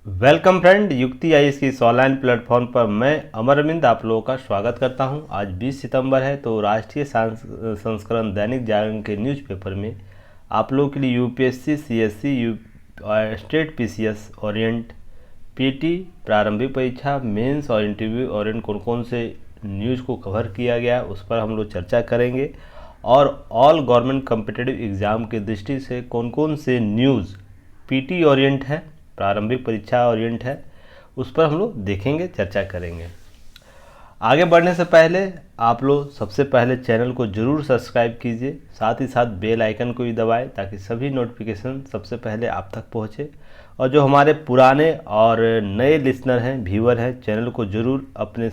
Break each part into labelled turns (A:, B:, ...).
A: Welcome friend, युक्ति IAS की इस ऑनलाइन प्लेटफॉर्म पर मैं अमर अरविंद आप लोगों का स्वागत करता हूं। आज 20 सितंबर है, तो राष्ट्रीय संस्करण दैनिक जागरण के न्यूज़पेपर में आप लोगों के लिए UPSC, CSC, state PCS, Orient, PT, प्रारंभिक परीक्षा, मेंस और इंटरव्यू ओरिएंट कौन कौन से न्यूज़ को कवर किया गया उस पर हम लोग चर्चा करेंगे। और ऑल गवर्नमेंट कॉम्पिटिटिव एग्ज़ाम की दृष्टि से कौन कौन से न्यूज़ पीटी ओरिएंट है, प्रारंभिक परीक्षा ओरिएंट है, उस पर हम लोग देखेंगे, चर्चा करेंगे। आगे बढ़ने से पहले आप लोग सबसे पहले चैनल को ज़रूर सब्सक्राइब कीजिए, साथ ही साथ बेल आइकन को भी दबाएं ताकि सभी नोटिफिकेशन सबसे पहले आप तक पहुंचे। और जो हमारे पुराने और नए लिसनर हैं, व्यूअर हैं, चैनल को ज़रूर अपने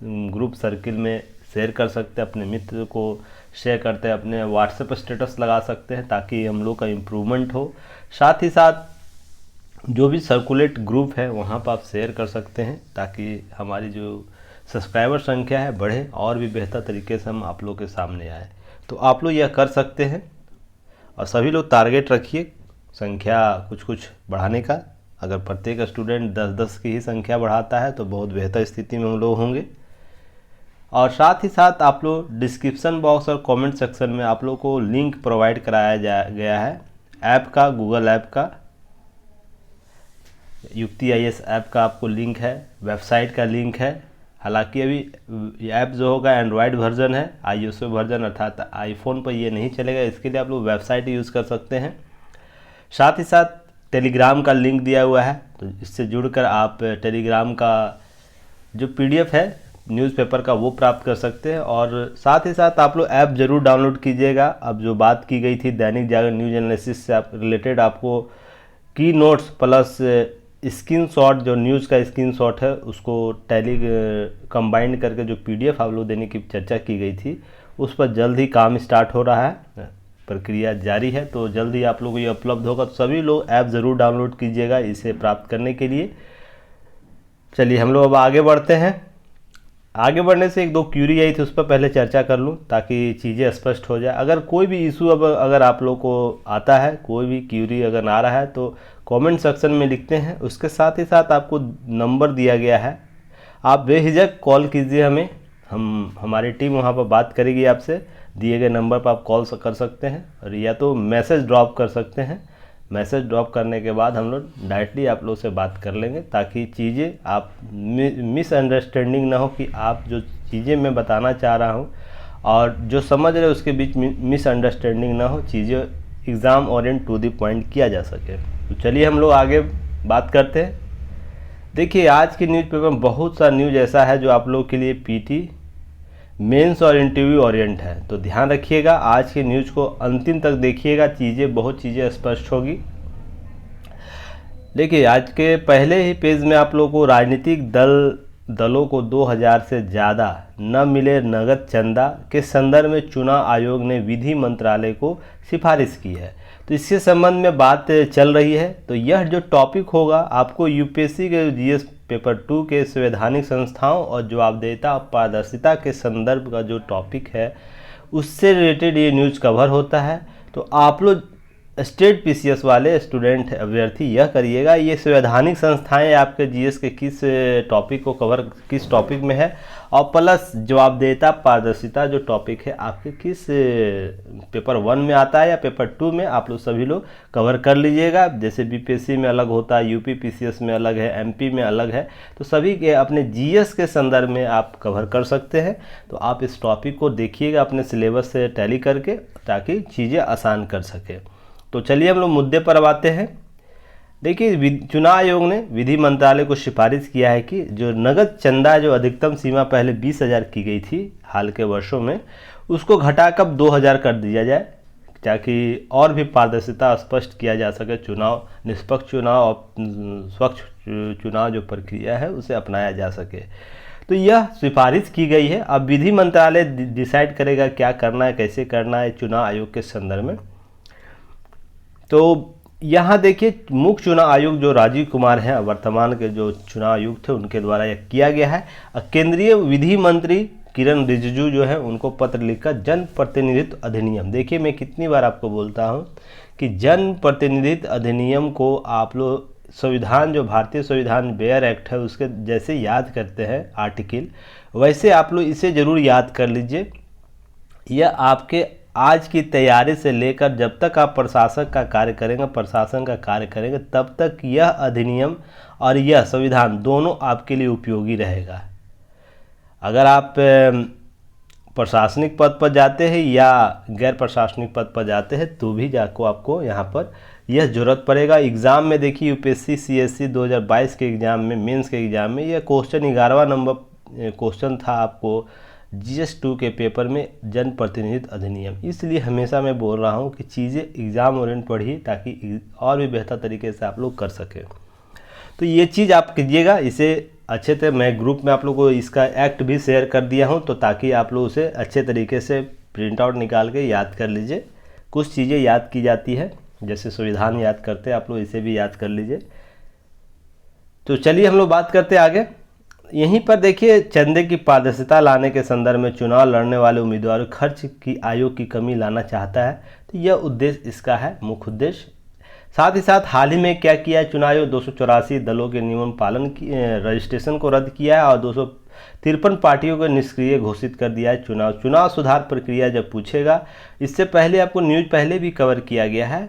A: ग्रुप सर्किल में शेयर कर सकते हैं, अपने मित्र को शेयर करते हैं, अपने व्हाट्सएप स्टेटस लगा सकते हैं ताकि हम लोग का इम्प्रूवमेंट हो। साथ ही साथ जो भी सर्कुलेट ग्रुप है वहाँ पर आप शेयर कर सकते हैं ताकि हमारी जो सब्सक्राइबर संख्या है बढ़े और भी बेहतर तरीके से हम आप लोग के सामने आए। तो आप लोग यह कर सकते हैं और सभी लोग टारगेट रखिए संख्या कुछ कुछ बढ़ाने का। अगर प्रत्येक स्टूडेंट 10-10 की ही संख्या बढ़ाता है तो बहुत बेहतर स्थिति में हम लोग होंगे। और साथ ही साथ आप लोग डिस्क्रिप्शन बॉक्स और कमेंट सेक्शन में आप लोग को लिंक प्रोवाइड कराया गया है ऐप का, गूगल ऐप का, युक्ति आईएएस ऐप का आपको लिंक है, वेबसाइट का लिंक है। हालांकि अभी ऐप जो होगा एंड्रॉयड वर्जन है, iOS वर्जन अर्थात आईफोन पर ये नहीं चलेगा, इसके लिए आप लोग वेबसाइट यूज़ कर सकते हैं। साथ ही साथ टेलीग्राम का लिंक दिया हुआ है, तो इससे जुड़कर आप टेलीग्राम का जो पीडीएफ है न्यूज़पेपर का वो प्राप्त कर सकते हैं। और साथ ही साथ आप लोग ऐप ज़रूर डाउनलोड कीजिएगा। अब जो बात की गई थी दैनिक जागरण न्यूज एनालिसिस से रिलेटेड, आपको की नोट्स प्लस स्क्रीनशॉट, जो न्यूज़ का स्क्रीनशॉट है उसको टैली कंबाइंड करके जो पीडीएफ आप लोग देने की चर्चा की गई थी उस पर जल्द ही काम स्टार्ट हो रहा है, प्रक्रिया जारी है, तो जल्द ही आप लोगों को ये उपलब्ध होगा। तो सभी लोग ऐप ज़रूर डाउनलोड कीजिएगा इसे प्राप्त करने के लिए। चलिए हम लोग अब आगे बढ़ते हैं। आगे बढ़ने से एक दो क्यूरी आई थी उस पर पहले चर्चा कर लूँ ताकि चीज़ें स्पष्ट हो जाए। अगर कोई भी इशू अब अगर आप लोग को आता है, कोई भी क्यूरी अगर आ रहा है तो कमेंट सेक्शन में लिखते हैं। उसके साथ ही साथ आपको नंबर दिया गया है, आप बेझिझक कॉल कीजिए हमें, हमारी टीम वहाँ पर बात करेगी आपसे। दिए गए नंबर पर आप कॉल कर सकते हैं और या तो मैसेज ड्रॉप कर सकते हैं। मैसेज ड्रॉप करने के बाद हम लोग डायरेक्टली आप लोग से बात कर लेंगे ताकि चीज़ें आप मिसअंडरस्टैंडिंग ना हो कि आप जो चीज़ें मैं बताना चाह रहा हूँ और जो समझ रहे उसके बीच मिसअंडरस्टैंडिंग ना हो, चीज़ें exam orient to the point किया जा सके। तो चलिए हम लोग आगे बात करते हैं। देखिए आज के न्यूज़पेपर में बहुत सा न्यूज़ ऐसा है जो आप लोग के लिए पीटी, मेंस और इंटरव्यू ओरिएंट है, तो ध्यान रखिएगा, आज के न्यूज़ को अंतिम तक देखिएगा, बहुत चीज़ें स्पष्ट होगी। देखिए आज के पहले ही पेज में आप लोगों को राजनीतिक दलों को 2000 से ज़्यादा न मिले नगद चंदा के संदर्भ में चुनाव आयोग ने विधि मंत्रालय को सिफारिश की है। तो इसके संबंध में बात चल रही है। तो यह जो टॉपिक होगा आपको यूपीएससी के जीएस पेपर 2 के संवैधानिक संस्थाओं और जवाबदेहिता और पारदर्शिता के संदर्भ का जो टॉपिक है उससे रिलेटेड ये न्यूज़ कवर होता है। तो आप लोग स्टेट पीसीएस वाले स्टूडेंट अभ्यर्थी यह करिएगा, ये संवैधानिक संस्थाएं आपके जीएस के किस टॉपिक को कवर, किस टॉपिक में है, और प्लस जवाबदेहिता पारदर्शिता जो टॉपिक है आपके किस पेपर 1 में आता है या पेपर 2 में, आप लोग सभी लोग कवर कर लीजिएगा। जैसे बीपीएससी में अलग होता है, यूपी पीसीएस में अलग है, एमपी में अलग है, तो सभी के अपने जीएस के संदर्भ में आप कवर कर सकते हैं। तो आप इस टॉपिक को देखिएगा अपने सिलेबस से टैली करके ताकि चीज़ें आसान कर सके। तो चलिए हम लोग मुद्दे पर अब आते हैं। देखिए चुनाव आयोग ने विधि मंत्रालय को सिफारिश किया है कि जो नगद चंदा जो अधिकतम सीमा पहले 20,000 की गई थी हाल के वर्षों में, उसको घटाकर 2,000 कर दिया जाए ताकि और भी पारदर्शिता स्पष्ट किया जा सके, चुनाव निष्पक्ष चुनाव और स्वच्छ चुनाव जो प्रक्रिया है उसे अपनाया जा सके। तो यह सिफारिश की गई है। अब विधि मंत्रालय डिसाइड करेगा क्या करना है, कैसे करना है चुनाव आयोग के संदर्भ में। तो यहाँ देखिए मुख्य चुनाव आयुक्त जो राजीव कुमार हैं, वर्तमान के जो चुनाव आयुक्त थे उनके द्वारा यह किया गया है। केंद्रीय विधि मंत्री किरण रिजिजू जो है उनको पत्र लिखकर जन प्रतिनिधित्व अधिनियम, देखिए मैं कितनी बार आपको बोलता हूँ कि जन प्रतिनिधित्व अधिनियम को आप लोग संविधान जो भारतीय संविधान बेयर एक्ट है उसके जैसे याद करते हैं आर्टिकल, वैसे आप लोग इसे ज़रूर याद कर लीजिए। यह आपके आज की तैयारी से लेकर जब तक आप प्रशासन का कार्य करेंगे तब तक यह अधिनियम और यह संविधान दोनों आपके लिए उपयोगी रहेगा। अगर आप प्रशासनिक पद पर जाते हैं या गैर प्रशासनिक पद पर जाते हैं तो भी आपको यहाँ पर यह ज़रूरत पड़ेगा। एग्ज़ाम में देखिए यूपीएससी सीएससी 2022 के एग्ज़ाम में, मेंस के एग्ज़ाम में यह क्वेश्चन 11वां नंबर क्वेश्चन था आपको GS2 के पेपर में, जनप्रतिनिधित्व अधिनियम। इसलिए हमेशा मैं बोल रहा हूँ कि चीज़ें एग्ज़ाम ओरिएंट पढ़िए ताकि और भी बेहतर तरीके से आप लोग कर सकें। तो ये चीज़ आप कीजिएगा, इसे अच्छे से मैं ग्रुप में आप लोगों को इसका एक्ट भी शेयर कर दिया हूँ, तो ताकि आप लोग उसे अच्छे तरीके से प्रिंट आउट निकाल के याद कर लीजिए। कुछ चीज़ें याद की जाती है, जैसे संविधान याद करते हैं आप लोग, इसे भी याद कर लीजिए। तो चलिए हम लोग बात करते हैं आगे। यहीं पर देखिए, चंदे की पारदर्शिता लाने के संदर्भ में चुनाव लड़ने वाले उम्मीदवारों खर्च की आयोग की कमी लाना चाहता है, तो यह उद्देश्य इसका है, मुख्य उद्देश्य। साथ ही साथ हाल ही में क्या किया है, चुनाव आयोग 284 दलों के नियम पालन की रजिस्ट्रेशन को रद्द किया है और 253 पार्टियों को निष्क्रिय घोषित कर दिया है। चुनाव सुधार प्रक्रिया जब पूछेगा, इससे पहले आपको न्यूज़ पहले भी कवर किया गया है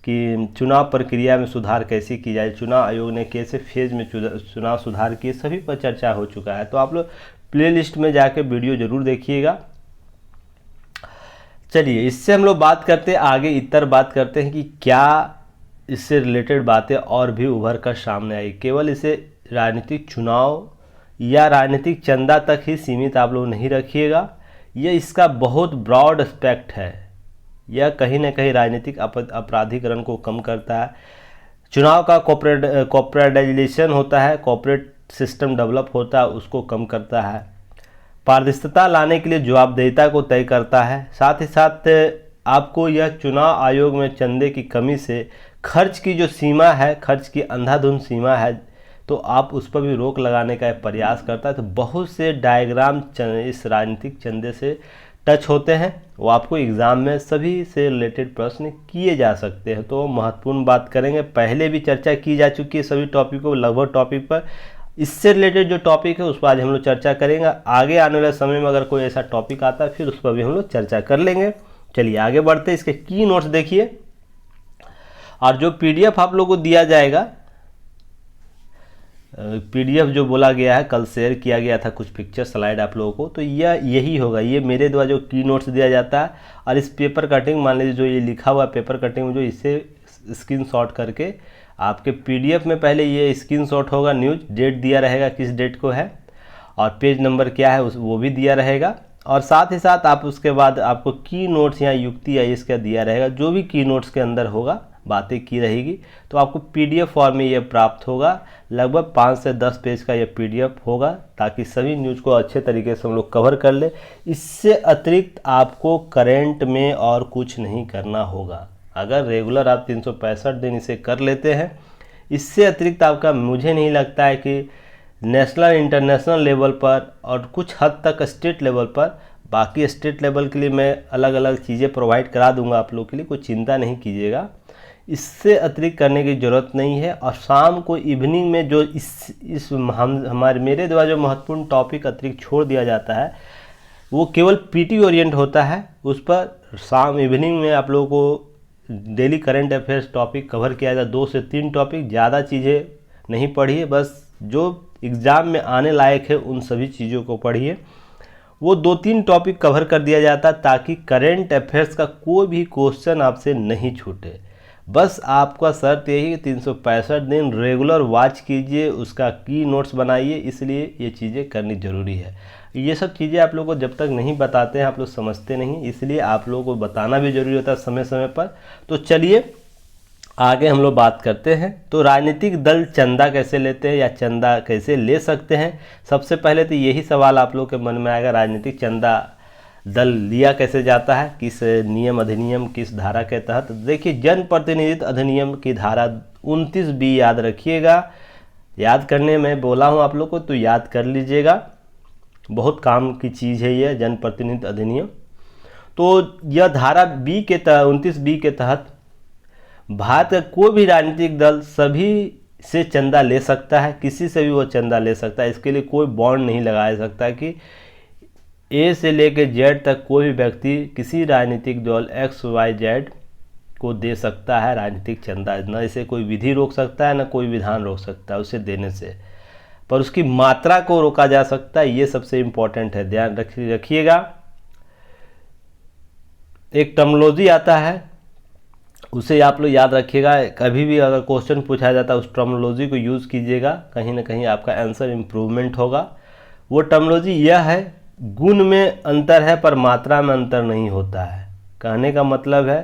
A: कि चुनाव प्रक्रिया में सुधार कैसे की जाए, चुनाव आयोग ने कैसे फेज में चुनाव सुधार किए, सभी पर चर्चा हो चुका है। तो आप लोग प्लेलिस्ट में जाके वीडियो ज़रूर देखिएगा। चलिए इससे हम लोग बात करते हैं आगे, इतर बात करते हैं कि क्या इससे रिलेटेड बातें और भी उभर कर सामने आई। केवल इसे राजनीतिक चुनाव या राजनीतिक चंदा तक ही सीमित आप लोग नहीं रखिएगा, यह इसका बहुत ब्रॉड एस्पेक्ट है। यह कहीं ना कहीं राजनीतिक अपराधीकरण को कम करता है, चुनाव का कॉर्पोरेटाइजेशन होता है, कॉर्पोरेट सिस्टम डेवलप होता है, उसको कम करता है, पारदर्शिता लाने के लिए जवाबदेहिता को तय करता है। साथ ही साथ आपको यह चुनाव आयोग में चंदे की कमी से खर्च की जो सीमा है, खर्च की अंधाधुंध सीमा है, तो आप उस पर भी रोक लगाने का प्रयास करता है। तो बहुत से डायग्राम इस राजनीतिक चंदे से टच होते हैं, वो आपको एग्ज़ाम में सभी से रिलेटेड प्रश्न किए जा सकते हैं। तो महत्वपूर्ण बात करेंगे, पहले भी चर्चा की जा चुकी है सभी टॉपिक को, लगभग टॉपिक पर। इससे रिलेटेड जो टॉपिक है उस पर आज हम लोग चर्चा करेंगे। आगे आने वाले समय में अगर कोई ऐसा टॉपिक आता है फिर उस पर भी हम लोग चर्चा कर लेंगे। चलिए आगे बढ़ते हैं, इसके की नोट्स देखिए और जो PDF आप लोगों को दिया जाएगा, PDF जो बोला गया है, कल शेयर किया गया था कुछ पिक्चर स्लाइड आप लोगों को, तो यही होगा। ये मेरे द्वारा जो की नोट्स दिया जाता है, और इस पेपर कटिंग मान लीजिए जो ये लिखा हुआ पेपर कटिंग में जो इसे स्क्रीनशॉट करके आपके PDF में पहले ये स्क्रीनशॉट होगा, न्यूज़ डेट दिया रहेगा किस डेट को है और पेज नंबर क्या है वो भी दिया रहेगा, और साथ ही साथ आप उसके बाद आपको की नोट्स या युक्ति या इसका दिया रहेगा। जो भी की नोट्स के अंदर होगा बातें की रहेगी, तो आपको PDF फॉर्म में ये प्राप्त होगा। लगभग 5 से 10 पेज का ये PDF होगा, ताकि सभी न्यूज़ को अच्छे तरीके से हम लोग कवर कर ले। इससे अतिरिक्त आपको करंट में और कुछ नहीं करना होगा। अगर रेगुलर आप 365 दिन इसे कर लेते हैं, इससे अतिरिक्त आपका मुझे नहीं लगता है कि नेशनल इंटरनेशनल लेवल पर और कुछ हद तक स्टेट लेवल पर, बाकी स्टेट लेवल के लिए मैं अलग अलग चीज़ें प्रोवाइड करा दूंगा आप लोग के लिए, कोई चिंता नहीं कीजिएगा। इससे अतिरिक्त करने की ज़रूरत नहीं है। और शाम को इवनिंग में जो मेरे द्वारा जो महत्वपूर्ण टॉपिक अतिरिक्त छोड़ दिया जाता है वो केवल PT ओरिएंट होता है। उस पर शाम इवनिंग में आप लोगों को daily current affairs topic cover किया जाता है, 2 से 3 टॉपिक, ज़्यादा चीज़ें नहीं पढ़िए, बस जो एग्ज़ाम में आने लायक है उन सभी चीज़ों को पढ़िए। वो 2-3 टॉपिक कवर कर दिया जाता है ताकि करंट अफेयर्स का कोई भी क्वेश्चन आपसे नहीं छूटे। बस आपका शर्त यही है 365 दिन रेगुलर वॉच कीजिए, उसका की नोट्स बनाइए, इसलिए ये चीज़ें करनी ज़रूरी है। ये सब चीज़ें आप लोगों को जब तक नहीं बताते हैं आप लोग समझते नहीं, इसलिए आप लोगों को बताना भी ज़रूरी होता है समय समय पर। तो चलिए आगे हम लोग बात करते हैं। तो राजनीतिक दल चंदा कैसे लेते हैं या चंदा कैसे ले सकते हैं, सबसे पहले तो यही सवाल आप लोग के मन में आएगा, राजनीतिक चंदा दल लिया कैसे जाता है, किस नियम अधिनियम किस धारा के तहत। देखिए जनप्रतिनिधित्व अधिनियम की धारा 29B याद रखिएगा, याद करने में बोला हूँ आप लोग को तो याद कर लीजिएगा, बहुत काम की चीज़ है ये जनप्रतिनिधित्व अधिनियम। तो यह धारा 29B के तहत भारत का कोई भी राजनीतिक दल सभी से चंदा ले सकता है, किसी से भी वो चंदा ले सकता है। इसके लिए कोई बॉन्ड नहीं लगाया सकता कि ए से लेकर जेड तक कोई भी व्यक्ति किसी राजनीतिक दल XYZ को दे सकता है राजनीतिक चंदा। न इसे कोई विधि रोक सकता है, न कोई विधान रोक सकता है उसे देने से, पर उसकी मात्रा को रोका जा सकता है। ये सबसे इम्पोर्टेंट है, ध्यान रखिएगा। एक टर्मिनोलॉजी आता है, उसे आप लोग याद रखिएगा। कभी भी अगर क्वेश्चन पूछा जाता है उस टर्मिनोलॉजी को यूज़ कीजिएगा, कहीं ना कहीं आपका आंसर इम्प्रूवमेंट होगा। वो टर्मिनोलॉजी यह है, गुण में अंतर है पर मात्रा में अंतर नहीं होता है। कहने का मतलब है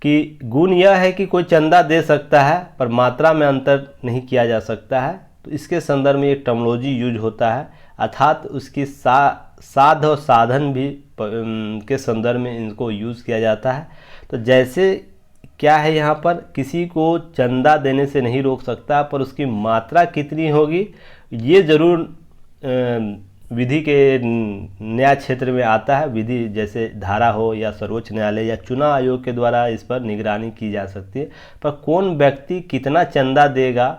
A: कि गुण यह है कि कोई चंदा दे सकता है पर मात्रा में अंतर नहीं किया जा सकता है, तो इसके संदर्भ में एक टर्मिनोलॉजी यूज होता है, अर्थात उसकी साध और साधन भी के संदर्भ में इनको यूज़ किया जाता है। तो जैसे क्या है, यहाँ पर किसी को चंदा देने से नहीं रोक सकता, पर उसकी मात्रा कितनी होगी ये ज़रूर विधि के न्याय क्षेत्र में आता है। विधि जैसे धारा हो या सर्वोच्च न्यायालय या चुनाव आयोग के द्वारा इस पर निगरानी की जा सकती है, पर कौन व्यक्ति कितना चंदा देगा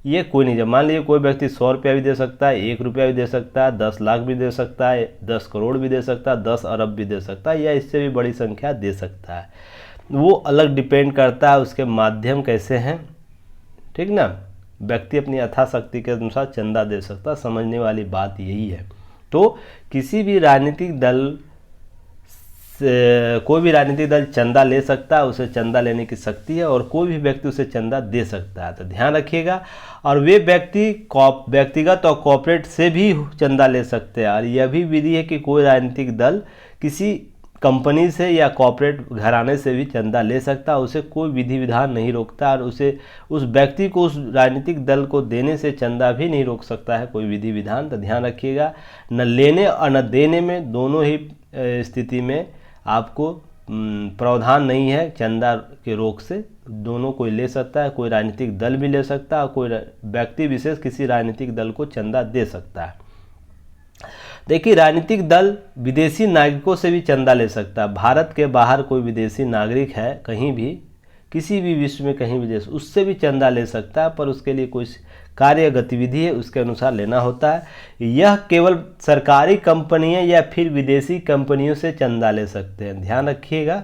A: ये कोई नहीं। जब मान लीजिए कोई व्यक्ति 100 रुपया भी दे सकता है, 1 रुपया भी दे सकता है, 10 लाख भी दे सकता है, 10 करोड़ भी दे सकता है, 10 अरब भी दे सकता है, या इससे भी बड़ी संख्या दे सकता है। वो अलग डिपेंड करता है उसके माध्यम कैसे हैं, ठीक ना। व्यक्ति अपनी यथाशक्ति के अनुसार चंदा दे सकता है, समझने वाली बात यही है। तो किसी भी राजनीतिक दल कोई भी राजनीतिक दल चंदा ले सकता है, उसे चंदा लेने की शक्ति है, और कोई भी व्यक्ति उसे चंदा दे सकता है। तो ध्यान रखिएगा। और वे व्यक्ति व्यक्तिगत और कॉर्पोरेट से भी चंदा ले सकते हैं। और यह भी विधि है कि कोई राजनीतिक दल किसी कंपनी से या कॉर्पोरेट घराने से भी चंदा ले सकता है, उसे कोई विधि विधान नहीं रोकता, और उसे उस व्यक्ति को उस राजनीतिक दल को देने से चंदा भी नहीं रोक सकता है कोई विधि विधान। तो ध्यान रखिएगा, न लेने और न देने में दोनों ही स्थिति में आपको प्रावधान नहीं है चंदा के रोक से। दोनों कोई ले सकता है, कोई राजनीतिक दल भी ले सकता है, कोई व्यक्ति विशेष किसी राजनीतिक दल को चंदा दे सकता है। देखिए, राजनीतिक दल विदेशी नागरिकों से भी चंदा ले सकता है। भारत के बाहर कोई विदेशी नागरिक है कहीं भी, किसी भी विश्व में कहीं भी देश, उससे भी चंदा ले सकता है, पर उसके लिए कोई कार्य गतिविधि है उसके अनुसार लेना होता है। यह केवल सरकारी कंपनियां या फिर विदेशी कंपनियों से चंदा ले सकते हैं। ध्यान रखिएगा,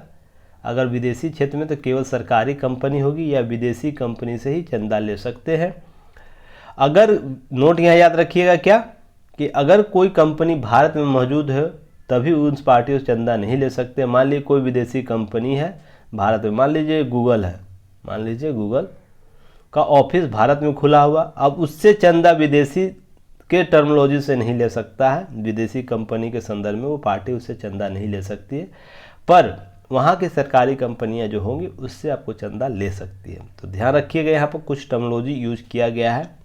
A: अगर विदेशी क्षेत्र में तो केवल सरकारी कंपनी होगी या विदेशी कंपनी से ही चंदा ले सकते हैं। अगर नोट यहाँ याद रखिएगा क्या, कि अगर कोई कंपनी भारत में मौजूद है तभी उन पार्टियों से चंदा नहीं ले सकते। मान लीजिए कोई विदेशी कंपनी है भारत में, मान लीजिए गूगल है, मान लीजिए गूगल का ऑफिस भारत में खुला हुआ, अब उससे चंदा विदेशी के टर्मिनोलॉजी से नहीं ले सकता है। विदेशी कंपनी के संदर्भ में वो पार्टी उससे चंदा नहीं ले सकती है, पर वहाँ की सरकारी कंपनियां जो होंगी उससे आपको चंदा ले सकती है। तो ध्यान रखिएगा, यहाँ पर कुछ टर्मिनोलॉजी यूज किया गया है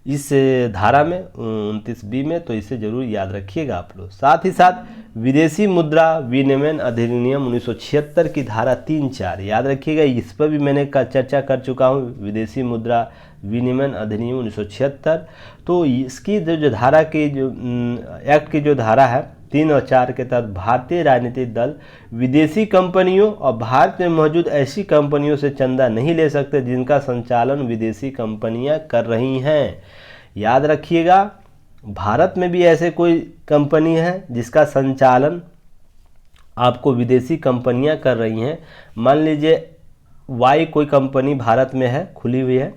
A: इस धारा में 29B में, तो इसे जरूर याद रखिएगा आप लोग। साथ ही साथ विदेशी मुद्रा विनिमय अधिनियम 1976 की धारा 3(4) याद रखिएगा, इस पर भी मैंने चर्चा कर चुका हूँ। विदेशी मुद्रा विनिमय अधिनियम 1976, तो इसकी जो धारा की जो एक्ट की जो धारा है 3 और 4 के तहत भारतीय राजनीतिक दल विदेशी कंपनियों और भारत में मौजूद ऐसी कंपनियों से चंदा नहीं ले सकते जिनका संचालन विदेशी कंपनियां कर रही हैं। याद रखिएगा, भारत में भी ऐसे कोई कंपनी है जिसका संचालन आपको विदेशी कंपनियां कर रही हैं। मान लीजिए वाई कोई कंपनी भारत में है, खुली हुई है,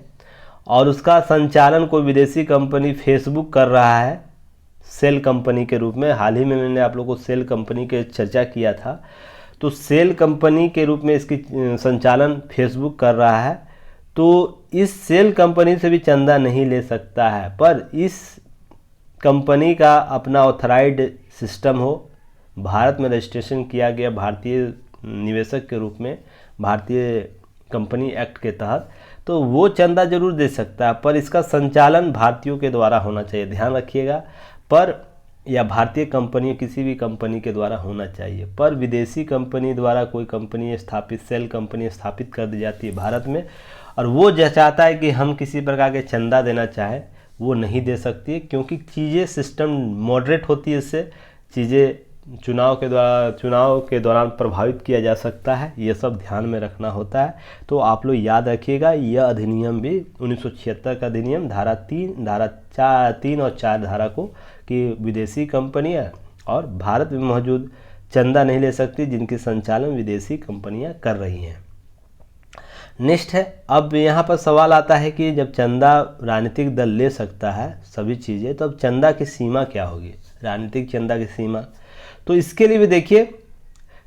A: और उसका संचालन कोई विदेशी कंपनी फेसबुक कर रहा है सेल कंपनी के रूप में। हाल ही में मैंने आप लोगों को सेल कंपनी के चर्चा किया था, तो सेल कंपनी के रूप में इसकी संचालन फेसबुक कर रहा है, तो इस सेल कंपनी से भी चंदा नहीं ले सकता है, पर इस कंपनी का अपना ऑथराइज्ड सिस्टम हो, भारत में रजिस्ट्रेशन किया गया भारतीय निवेशक के रूप में भारतीय कंपनी एक्ट के तहत, तो वो चंदा जरूर दे सकता है, पर इसका संचालन भारतीयों के द्वारा होना चाहिए। ध्यान रखिएगा, पर या भारतीय कंपनी किसी भी कंपनी के द्वारा होना चाहिए, पर विदेशी कंपनी द्वारा कोई कंपनी स्थापित सेल कंपनी स्थापित कर दी जाती है भारत में, और वो चाहता है कि हम किसी प्रकार के चंदा देना चाहे वो नहीं दे सकती है, क्योंकि चीज़ें सिस्टम मॉडरेट होती है, इससे चीज़ें चुनाव के दौरान प्रभावित किया जा सकता है, ये सब ध्यान में रखना होता है। तो आप लोग याद रखिएगा, यह अधिनियम भी 1976 का अधिनियम धारा 3 और 4 धारा को कि विदेशी कंपनियां और भारत में मौजूद चंदा नहीं ले सकती जिनकी संचालन विदेशी कंपनियां कर रही हैं। नेक्स्ट है, अब यहाँ पर सवाल आता है कि जब चंदा राजनीतिक दल ले सकता है सभी चीज़ें, तो अब चंदा की सीमा क्या होगी, राजनीतिक चंदा की सीमा। तो इसके लिए भी देखिए,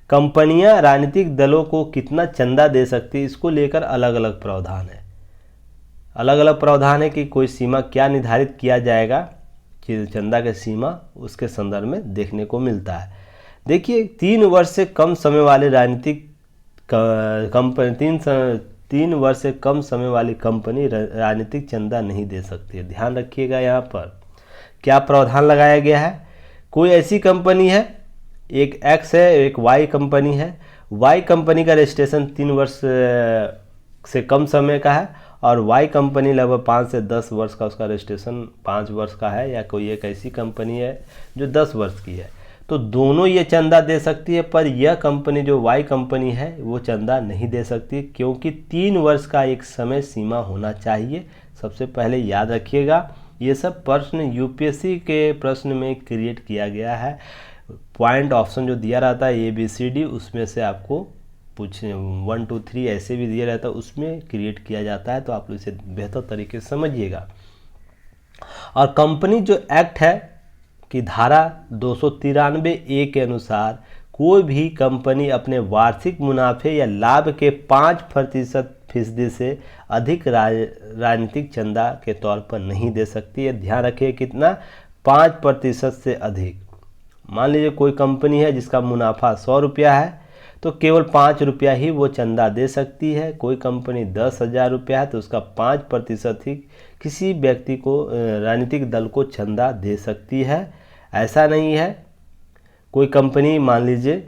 A: कंपनियां राजनीतिक दलों को कितना चंदा दे सकती है, इसको लेकर अलग अलग प्रावधान है। अलग अलग प्रावधान है कि कोई सीमा क्या निर्धारित किया जाएगा, कि चंदा की सीमा उसके संदर्भ में देखने को मिलता है। देखिए, 3 वर्ष से कम समय वाले राजनीतिक कंपनी 3 वर्ष से कम समय वाली कंपनी राजनीतिक चंदा नहीं दे सकती है। ध्यान रखिएगा, यहाँ पर क्या प्रावधान लगाया गया है। कोई ऐसी कंपनी है, एक एक्स है, एक वाई कंपनी है। वाई कंपनी का रजिस्ट्रेशन 3 वर्ष से कम समय का है और वाई कंपनी लगभग 5 से 10 वर्ष का उसका रजिस्ट्रेशन 5 वर्ष का है, या कोई एक ऐसी कंपनी है जो 10 वर्ष की है। तो दोनों ये चंदा दे सकती है, पर यह कंपनी जो वाई कंपनी है वो चंदा नहीं दे सकती, क्योंकि 3 वर्ष का एक समय सीमा होना चाहिए। सबसे पहले याद रखिएगा, ये सब प्रश्न यूपीएससी के प्रश्न में क्रिएट किया गया है। पॉइंट ऑप्शन जो दिया रहता है ABCD, उसमें से आपको पूछ 1 2 3 ऐसे भी दिया रहता है, उसमें क्रिएट किया जाता है। तो आप लोग इसे बेहतर तरीके से समझिएगा। और कंपनी जो एक्ट है कि धारा 293A के अनुसार कोई भी कंपनी अपने वार्षिक मुनाफे या लाभ के 5% से अधिक राजनीतिक चंदा के तौर पर नहीं दे सकती है। ध्यान रखिए, कितना, 5% से अधिक। मान लीजिए कोई कंपनी है जिसका मुनाफा 100 रुपया है, तो केवल 5 रुपया ही वो चंदा दे सकती है। कोई कंपनी 10,000 रुपया है तो उसका 5% ही किसी व्यक्ति को, राजनीतिक दल को चंदा दे सकती है। ऐसा नहीं है कोई कंपनी, मान लीजिए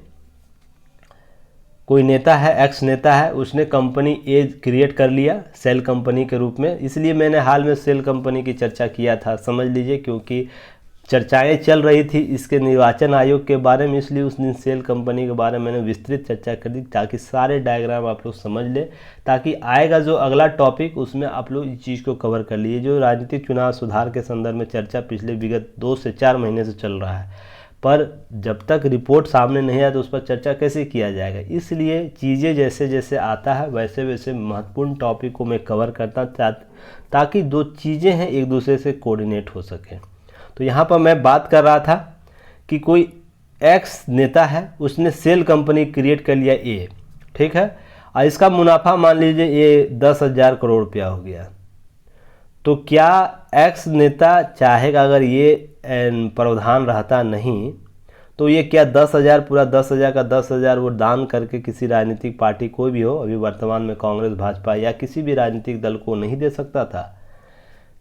A: कोई नेता है, एक्स नेता है, उसने कंपनी ए क्रिएट कर लिया सेल कंपनी के रूप में। इसलिए मैंने हाल में सेल कंपनी की चर्चा किया था, समझ लीजिए, क्योंकि चर्चाएं चल रही थी इसके निर्वाचन आयोग के बारे में, इसलिए उस दिन सेल कंपनी के बारे में मैंने विस्तृत चर्चा कर दी, ताकि सारे डायग्राम आप लोग समझ लें, ताकि आएगा जो अगला टॉपिक उसमें आप लोग इस चीज़ को कवर कर लिए। जो राजनीतिक चुनाव सुधार के संदर्भ में चर्चा पिछले विगत 2 से 4 महीने से चल रहा है, पर जब तक रिपोर्ट सामने नहीं आए तो उस पर चर्चा कैसे किया जाएगा। इसलिए चीज़ें जैसे जैसे आता है वैसे वैसे महत्वपूर्ण टॉपिक को मैं कवर करता, ताकि 2 चीज़ें हैं एक दूसरे से कोऑर्डिनेट हो सकें। तो यहाँ पर मैं बात कर रहा था कि कोई एक्स नेता है, उसने सेल कंपनी क्रिएट कर लिया ए, ठीक है, और इसका मुनाफा मान लीजिए ये 10,000 करोड़ रुपया हो गया। तो क्या एक्स नेता चाहेगा, अगर ये प्रावधान रहता नहीं तो ये क्या 10,000, पूरा 10,000 का 10,000 वो दान करके किसी राजनीतिक पार्टी, कोई भी हो, अभी वर्तमान में कांग्रेस, भाजपा या किसी भी राजनीतिक दल को नहीं दे सकता था।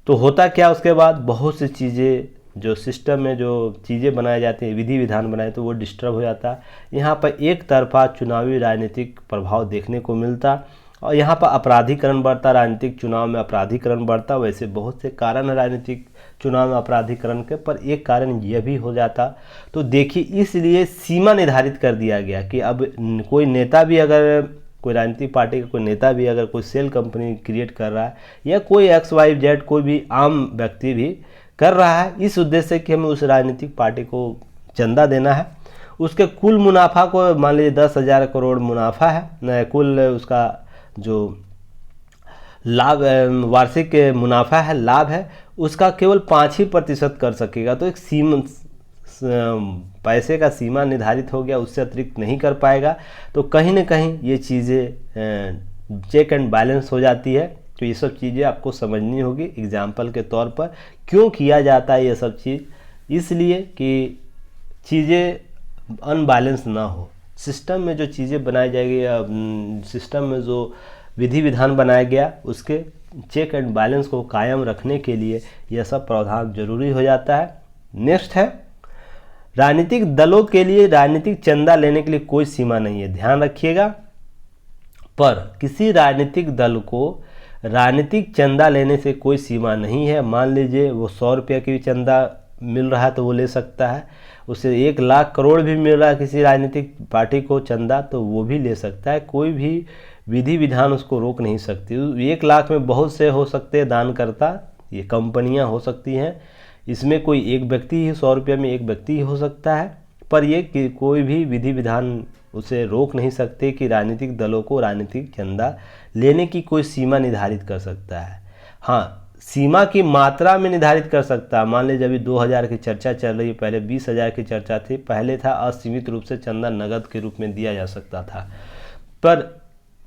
A: तो होता क्या, उसके बाद बहुत सी चीज़ें जो सिस्टम में जो चीज़ें बनाई जाती हैं, विधि विधान बनाए, तो वो डिस्टर्ब हो जाता है। यहाँ पर एक तरफा चुनावी राजनीतिक प्रभाव देखने को मिलता और यहाँ पर अपराधीकरण बढ़ता, राजनीतिक चुनाव में अपराधीकरण बढ़ता। वैसे बहुत से कारण हैं राजनीतिक चुनाव में अपराधीकरण के, पर एक कारण यह भी हो जाता। तो देखिए, इसलिए सीमा निर्धारित कर दिया गया कि अब कोई नेता भी, अगर कोई राजनीतिक पार्टी का कोई नेता भी अगर कोई सेल कंपनी क्रिएट कर रहा है, या कोई XYZ कोई भी आम व्यक्ति भी कर रहा है, इस उद्देश्य से कि हमें उस राजनीतिक पार्टी को चंदा देना है, उसके कुल मुनाफा को, मान लीजिए 10,000 करोड़ मुनाफा है, कुल उसका जो लाभ वार्षिक मुनाफा है, लाभ है, उसका केवल 5% कर सकेगा। तो एक सीमा, पैसे का सीमा निर्धारित हो गया, उससे अतिरिक्त नहीं कर पाएगा। तो कहीं ना कहीं ये चीज़ें चेक एंड बैलेंस हो जाती है। तो ये सब चीज़ें आपको समझनी होगी एग्जाम्पल के तौर पर। क्यों किया जाता है ये सब चीज़, इसलिए कि चीज़ें अनबैलेंस ना हो। सिस्टम में जो चीज़ें बनाई जाएगी, सिस्टम में जो विधि विधान बनाया गया, उसके चेक एंड बैलेंस को कायम रखने के लिए यह सब प्रावधान जरूरी हो जाता है। नेक्स्ट है, राजनीतिक दलों के लिए राजनीतिक चंदा लेने के लिए कोई सीमा नहीं है, ध्यान रखिएगा। पर किसी राजनीतिक दल को राजनीतिक चंदा लेने से कोई सीमा नहीं है। मान लीजिए वो 100 रुपये की भी चंदा मिल रहा है तो वो ले सकता है, उसे 1 लाख करोड़ भी मिल रहा है किसी राजनीतिक पार्टी को चंदा, तो वो भी ले सकता है। कोई भी विधि विधान उसको रोक नहीं सकती। 1 लाख में बहुत से हो सकते हैं दानकर्ता, ये कंपनियां हो सकती हैं, इसमें कोई एक व्यक्ति ही 100 रुपये में एक व्यक्ति ही हो सकता है, पर ये कि कोई भी विधि विधान उसे रोक नहीं सकते कि राजनीतिक दलों को राजनीतिक चंदा लेने की कोई सीमा निर्धारित कर सकता है। हाँ, सीमा की मात्रा में निर्धारित कर सकता है। मान लीजिए अभी 2000 की चर्चा चल रही है, पहले 20,000 की चर्चा थी। पहले था असीमित रूप से चंदा नगद के रूप में दिया जा सकता था, पर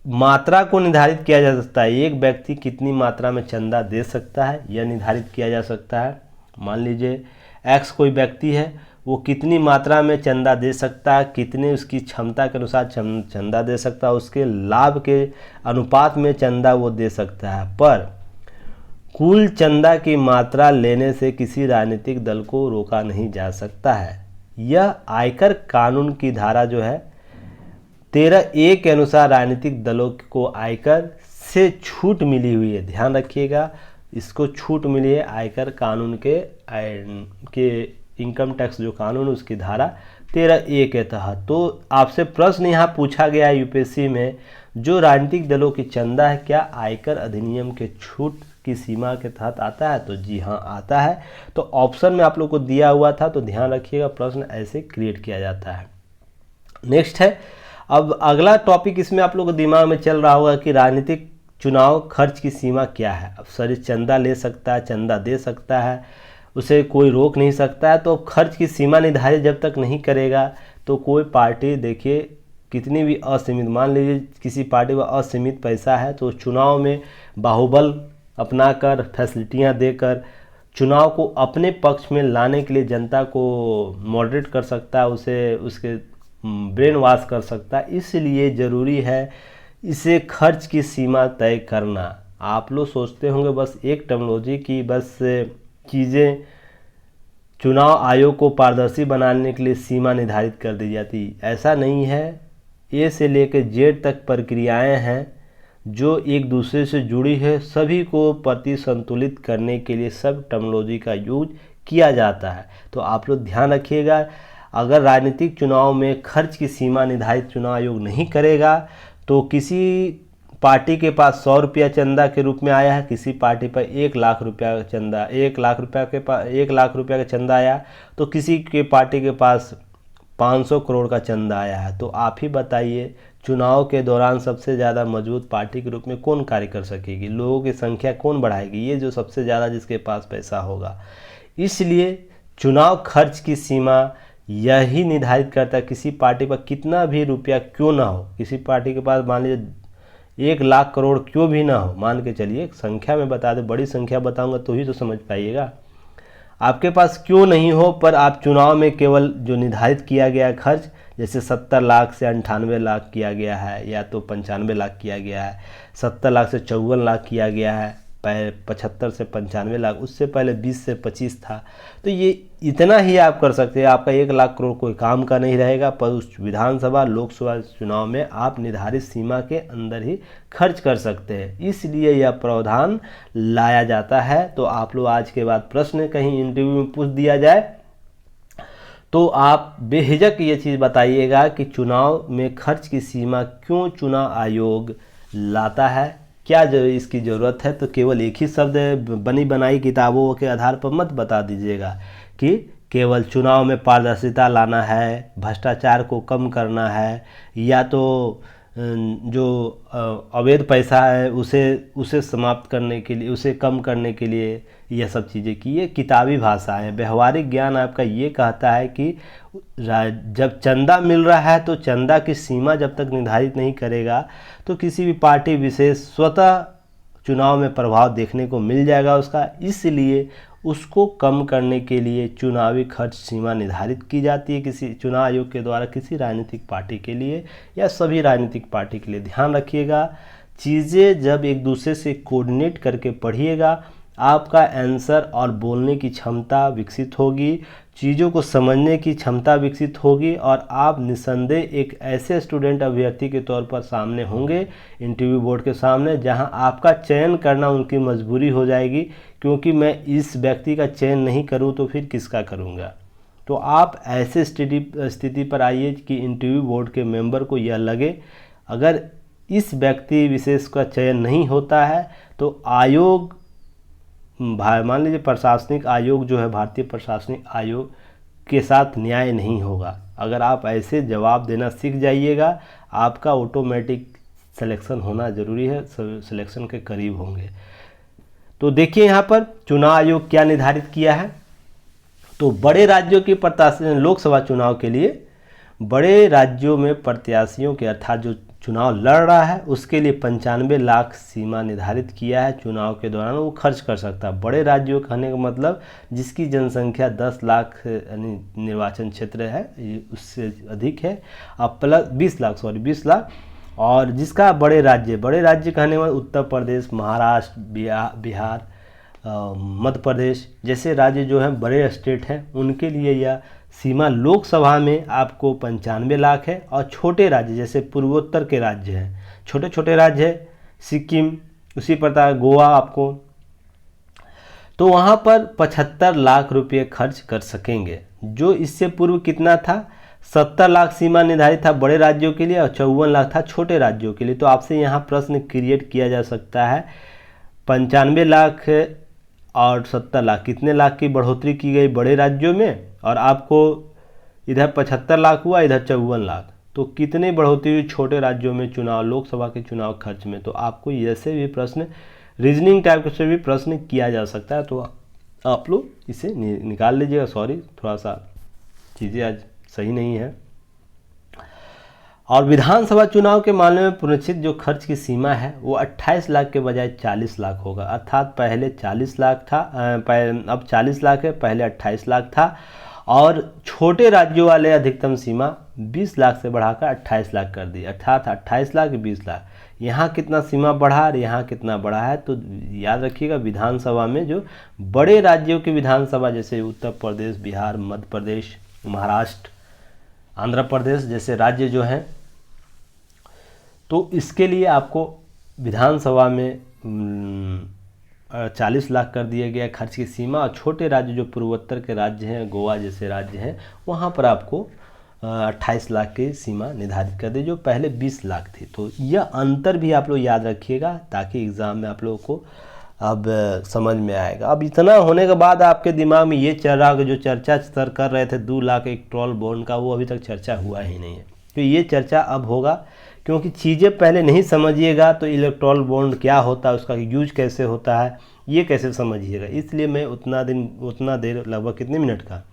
A: मात्रा को निर्धारित किया जा सकता है। एक व्यक्ति कितनी मात्रा में चंदा दे सकता है यह निर्धारित किया जा सकता है। मान लीजिए एक्स कोई व्यक्ति है, वो कितनी मात्रा में चंदा दे सकता है, कितने उसकी क्षमता के अनुसार चंदा दे सकता है, उसके लाभ के अनुपात में चंदा वो दे सकता है। पर कुल चंदा की मात्रा लेने से किसी राजनीतिक दल को रोका नहीं जा सकता है। यह आयकर कानून की धारा जो है 13A के अनुसार राजनीतिक दलों को आयकर से छूट मिली हुई है। ध्यान रखिएगा, इसको छूट मिली है आयकर कानून के इनकम टैक्स जो कानून उसकी धारा 13A के तहत। तो आपसे प्रश्न यहाँ पूछा गया है यूपीएससी में, जो राजनीतिक दलों की चंदा है क्या आयकर अधिनियम के छूट की सीमा के तहत आता है? तो जी हाँ, आता है। तो ऑप्शन में आप लोग को दिया हुआ था, तो ध्यान रखिएगा, प्रश्न ऐसे क्रिएट किया जाता है। नेक्स्ट है, अब अगला टॉपिक इसमें आप लोग को दिमाग में चल रहा होगा कि राजनीतिक चुनाव खर्च की सीमा क्या है। अब सर चंदा ले सकता है, चंदा दे सकता है, उसे कोई रोक नहीं सकता है। तो खर्च की सीमा निर्धारित जब तक नहीं करेगा तो कोई पार्टी, देखिए कितनी भी असीमित, मान लीजिए किसी पार्टी में असीमित पैसा है तो चुनाव में बाहुबल अपनाकर, फैसिलिटियां देकर चुनाव को अपने पक्ष में लाने के लिए जनता को मॉडरेट कर सकता है, उसे उसके ब्रेन वॉश कर सकता है। इसलिए ज़रूरी है इसे खर्च की सीमा तय करना। आप लोग सोचते होंगे बस एक टेक्नोलॉजी की बस चीज़ें चुनाव आयोग को पारदर्शी बनाने के लिए सीमा निर्धारित कर दी जाती, ऐसा नहीं है। ए से लेकर जेड तक प्रक्रियाएं हैं जो एक दूसरे से जुड़ी है, सभी को प्रति संतुलित करने के लिए सब टेक्नोलॉजी का यूज किया जाता है। तो आप लोग ध्यान रखिएगा, अगर राजनीतिक चुनाव में खर्च की सीमा निर्धारित चुनाव आयोग नहीं करेगा तो किसी पार्टी के पास 100 रुपया चंदा के रूप में आया है, किसी पार्टी पर 1 लाख रुपया का चंदा, 1 लाख रुपया के पास 1 लाख रुपया का चंदा आया, तो किसी के पार्टी के पास 500 करोड़ का चंदा आया है। तो आप ही बताइए, चुनाव के दौरान सबसे ज़्यादा मजबूत पार्टी के रूप में कौन कार्य कर सकेगी, लोगों की संख्या कौन बढ़ाएगी? ये जो सबसे ज़्यादा जिसके पास पैसा होगा। इसलिए चुनाव खर्च की सीमा यही निर्धारित करता है, किसी पार्टी पर कितना भी रुपया क्यों ना हो, किसी पार्टी के पास मान लीजिए 1 लाख करोड़ क्यों भी ना हो, मान के चलिए, संख्या में बता दे, बड़ी संख्या बताऊंगा तो ही तो समझ पाइएगा। आपके पास क्यों नहीं हो, पर आप चुनाव में केवल जो निर्धारित किया गया है खर्च, जैसे 70 लाख से 98 लाख किया गया है, या तो 95 लाख किया गया है, 70 लाख से 54 लाख किया गया है, 75 से 95 लाख, उससे पहले 20 से 25 था। तो ये इतना ही आप कर सकते हैं। आपका 1 लाख करोड़ कोई काम का नहीं रहेगा, पर उस विधानसभा लोकसभा चुनाव में आप निर्धारित सीमा के अंदर ही खर्च कर सकते हैं। इसलिए यह प्रावधान लाया जाता है। तो आप लोग आज के बाद प्रश्न कहीं इंटरव्यू में पूछ दिया जाए तो आप बेहिचक ये चीज़ बताइएगा कि चुनाव में खर्च की सीमा क्यों चुनाव आयोग लाता है, क्या इसकी ज़रूरत है। तो केवल एक ही शब्द बनी बनाई किताबों के आधार पर मत बता दीजिएगा कि केवल चुनाव में पारदर्शिता लाना है, भ्रष्टाचार को कम करना है, या तो जो अवैध पैसा है उसे समाप्त करने के लिए, उसे कम करने के लिए यह सब चीज़ें की। ये किताबी भाषा है। व्यवहारिक ज्ञान आपका ये कहता है कि जब चंदा मिल रहा है तो चंदा की सीमा जब तक निर्धारित नहीं करेगा तो किसी भी पार्टी विशेष स्वतः चुनाव में प्रभाव देखने को मिल जाएगा उसका। इसलिए उसको कम करने के लिए चुनावी खर्च सीमा निर्धारित की जाती है किसी चुनाव आयोग के द्वारा, किसी राजनीतिक पार्टी के लिए या सभी राजनीतिक पार्टी के लिए। ध्यान रखिएगा, चीज़ें जब एक दूसरे से कोऑर्डिनेट करके पढ़िएगा, आपका आंसर और बोलने की क्षमता विकसित होगी, चीज़ों को समझने की क्षमता विकसित होगी, और आप निस्संदेह एक ऐसे स्टूडेंट अभ्यर्थी के तौर पर सामने होंगे इंटरव्यू बोर्ड के सामने, जहां आपका चयन करना उनकी मजबूरी हो जाएगी, क्योंकि मैं इस व्यक्ति का चयन नहीं करूं तो फिर किसका करूंगा। तो आप ऐसे स्थिति पर आइए कि इंटरव्यू बोर्ड के मेंबर को यह लगे अगर इस व्यक्ति विशेष का चयन नहीं होता है तो आयोग, मान लीजिए प्रशासनिक आयोग जो है, भारतीय प्रशासनिक आयोग के साथ न्याय नहीं होगा। अगर आप ऐसे जवाब देना सीख जाइएगा, आपका ऑटोमेटिक सिलेक्शन होना ज़रूरी है, सिलेक्शन के करीब होंगे। तो देखिए यहाँ पर चुनाव आयोग क्या निर्धारित किया है। तो बड़े राज्यों की प्रत्याशी, लोकसभा चुनाव के लिए बड़े राज्यों में प्रत्याशियों के अर्थात जो चुनाव लड़ रहा है उसके लिए 95 लाख सीमा निर्धारित किया है। चुनाव के दौरान वो खर्च कर सकता है। बड़े राज्यों कहने का मतलब जिसकी जनसंख्या 10 लाख यानी निर्वाचन क्षेत्र है उससे अधिक है, अब प्लस 20 लाख और जिसका बड़े राज्य कहने में उत्तर प्रदेश, महाराष्ट्र, बिहार, मध्य प्रदेश जैसे राज्य जो हैं बड़े स्टेट हैं, उनके लिए यह सीमा लोकसभा में आपको 95 लाख है। और छोटे राज्य जैसे पूर्वोत्तर के राज्य हैं, छोटे छोटे राज्य है, सिक्किम, उसी प्रकार गोवा आपको, तो वहाँ पर 75 लाख रुपये खर्च कर सकेंगे। जो इससे पूर्व कितना था, 70 लाख सीमा निर्धारित था बड़े राज्यों के लिए और 54 लाख था छोटे राज्यों के लिए। तो आपसे यहाँ प्रश्न क्रिएट किया जा सकता है 95 लाख और 70 लाख, कितने लाख की बढ़ोतरी की गई बड़े राज्यों में, और आपको इधर 75 लाख हुआ, इधर 54 लाख, तो कितनी बढ़ोतरी हुई छोटे राज्यों में चुनाव, लोकसभा के चुनाव खर्च में। तो आपको ऐसे भी प्रश्न, रीजनिंग टाइप से भी प्रश्न किया जा सकता है। तो आप लोग इसे निकाल लीजिएगा। सॉरी, थोड़ा सा चीज़ें आज सही नहीं है। और विधानसभा चुनाव के मामले में पुनरीक्षित जो खर्च की सीमा है वो 28 लाख के बजाय 40 लाख होगा। अर्थात पहले 40 लाख था, अब 40 लाख है, पहले 28 लाख था। और छोटे राज्यों वाले अधिकतम सीमा 20 लाख से बढ़ाकर 28 लाख कर दी, अर्थात 28 लाख 20 लाख। यहाँ कितना सीमा बढ़ा और यहाँ कितना बढ़ा है, तो याद रखिएगा विधानसभा में जो बड़े राज्यों की विधानसभा जैसे उत्तर प्रदेश, बिहार, मध्य प्रदेश, महाराष्ट्र, आंध्र प्रदेश जैसे राज्य जो हैं, तो इसके लिए आपको विधानसभा में 40 लाख कर दिया गया खर्च की सीमा। और छोटे राज्य जो पूर्वोत्तर के राज्य हैं, गोवा जैसे राज्य हैं, वहाँ पर आपको 28 लाख की सीमा निर्धारित कर दी, जो पहले 20 लाख थी। तो यह अंतर भी आप लोग याद रखिएगा ताकि एग्ज़ाम में आप लोगों को अब समझ में आएगा। अब इतना होने के बाद आपके दिमाग में ये चल रहा है कि जो चर्चा सर कर रहे थे 2 लाख एक ट्रॉल बॉन्ड का, वो अभी तक चर्चा हुआ ही नहीं है। तो ये चर्चा अब होगा, क्योंकि चीज़ें पहले नहीं समझिएगा तो इलेक्ट्रॉल बॉन्ड क्या होता है, उसका यूज कैसे होता है, ये कैसे समझिएगा। इसलिए मैं उतना देर लगभग कितने मिनट का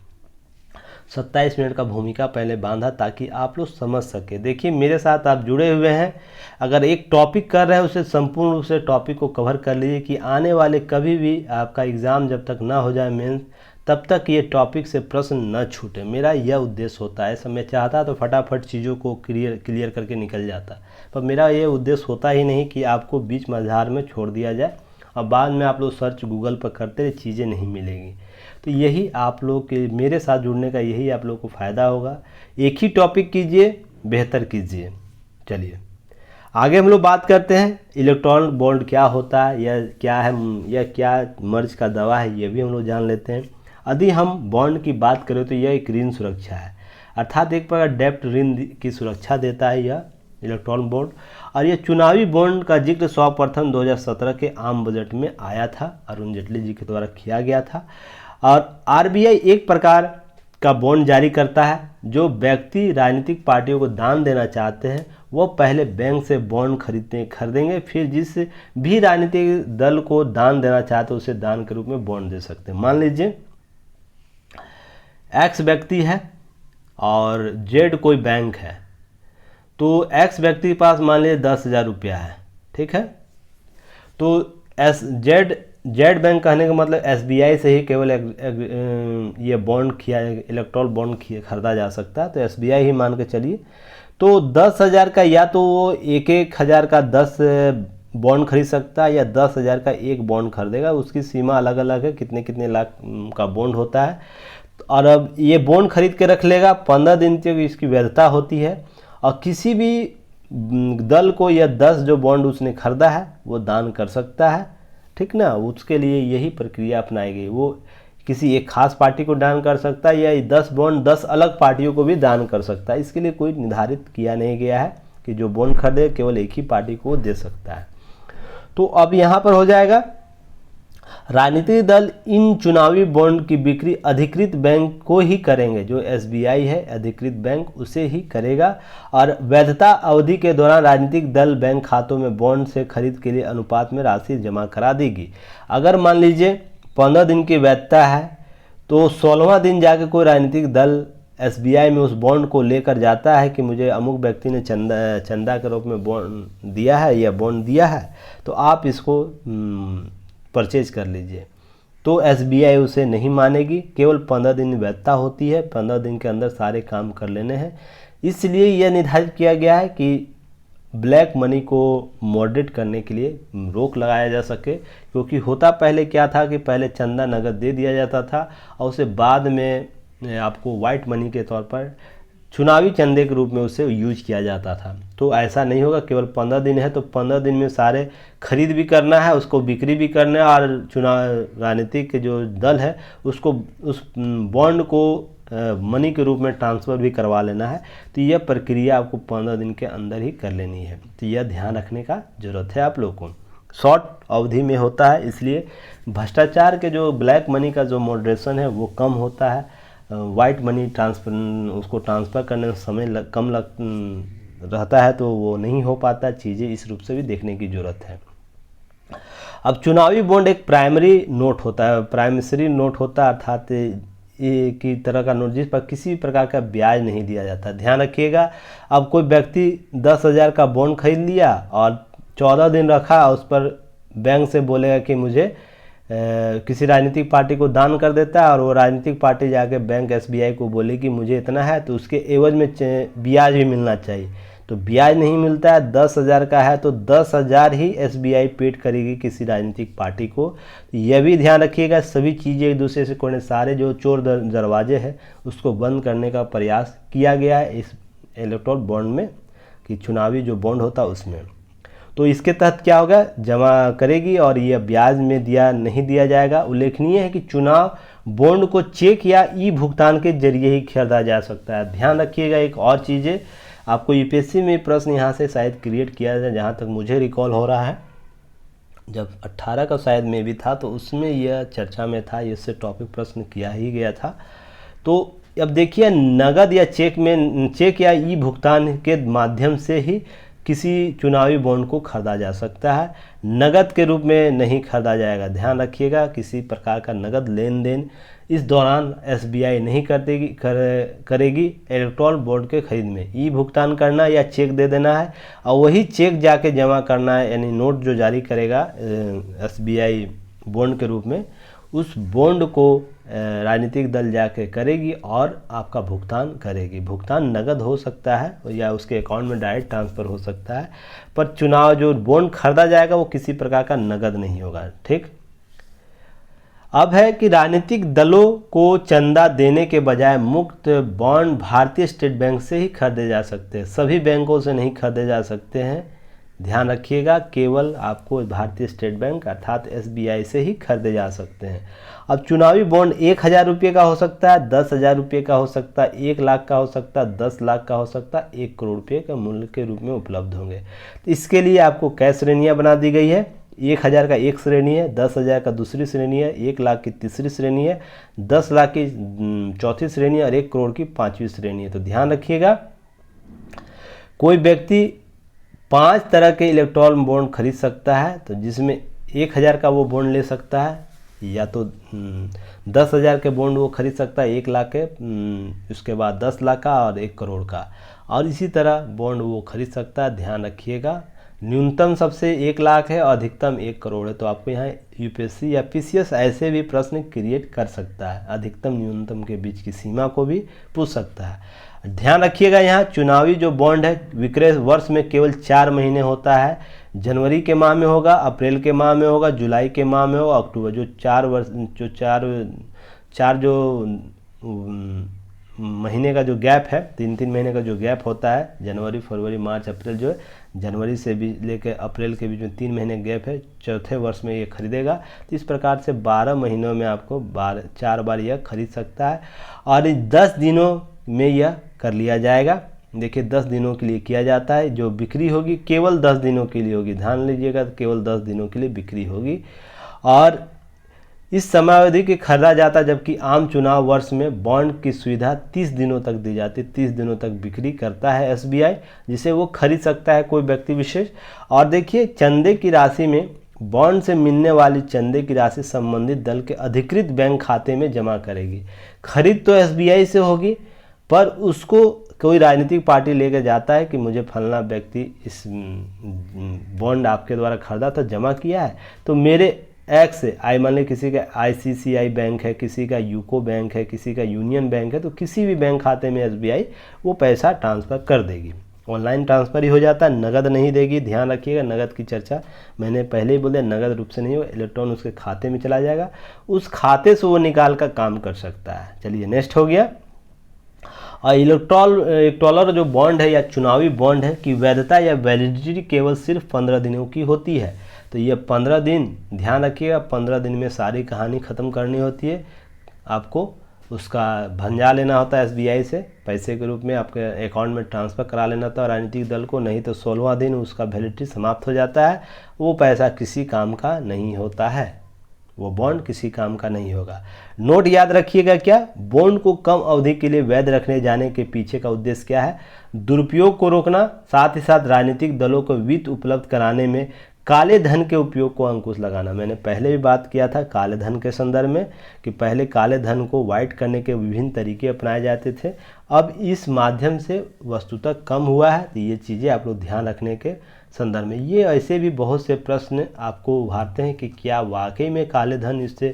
A: 27 मिनट का भूमिका पहले बांधा ताकि आप लोग समझ सके। देखिए मेरे साथ आप जुड़े हुए हैं, अगर एक टॉपिक कर रहे हैं उसे संपूर्ण रूप से टॉपिक को कवर कर लीजिए कि आने वाले कभी भी आपका एग्ज़ाम जब तक ना हो जाए मेंस, तब तक ये टॉपिक से प्रश्न न छूटे। मेरा यह उद्देश्य होता है। सब मैं चाहता तो फटाफट चीज़ों को क्लियर करके निकल जाता, पर मेरा ये उद्देश्य होता ही नहीं कि आपको बीच मझधार में छोड़ दिया जाए और बाद में आप लोग सर्च गूगल पर करते रहे, चीज़ें नहीं मिलेंगी। तो यही आप लोग के मेरे साथ जुड़ने का यही आप लोग को फ़ायदा होगा। एक ही टॉपिक कीजिए, बेहतर कीजिए। चलिए आगे हम लोग बात करते हैं इलेक्ट्रॉन बॉन्ड क्या होता है, यह क्या है, यह क्या मर्ज का दवा है, ये भी हम लोग जान लेते हैं। यदि हम बॉन्ड की बात करें तो यह एक ऋण सुरक्षा है, अर्थात एक प्रकार डेब्ट ऋण की सुरक्षा देता है यह इलेक्ट्रॉन बॉन्ड। और यह चुनावी बॉन्ड का जिक्र सर्वप्रथम 2017 के आम बजट में आया था, अरुण जेटली जी के द्वारा किया गया था। और आरबीआई एक प्रकार का बॉन्ड जारी करता है। जो व्यक्ति राजनीतिक पार्टियों को दान देना चाहते हैं वो पहले बैंक से बॉन्ड खरीदेंगे, फिर जिस भी राजनीतिक दल को दान देना चाहते हैं उसे दान के रूप में बॉन्ड दे सकते हैं। मान लीजिए एक्स व्यक्ति है और जेड कोई बैंक है, तो एक्स व्यक्ति के पास मान लीजिए 10,000 रुपया है, ठीक है। तो जेड बैंक कहने का मतलब एसबीआई से ही केवल ये बॉन्ड इलेक्ट्रॉल बॉन्ड खरीदा जा सकता है, तो एसबीआई ही मान के चलिए। तो 10,000 का या तो वो 1,000 का 10 बॉन्ड खरीद सकता है या 10,000 का एक बॉन्ड खरीदेगा। उसकी सीमा अलग अलग है, कितने कितने लाख का बॉन्ड होता है। और अब ये बॉन्ड खरीद के रख लेगा, 15 दिन तक इसकी वैधता होती है। और किसी भी दल को यह 10 जो बॉन्ड उसने खरीदा है वो दान कर सकता है, ठीक ना। उसके लिए यही प्रक्रिया अपनाई गई। वो किसी एक खास पार्टी को दान कर सकता है या 10 बॉन्ड 10 अलग पार्टियों को भी दान कर सकता है। इसके लिए कोई निर्धारित किया नहीं गया है कि जो बॉन्ड खरीदे केवल एक ही पार्टी को दे सकता है। तो अब यहाँ पर हो जाएगा, राजनीतिक दल इन चुनावी बॉन्ड की बिक्री अधिकृत बैंक को ही करेंगे, जो एसबीआई है अधिकृत बैंक उसे ही करेगा, और वैधता अवधि के दौरान राजनीतिक दल बैंक खातों में बॉन्ड से खरीद के लिए अनुपात में राशि जमा करा देगी। अगर मान लीजिए 15 दिन की वैधता है तो 16वां दिन जाके कोई राजनीतिक दल एसबीआई में उस बॉन्ड को लेकर जाता है कि मुझे अमुक व्यक्ति ने चंदा के रूप में बॉन्ड दिया है या बॉन्ड दिया है, तो आप इसको परचेज कर लीजिए, तो एसबीआई उसे नहीं मानेगी। केवल 15 दिन वैधता होती है, 15 दिन के अंदर सारे काम कर लेने हैं। इसलिए यह निर्धारित किया गया है कि ब्लैक मनी को मॉडरेट करने के लिए रोक लगाया जा सके, क्योंकि होता पहले क्या था कि पहले चंदा नगद दे दिया जाता था और उसे बाद में आपको वाइट मनी के तौर पर चुनावी चंदे के रूप में उसे यूज किया जाता था। तो ऐसा नहीं होगा, केवल 15 दिन है तो 15 दिन में सारे खरीद भी करना है, उसको बिक्री भी करना है, और चुनाव राजनीतिक के जो दल है उसको उस बॉन्ड को मनी के रूप में ट्रांसफ़र भी करवा लेना है। तो यह प्रक्रिया आपको 15 दिन के अंदर ही कर लेनी है। तो यह ध्यान रखने का ज़रूरत है आप लोग को। शॉर्ट अवधि में होता है, इसलिए भ्रष्टाचार के जो ब्लैक मनी का जो मॉडरेशन है वो कम होता है। वाइट मनी उसको ट्रांसफ़र करने में समय कम रहता है, तो वो नहीं हो पाता। चीज़ें इस रूप से भी देखने की ज़रूरत है। अब चुनावी बॉन्ड एक प्राइमरी नोट होता है, प्राइमरी नोट होता है, अर्थात ये की तरह का नोट जिस पर किसी प्रकार का ब्याज नहीं दिया जाता। ध्यान रखिएगा, अब कोई व्यक्ति 10,000 का बॉन्ड खरीद लिया और 14 दिन रखा, उस पर बैंक से बोलेगा कि मुझे किसी राजनीतिक पार्टी को दान कर देता है, और वो राजनीतिक पार्टी जाके बैंक एसबीआई को बोले कि मुझे इतना है, तो उसके एवज में ब्याज भी मिलना चाहिए। तो ब्याज नहीं मिलता है, 10,000 का है तो 10,000 ही एसबीआई पेड करेगी किसी राजनीतिक पार्टी को। यह भी ध्यान रखिएगा, सभी चीज़ें एक दूसरे से कोने, सारे जो चोर दरवाजे हैं उसको बंद करने का प्रयास किया गया है इस इलेक्टोरल बॉन्ड में, कि चुनावी जो बॉन्ड होता है उसमें। तो इसके तहत क्या होगा, जमा करेगी और यह ब्याज में नहीं दिया जाएगा। उल्लेखनीय है कि चुनाव बॉन्ड को चेक या ई भुगतान के जरिए ही खरीदा जा सकता है। ध्यान रखिएगा, एक और चीज़ें आपको यूपीएससी में प्रश्न यहाँ से शायद क्रिएट किया जाए, जहाँ तक मुझे रिकॉल हो रहा है, जब 18 का शायद में भी था तो उसमें यह चर्चा में था, इससे टॉपिक प्रश्न किया ही गया था। तो अब देखिए, नगद या चेक या ई भुगतान के माध्यम से ही किसी चुनावी बॉन्ड को खरीदा जा सकता है, नगद के रूप में नहीं खरीदा जाएगा। ध्यान रखिएगा, किसी प्रकार का नगद लेन देन इस दौरान एसबीआई नहीं करेगी इलेक्टोरल बॉन्ड के खरीद में। ई भुगतान करना या चेक दे देना है और वही चेक जाके जमा करना है, यानी नोट जो जारी करेगा एसबीआई बॉन्ड के रूप में, उस बॉन्ड को राजनीतिक दल जाके करेगी और आपका भुगतान करेगी। भुगतान नगद हो सकता है या उसके अकाउंट में डायरेक्ट ट्रांसफ़र हो सकता है, पर चुनाव जो बॉन्ड खरीदा जाएगा वो किसी प्रकार का नगद नहीं होगा। ठीक, अब है कि राजनीतिक दलों को चंदा देने के बजाय मुक्त बॉन्ड भारतीय स्टेट बैंक से ही खरीदे जा सकते हैं, सभी बैंकों से नहीं खरीदे जा सकते हैं। ध्यान रखिएगा, केवल आपको भारतीय स्टेट बैंक अर्थात एसबीआई से ही खरीदे जा सकते हैं। अब चुनावी बॉन्ड 1,000 रुपये का हो सकता है, 10,000 रुपये का हो सकता है, 1 लाख का हो सकता है, 10 लाख का हो सकता है, 1 करोड़ रुपये का मूल्य के रूप में उपलब्ध होंगे। तो इसके लिए आपको कै श्रेणियाँ बना दी गई है। 1,000 का एक श्रेणी है, 10,000 का दूसरी श्रेणी है, 1 लाख की तीसरी श्रेणी है, 10 लाख की चौथी श्रेणी है और 1 करोड़ की 5वीं श्रेणी है। तो ध्यान रखिएगा, कोई व्यक्ति 5 तरह के इलेक्टोरल बॉन्ड खरीद सकता है, तो जिसमें 1,000 का वो बॉन्ड ले सकता है, या तो 10,000 के बॉन्ड वो खरीद सकता है 1 लाख के, उसके बाद 10 लाख का और 1 करोड़ का, और इसी तरह बॉन्ड वो खरीद सकता है। ध्यान रखिएगा, न्यूनतम सबसे 1 लाख है और अधिकतम 1 करोड़ है। तो आपको यहाँ यूपीएससी या पीसीएस ऐसे भी प्रश्न क्रिएट कर सकता है, अधिकतम न्यूनतम के बीच की सीमा को भी पूछ सकता है। ध्यान रखिएगा, यहाँ चुनावी जो बॉन्ड है विक्रय वर्ष में केवल 4 महीने होता है। जनवरी के माह में होगा, अप्रैल के माह में होगा, जुलाई के माह में होगा, अक्टूबर, जो 4 महीने का जो गैप है, 3-3 महीने का जो गैप होता है, जनवरी, फरवरी, मार्च, अप्रैल, जो है जनवरी से भी लेकर अप्रैल के बीच में 3 महीने गैप है, चौथे वर्ष में ये खरीदेगा। तो इस प्रकार से 12 महीनों में आपको 4 बार यह खरीद सकता है और 10 दिनों में यह कर लिया जाएगा। देखिए 10 दिनों के लिए किया जाता है, जो बिक्री होगी केवल 10 दिनों के लिए होगी, ध्यान लीजिएगा, केवल 10 दिनों के लिए बिक्री होगी। और इस समयावधि के खरीदा जाता, जबकि आम चुनाव वर्ष में बॉन्ड की सुविधा 30 दिनों तक दी जाती है। 30 दिनों तक बिक्री करता है एसबीआई, जिसे वो खरीद सकता है कोई व्यक्ति विशेष। और देखिए चंदे की राशि में बॉन्ड से मिलने वाली चंदे की राशि संबंधित दल के अधिकृत बैंक खाते में जमा करेगी। खरीद तो एसबीआई से होगी, पर उसको कोई राजनीतिक पार्टी लेकर जाता है कि मुझे फलना व्यक्ति इस बॉन्ड आपके द्वारा खरीदा था, जमा किया है, तो मेरे एक्स आई, मान ली किसी का आईसीआईसीआई बैंक है, किसी का यूको बैंक है, किसी का यूनियन बैंक है, तो किसी भी बैंक खाते में एसबीआई वो पैसा ट्रांसफ़र कर देगी। ऑनलाइन ट्रांसफ़र ही हो जाता है, नगद नहीं देगी, ध्यान रखिएगा। नगद की चर्चा मैंने पहले ही बोला, नगद रूप से नहीं हो, इलेक्ट्रॉन उसके खाते में चला जाएगा, उस खाते से वो निकाल कर काम कर सकता है। चलिए नेक्स्ट हो गया। और इलेक्टोरल जो बॉन्ड है या चुनावी बॉन्ड है कि वैधता या वैलिडिटी केवल सिर्फ 15 दिनों की होती है। तो ये 15 दिन, ध्यान रखिएगा, 15 दिन में सारी कहानी ख़त्म करनी होती है। आपको उसका भंजा लेना होता है एसबीआई से, पैसे के रूप में आपके अकाउंट में ट्रांसफ़र करा लेना होता है राजनीतिक दल को, नहीं तो 16वां दिन उसका वैलिडिटी समाप्त हो जाता है। वो पैसा किसी काम का नहीं होता है, वो बॉन्ड किसी काम का नहीं होगा। नोट याद रखिएगा, क्या बॉन्ड को कम अवधि के लिए वैध रखने जाने के पीछे का उद्देश्य क्या है? दुरुपयोग को रोकना, साथ ही साथ राजनीतिक दलों को वित्त उपलब्ध कराने में काले धन के उपयोग को अंकुश लगाना। मैंने पहले भी बात किया था काले धन के संदर्भ में कि पहले काले धन को वाइट करने के विभिन्न तरीके अपनाए जाते थे, अब इस माध्यम से वस्तुतः कम हुआ है। तो ये चीज़ें आप लोग ध्यान रखने के संदर्भ में, ये ऐसे भी बहुत से प्रश्न आपको उभारते हैं कि क्या वाकई में काले धन इससे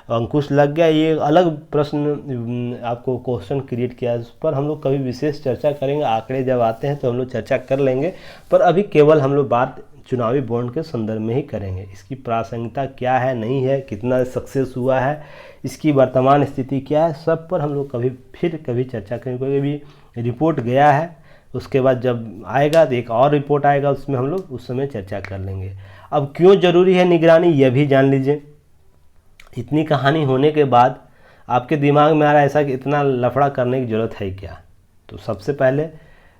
A: अंकुश लग गया। ये अलग प्रश्न आपको क्वेश्चन क्रिएट किया, उस पर हम लोग कभी विशेष चर्चा करेंगे, आंकड़े जब आते हैं तो हम लोग चर्चा कर लेंगे, पर अभी केवल हम लोग बात चुनावी बॉन्ड के संदर्भ में ही करेंगे। इसकी प्रासंगिकता क्या है, नहीं है, कितना सक्सेस हुआ है, इसकी वर्तमान स्थिति क्या है, सब पर हम लोग कभी चर्चा करेंगे। कोई भी रिपोर्ट गया है, उसके बाद जब आएगा तो एक और रिपोर्ट आएगा, उसमें हम लोग उस समय चर्चा कर लेंगे। अब क्यों ज़रूरी है निगरानी, यह भी जान लीजिए। इतनी कहानी होने के बाद आपके दिमाग में आ रहा है ऐसा कि इतना लफड़ा करने की ज़रूरत है क्या? तो सबसे पहले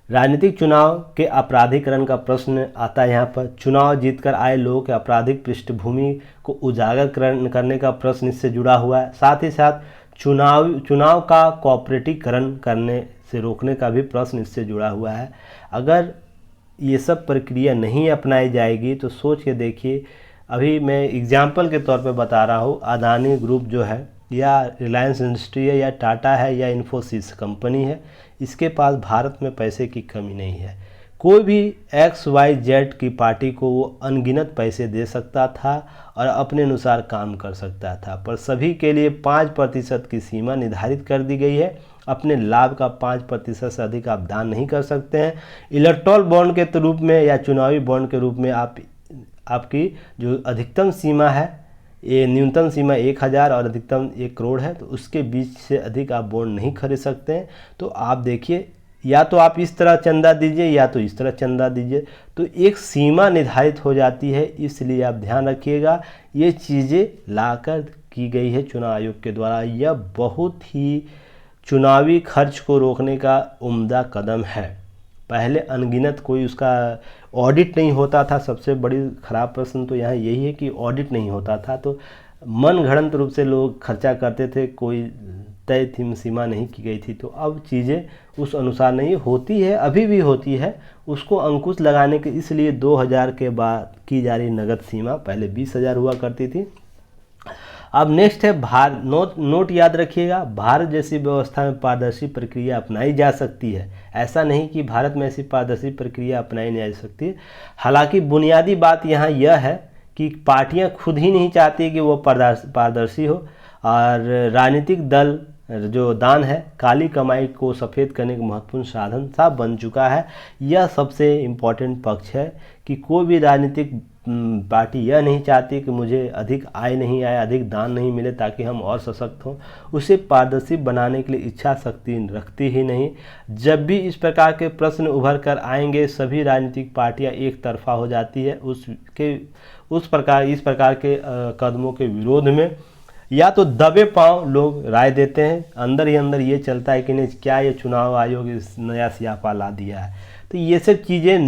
A: राजनीतिक चुनाव के आपराधिकरण का प्रश्न आता है यहाँ पर। चुनाव जीतकर आए लोगों के आपराधिक पृष्ठभूमि को उजागर करने का प्रश्न इससे जुड़ा हुआ है। साथ ही साथ चुनाव का कॉपरेटिकरण करने से रोकने का भी प्रश्न इससे जुड़ा हुआ है। अगर ये सब प्रक्रिया नहीं अपनाई जाएगी तो सोच के देखिए, अभी मैं एग्जाम्पल के तौर पे बता रहा हूँ, अदानी ग्रुप जो है या रिलायंस इंडस्ट्री है या टाटा है या इन्फोसिस कंपनी है, इसके पास भारत में पैसे की कमी नहीं है। कोई भी XYZ की पार्टी को वो अनगिनत पैसे दे सकता था और अपने अनुसार काम कर सकता था, पर सभी के लिए 5% की सीमा निर्धारित कर दी गई है। अपने लाभ का 5% से अधिक आप दान नहीं कर सकते हैं। इलेक्टोरल बॉन्ड के रूप में या चुनावी बॉन्ड के रूप में आपकी जो अधिकतम सीमा है, ये न्यूनतम सीमा 1000 और अधिकतम 1 करोड़ है, तो उसके बीच से अधिक आप बॉन्ड नहीं खरीद सकते हैं। तो आप देखिए, या तो आप इस तरह चंदा दीजिए या तो इस तरह चंदा दीजिए, तो एक सीमा निर्धारित हो जाती है। इसलिए आप ध्यान रखिएगा, ये चीज़ें लाकर की गई है चुनाव आयोग के द्वारा। यह बहुत ही चुनावी खर्च को रोकने का उम्दा कदम है। पहले अनगिनत कोई उसका ऑडिट नहीं होता था। सबसे बड़ी ख़राब प्रश्न तो यहाँ यही है कि ऑडिट नहीं होता था, तो मन घड़ंत रूप से लोग खर्चा करते थे, कोई तय थी सीमा नहीं की गई थी। तो अब चीज़ें उस अनुसार नहीं होती है, अभी भी होती है। उसको अंकुश लगाने के इसलिए 2000 के बाद की जा रही नगद सीमा, पहले 20,000 हुआ करती थी। अब नेक्स्ट है नोट याद रखिएगा, भारत जैसी व्यवस्था में पारदर्शी प्रक्रिया अपनाई जा सकती है। ऐसा नहीं कि भारत में ऐसी पारदर्शी प्रक्रिया अपनाई नहीं जा सकती। हालांकि बुनियादी बात यहाँ यह है कि पार्टियां खुद ही नहीं चाहती कि वो पारदर्शी हो, और राजनीतिक दल जो दान है, काली कमाई को सफ़ेद करने का महत्वपूर्ण साधन सा बन चुका है। यह सबसे इम्पॉर्टेंट पक्ष है कि कोई भी राजनीतिक पार्टी यह नहीं चाहती कि मुझे अधिक आय नहीं आए, अधिक दान नहीं मिले ताकि हम और सशक्त हों, उसे पारदर्शी बनाने के लिए इच्छा शक्ति रखती ही नहीं। जब भी इस प्रकार के प्रश्न उभर कर आएंगे सभी राजनीतिक पार्टियां एक तरफा हो जाती है। इस प्रकार के कदमों के विरोध में या तो दबे पांव लोग राय देते हैं, अंदर ही अंदर ये चलता है कि नहीं क्या ये चुनाव आयोग इस नया स्यापा ला दिया है। तो ये सब चीज़ें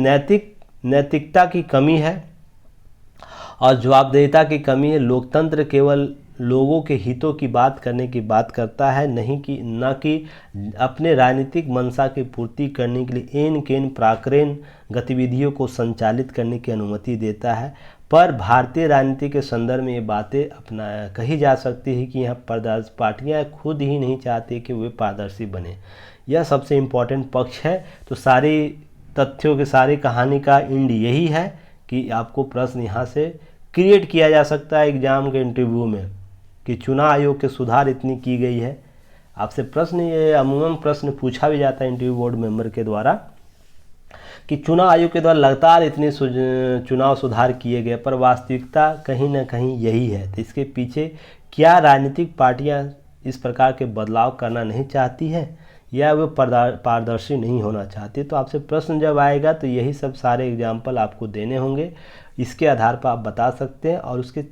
A: नैतिकता की कमी है और जवाबदेहिता की कमी है। लोकतंत्र केवल लोगों के हितों की बात करने की बात करता है, न कि अपने राजनीतिक मंशा की पूर्ति करने के लिए एन केन प्राक्रेन गतिविधियों को संचालित करने की अनुमति देता है। पर भारतीय राजनीति के संदर्भ में ये बातें अपना कही जा सकती है कि यहाँ पार्टियाँ खुद ही नहीं चाहती कि वे पारदर्शी बने। यह सबसे इम्पोर्टेंट पक्ष है। तो सारी तथ्यों की सारी कहानी का एंड यही है कि आपको प्रश्न यहाँ से क्रिएट किया जा सकता है एग्जाम के इंटरव्यू में कि चुनाव आयोग के सुधार इतनी की गई है। आपसे प्रश्न ये अमूमन प्रश्न पूछा भी जाता है इंटरव्यू बोर्ड मेंबर के द्वारा कि चुनाव आयोग के द्वारा लगातार इतने चुनाव सुधार किए गए, पर वास्तविकता कहीं ना कहीं यही है। तो इसके पीछे क्या राजनीतिक पार्टियां इस प्रकार के बदलाव करना नहीं चाहती हैं या वे पारदर्शी नहीं होना चाहती? तो आपसे प्रश्न जब आएगा तो यही सब सारे एग्जाम्पल आपको देने होंगे, इसके आधार पर आप बता सकते हैं और उसके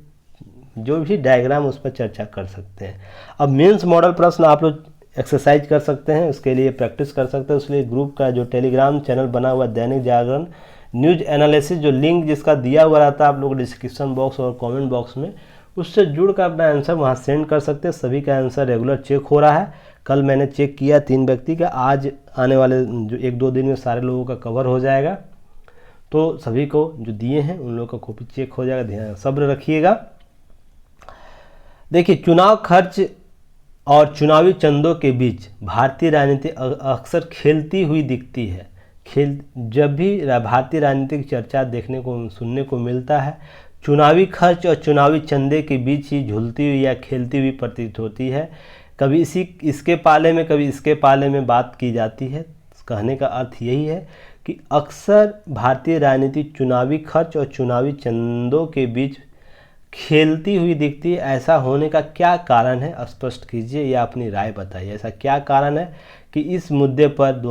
A: जो भी डायग्राम उस पर चर्चा कर सकते हैं। अब मेंस मॉडल प्रश्न आप लोग एक्सरसाइज कर सकते हैं, उसके लिए प्रैक्टिस कर सकते हैं। उसके ग्रुप का जो टेलीग्राम चैनल बना हुआ दैनिक जागरण न्यूज एनालिसिस, जो लिंक जिसका दिया हुआ रहता है आप लोग डिस्क्रिप्शन बॉक्स और कमेंट बॉक्स में, उससे जुड़कर अपना आंसर वहाँ सेंड कर सकते हैं। सभी का आंसर रेगुलर चेक हो रहा है। कल मैंने चेक किया 3 व्यक्ति का, आज आने वाले जो 1-2 दिन में सारे लोगों का कवर हो जाएगा। तो सभी को जो दिए हैं उन लोगों का कॉपी चेक हो जाएगा, ध्यान सब्र रखिएगा। देखिए, चुनाव खर्च और चुनावी चंदों के बीच भारतीय राजनीति अक्सर खेलती हुई दिखती है। जब भी भारतीय राजनीतिक चर्चा देखने को सुनने को मिलता है, चुनावी खर्च और चुनावी चंदे के बीच ही झूलती हुई या खेलती हुई प्रतीत होती है। कभी इसके पाले में कभी इसके पाले में बात की जाती है। कहने का अर्थ यही है कि अक्सर भारतीय राजनीति चुनावी खर्च और चुनावी चंदों के बीच खेलती हुई दिखती है। ऐसा होने का क्या कारण है, स्पष्ट कीजिए या अपनी राय बताइए। ऐसा क्या कारण है कि इस मुद्दे पर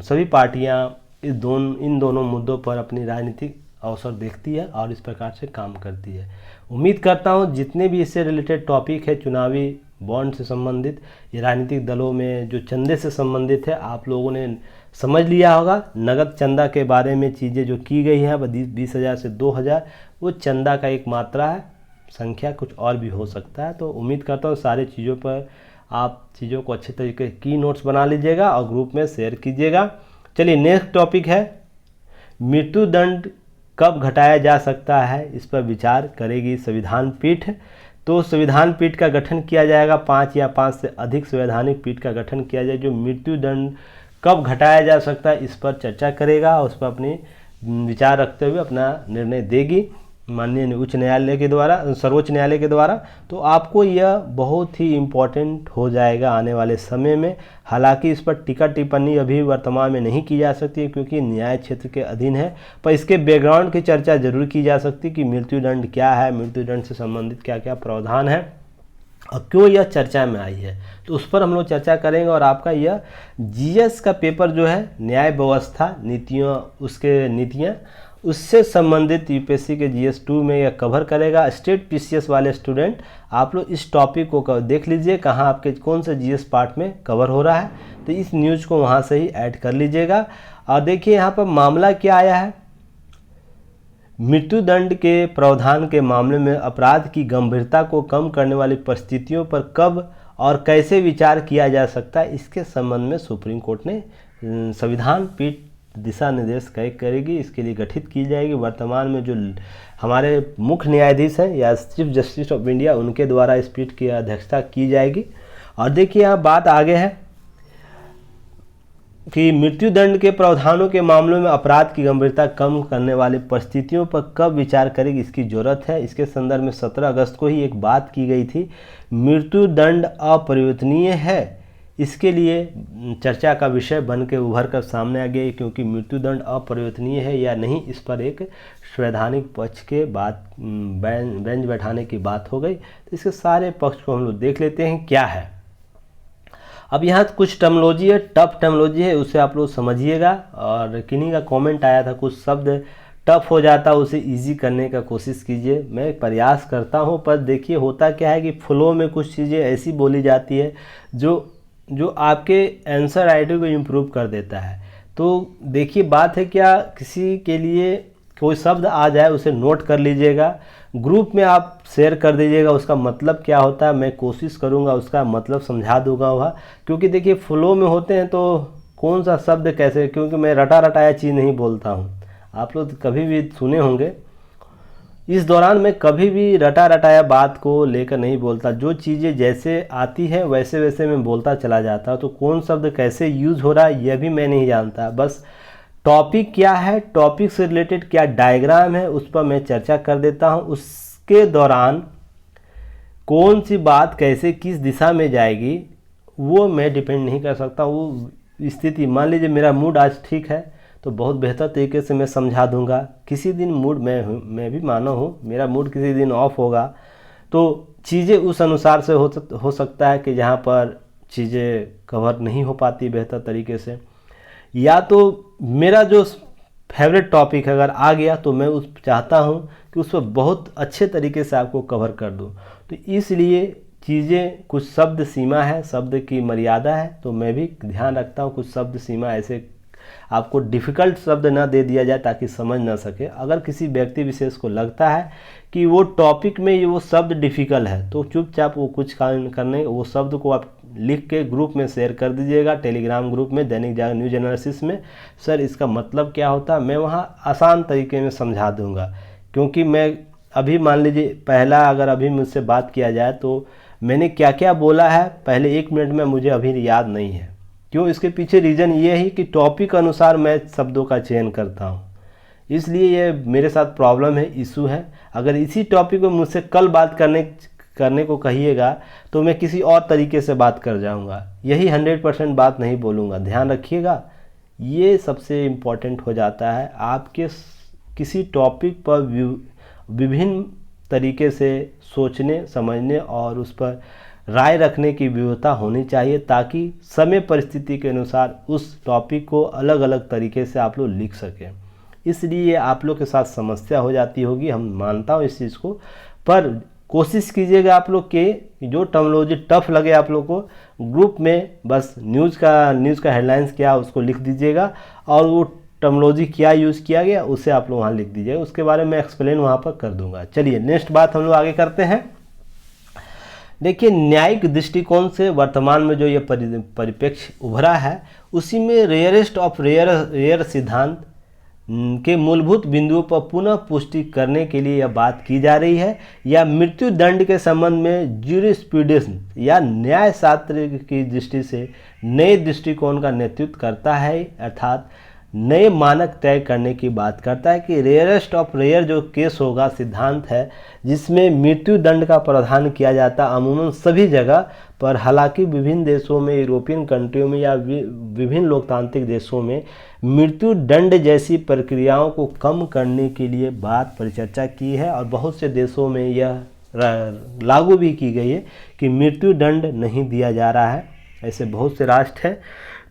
A: सभी पार्टियां इन दोनों मुद्दों पर अपनी राजनीतिक अवसर देखती है और इस प्रकार से काम करती है। उम्मीद करता हूं जितने भी इससे रिलेटेड टॉपिक है, चुनावी बॉन्ड से संबंधित, ये राजनीतिक दलों में जो चंदे से संबंधित है, आप लोगों ने समझ लिया होगा। नगद चंदा के बारे में चीज़ें जो की गई हैं 20,000 से 2,000, वो चंदा का एक मात्रा है, संख्या कुछ और भी हो सकता है। तो उम्मीद करता हूँ सारे चीज़ों पर आप चीज़ों को अच्छे तरीके की नोट्स बना लीजिएगा और ग्रुप में शेयर कीजिएगा। चलिए, नेक्स्ट टॉपिक है मृत्यु दंड कब घटाया जा सकता है, इस पर विचार करेगी संविधान पीठ। तो संविधान पीठ का गठन किया जाएगा, 5 या 5 से अधिक संवैधानिक पीठ का गठन किया जाए जो मृत्यु दंड कब घटाया जा सकता है इस पर चर्चा करेगा, उस पर अपनी विचार रखते हुए अपना निर्णय देगी माननीय सर्वोच्च न्यायालय के द्वारा। तो आपको यह बहुत ही इम्पोर्टेंट हो जाएगा आने वाले समय में। हालांकि इस पर टीका टिप्पणी अभी वर्तमान में नहीं की जा सकती है क्योंकि न्याय क्षेत्र के अधीन है, पर इसके बैकग्राउंड की चर्चा जरूर की जा सकती है कि मृत्यु दंड क्या है, मृत्यु दंड से संबंधित क्या क्या प्रावधान है और क्यों यह चर्चा में आई है। तो उस पर हम लोग चर्चा करेंगे। और आपका यह जीएस का पेपर जो है न्याय व्यवस्था नीतियाँ उससे संबंधित यूपीएससी के जीएस 2 में यह कवर करेगा। स्टेट पीसीएस वाले स्टूडेंट आप लोग इस टॉपिक को देख लीजिए कहाँ आपके कौन से जीएस पार्ट में कवर हो रहा है, तो इस न्यूज़ को वहाँ से ही ऐड कर लीजिएगा। और देखिए यहाँ पर मामला क्या आया है, मृत्युदंड के प्रावधान के मामले में अपराध की गंभीरता को कम करने वाली परिस्थितियों पर कब और कैसे विचार किया जा सकता है, इसके संबंध में सुप्रीम कोर्ट ने संविधान पीठ दिशा निर्देश करेगी, इसके लिए गठित की जाएगी। वर्तमान में जो हमारे मुख्य न्यायाधीश हैं या चीफ जस्टिस ऑफ इंडिया, उनके द्वारा इस पीठ की अध्यक्षता की जाएगी। और देखिए यहाँ बात आगे है कि मृत्युदंड के प्रावधानों के मामलों में अपराध की गंभीरता कम करने वाली परिस्थितियों पर कब विचार करेगी, इसकी जरूरत है। इसके संदर्भ में 17 अगस्त को ही एक बात की गई थी, मृत्युदंड अपरिवर्तनीय है इसके लिए चर्चा का विषय बन के उभर कर सामने आ गया, क्योंकि मृत्युदंड अपरिवर्तनीय है या नहीं, इस पर एक संवैधानिक पक्ष के बात बेंच बैठाने की बात हो गई। तो इसके सारे पक्ष को हम लोग देख लेते हैं क्या है। अब यहाँ कुछ टर्मिनोलॉजी है, टफ टर्मिनोलॉजी है, उसे आप लोग समझिएगा। और किन्हीं का कमेंट आया था कुछ शब्द टफ हो जाता, उसे इजी करने का कोशिश कीजिए। मैं प्रयास करता हूँ, पर देखिए होता क्या है कि फ्लो में कुछ चीज़ें ऐसी बोली जाती है जो आपके आंसर राइटिंग को इम्प्रूव कर देता है। तो देखिए बात है क्या, किसी के लिए कोई शब्द आ जाए उसे नोट कर लीजिएगा, ग्रुप में आप शेयर कर दीजिएगा, उसका मतलब क्या होता है मैं कोशिश करूंगा उसका मतलब समझा दूंगा वह। क्योंकि देखिए फ्लो में होते हैं तो कौन सा शब्द कैसे, क्योंकि मैं रटा रटाया चीज़ नहीं बोलता हूँ, आप लोग कभी भी सुने होंगे। इस दौरान मैं कभी भी रटा रटाया बात को लेकर नहीं बोलता, जो चीज़ें जैसे आती है वैसे वैसे मैं बोलता चला जाता। तो कौन शब्द कैसे यूज़ हो रहा है यह भी मैं नहीं जानता, बस टॉपिक क्या है, टॉपिक से रिलेटेड क्या डायग्राम है उस पर मैं चर्चा कर देता हूँ। उसके दौरान कौन सी बात कैसे किस दिशा में जाएगी वो मैं डिपेंड नहीं कर सकता। वो स्थिति, मान लीजिए मेरा मूड आज ठीक है तो बहुत बेहतर तरीके से मैं समझा दूंगा। किसी दिन मूड मैं भी मानो हूँ, मेरा मूड किसी दिन ऑफ होगा तो चीज़ें उस अनुसार से हो सकता है कि जहाँ पर चीज़ें कवर नहीं हो पाती बेहतर तरीके से, या तो मेरा जो फेवरेट टॉपिक अगर आ गया तो मैं उस चाहता हूँ कि उस पर बहुत अच्छे तरीके से आपको कवर कर दूँ। तो इसलिए चीज़ें कुछ शब्द सीमा है, शब्द की मर्यादा है, तो मैं भी ध्यान रखता हूँ कुछ शब्द सीमा ऐसे आपको डिफ़िकल्ट शब्द ना दे दिया जाए ताकि समझ ना सके। अगर किसी व्यक्ति विशेष को लगता है कि वो टॉपिक में वो शब्द डिफ़िकल्ट है तो चुपचाप वो कुछ काम करने वो शब्द को आप लिख के ग्रुप में शेयर कर दीजिएगा, टेलीग्राम ग्रुप में दैनिक जागरण न्यूज एनालिसिस में। सर इसका मतलब क्या होता है, मैं वहाँ आसान तरीके में समझा दूँगा। क्योंकि मैं अभी मान लीजिए पहला अगर अभी मुझसे बात किया जाए तो मैंने क्या क्या बोला है पहले 1 मिनट में मुझे अभी याद नहीं है। क्यों, इसके पीछे रीज़न ये है कि टॉपिक अनुसार मैं शब्दों का चयन करता हूँ, इसलिए ये मेरे साथ प्रॉब्लम है, इशू है। अगर इसी टॉपिक में मुझसे कल बात करने को कहिएगा तो मैं किसी और तरीके से बात कर जाऊंगा, यही 100% बात नहीं बोलूँगा। ध्यान रखिएगा, ये सबसे इम्पोर्टेंट हो जाता है। आपके किसी टॉपिक पर विभिन्न तरीके से सोचने समझने और उस पर राय रखने की व्यवस्था होनी चाहिए, ताकि समय परिस्थिति के अनुसार उस टॉपिक को अलग अलग तरीके से आप लोग लिख सकें। इसलिए आप लोग के साथ समस्या हो जाती होगी, हम मानता हूँ इस चीज़ को, पर कोशिश कीजिएगा आप लोग के जो टर्मिनोलॉजी टफ लगे आप लोग को ग्रुप में बस न्यूज़ का हेडलाइंस क्या उसको लिख दीजिएगा और वो टर्मिनोलॉजी क्या यूज़ किया गया उसे आप लोग वहाँ लिख दीजिएगा, उसके बारे में एक्सप्लेन वहाँ पर कर दूंगा। चलिए नेक्स्ट बात हम लोग आगे करते हैं। देखिए न्यायिक दृष्टिकोण से वर्तमान में जो ये परिप्रेक्ष्य उभरा है उसी में रेयरेस्ट ऑफ रेयर सिद्धांत के मूलभूत बिंदुओं पर पुनः पुष्टि करने के लिए यह बात की जा रही है, या मृत्यु दंड के संबंध में ज्यूरिस्प्रूडेंस या न्याय शास्त्र की दृष्टि से नए दृष्टिकोण का नेतृत्व करता है, अर्थात नए मानक तय करने की बात करता है कि रेयरेस्ट ऑफ रेयर जो केस होगा सिद्धांत है जिसमें मृत्यु दंड का प्रावधान किया जाता अमूमन सभी जगह पर। हालांकि विभिन्न देशों में, यूरोपियन कंट्रियों में या विभिन्न लोकतांत्रिक देशों में मृत्यु दंड जैसी प्रक्रियाओं को कम करने के लिए बात परिचर्चा की है और बहुत से देशों में यह लागू भी की गई है कि मृत्यु दंड नहीं दिया जा रहा है। ऐसे बहुत से राष्ट्र हैं।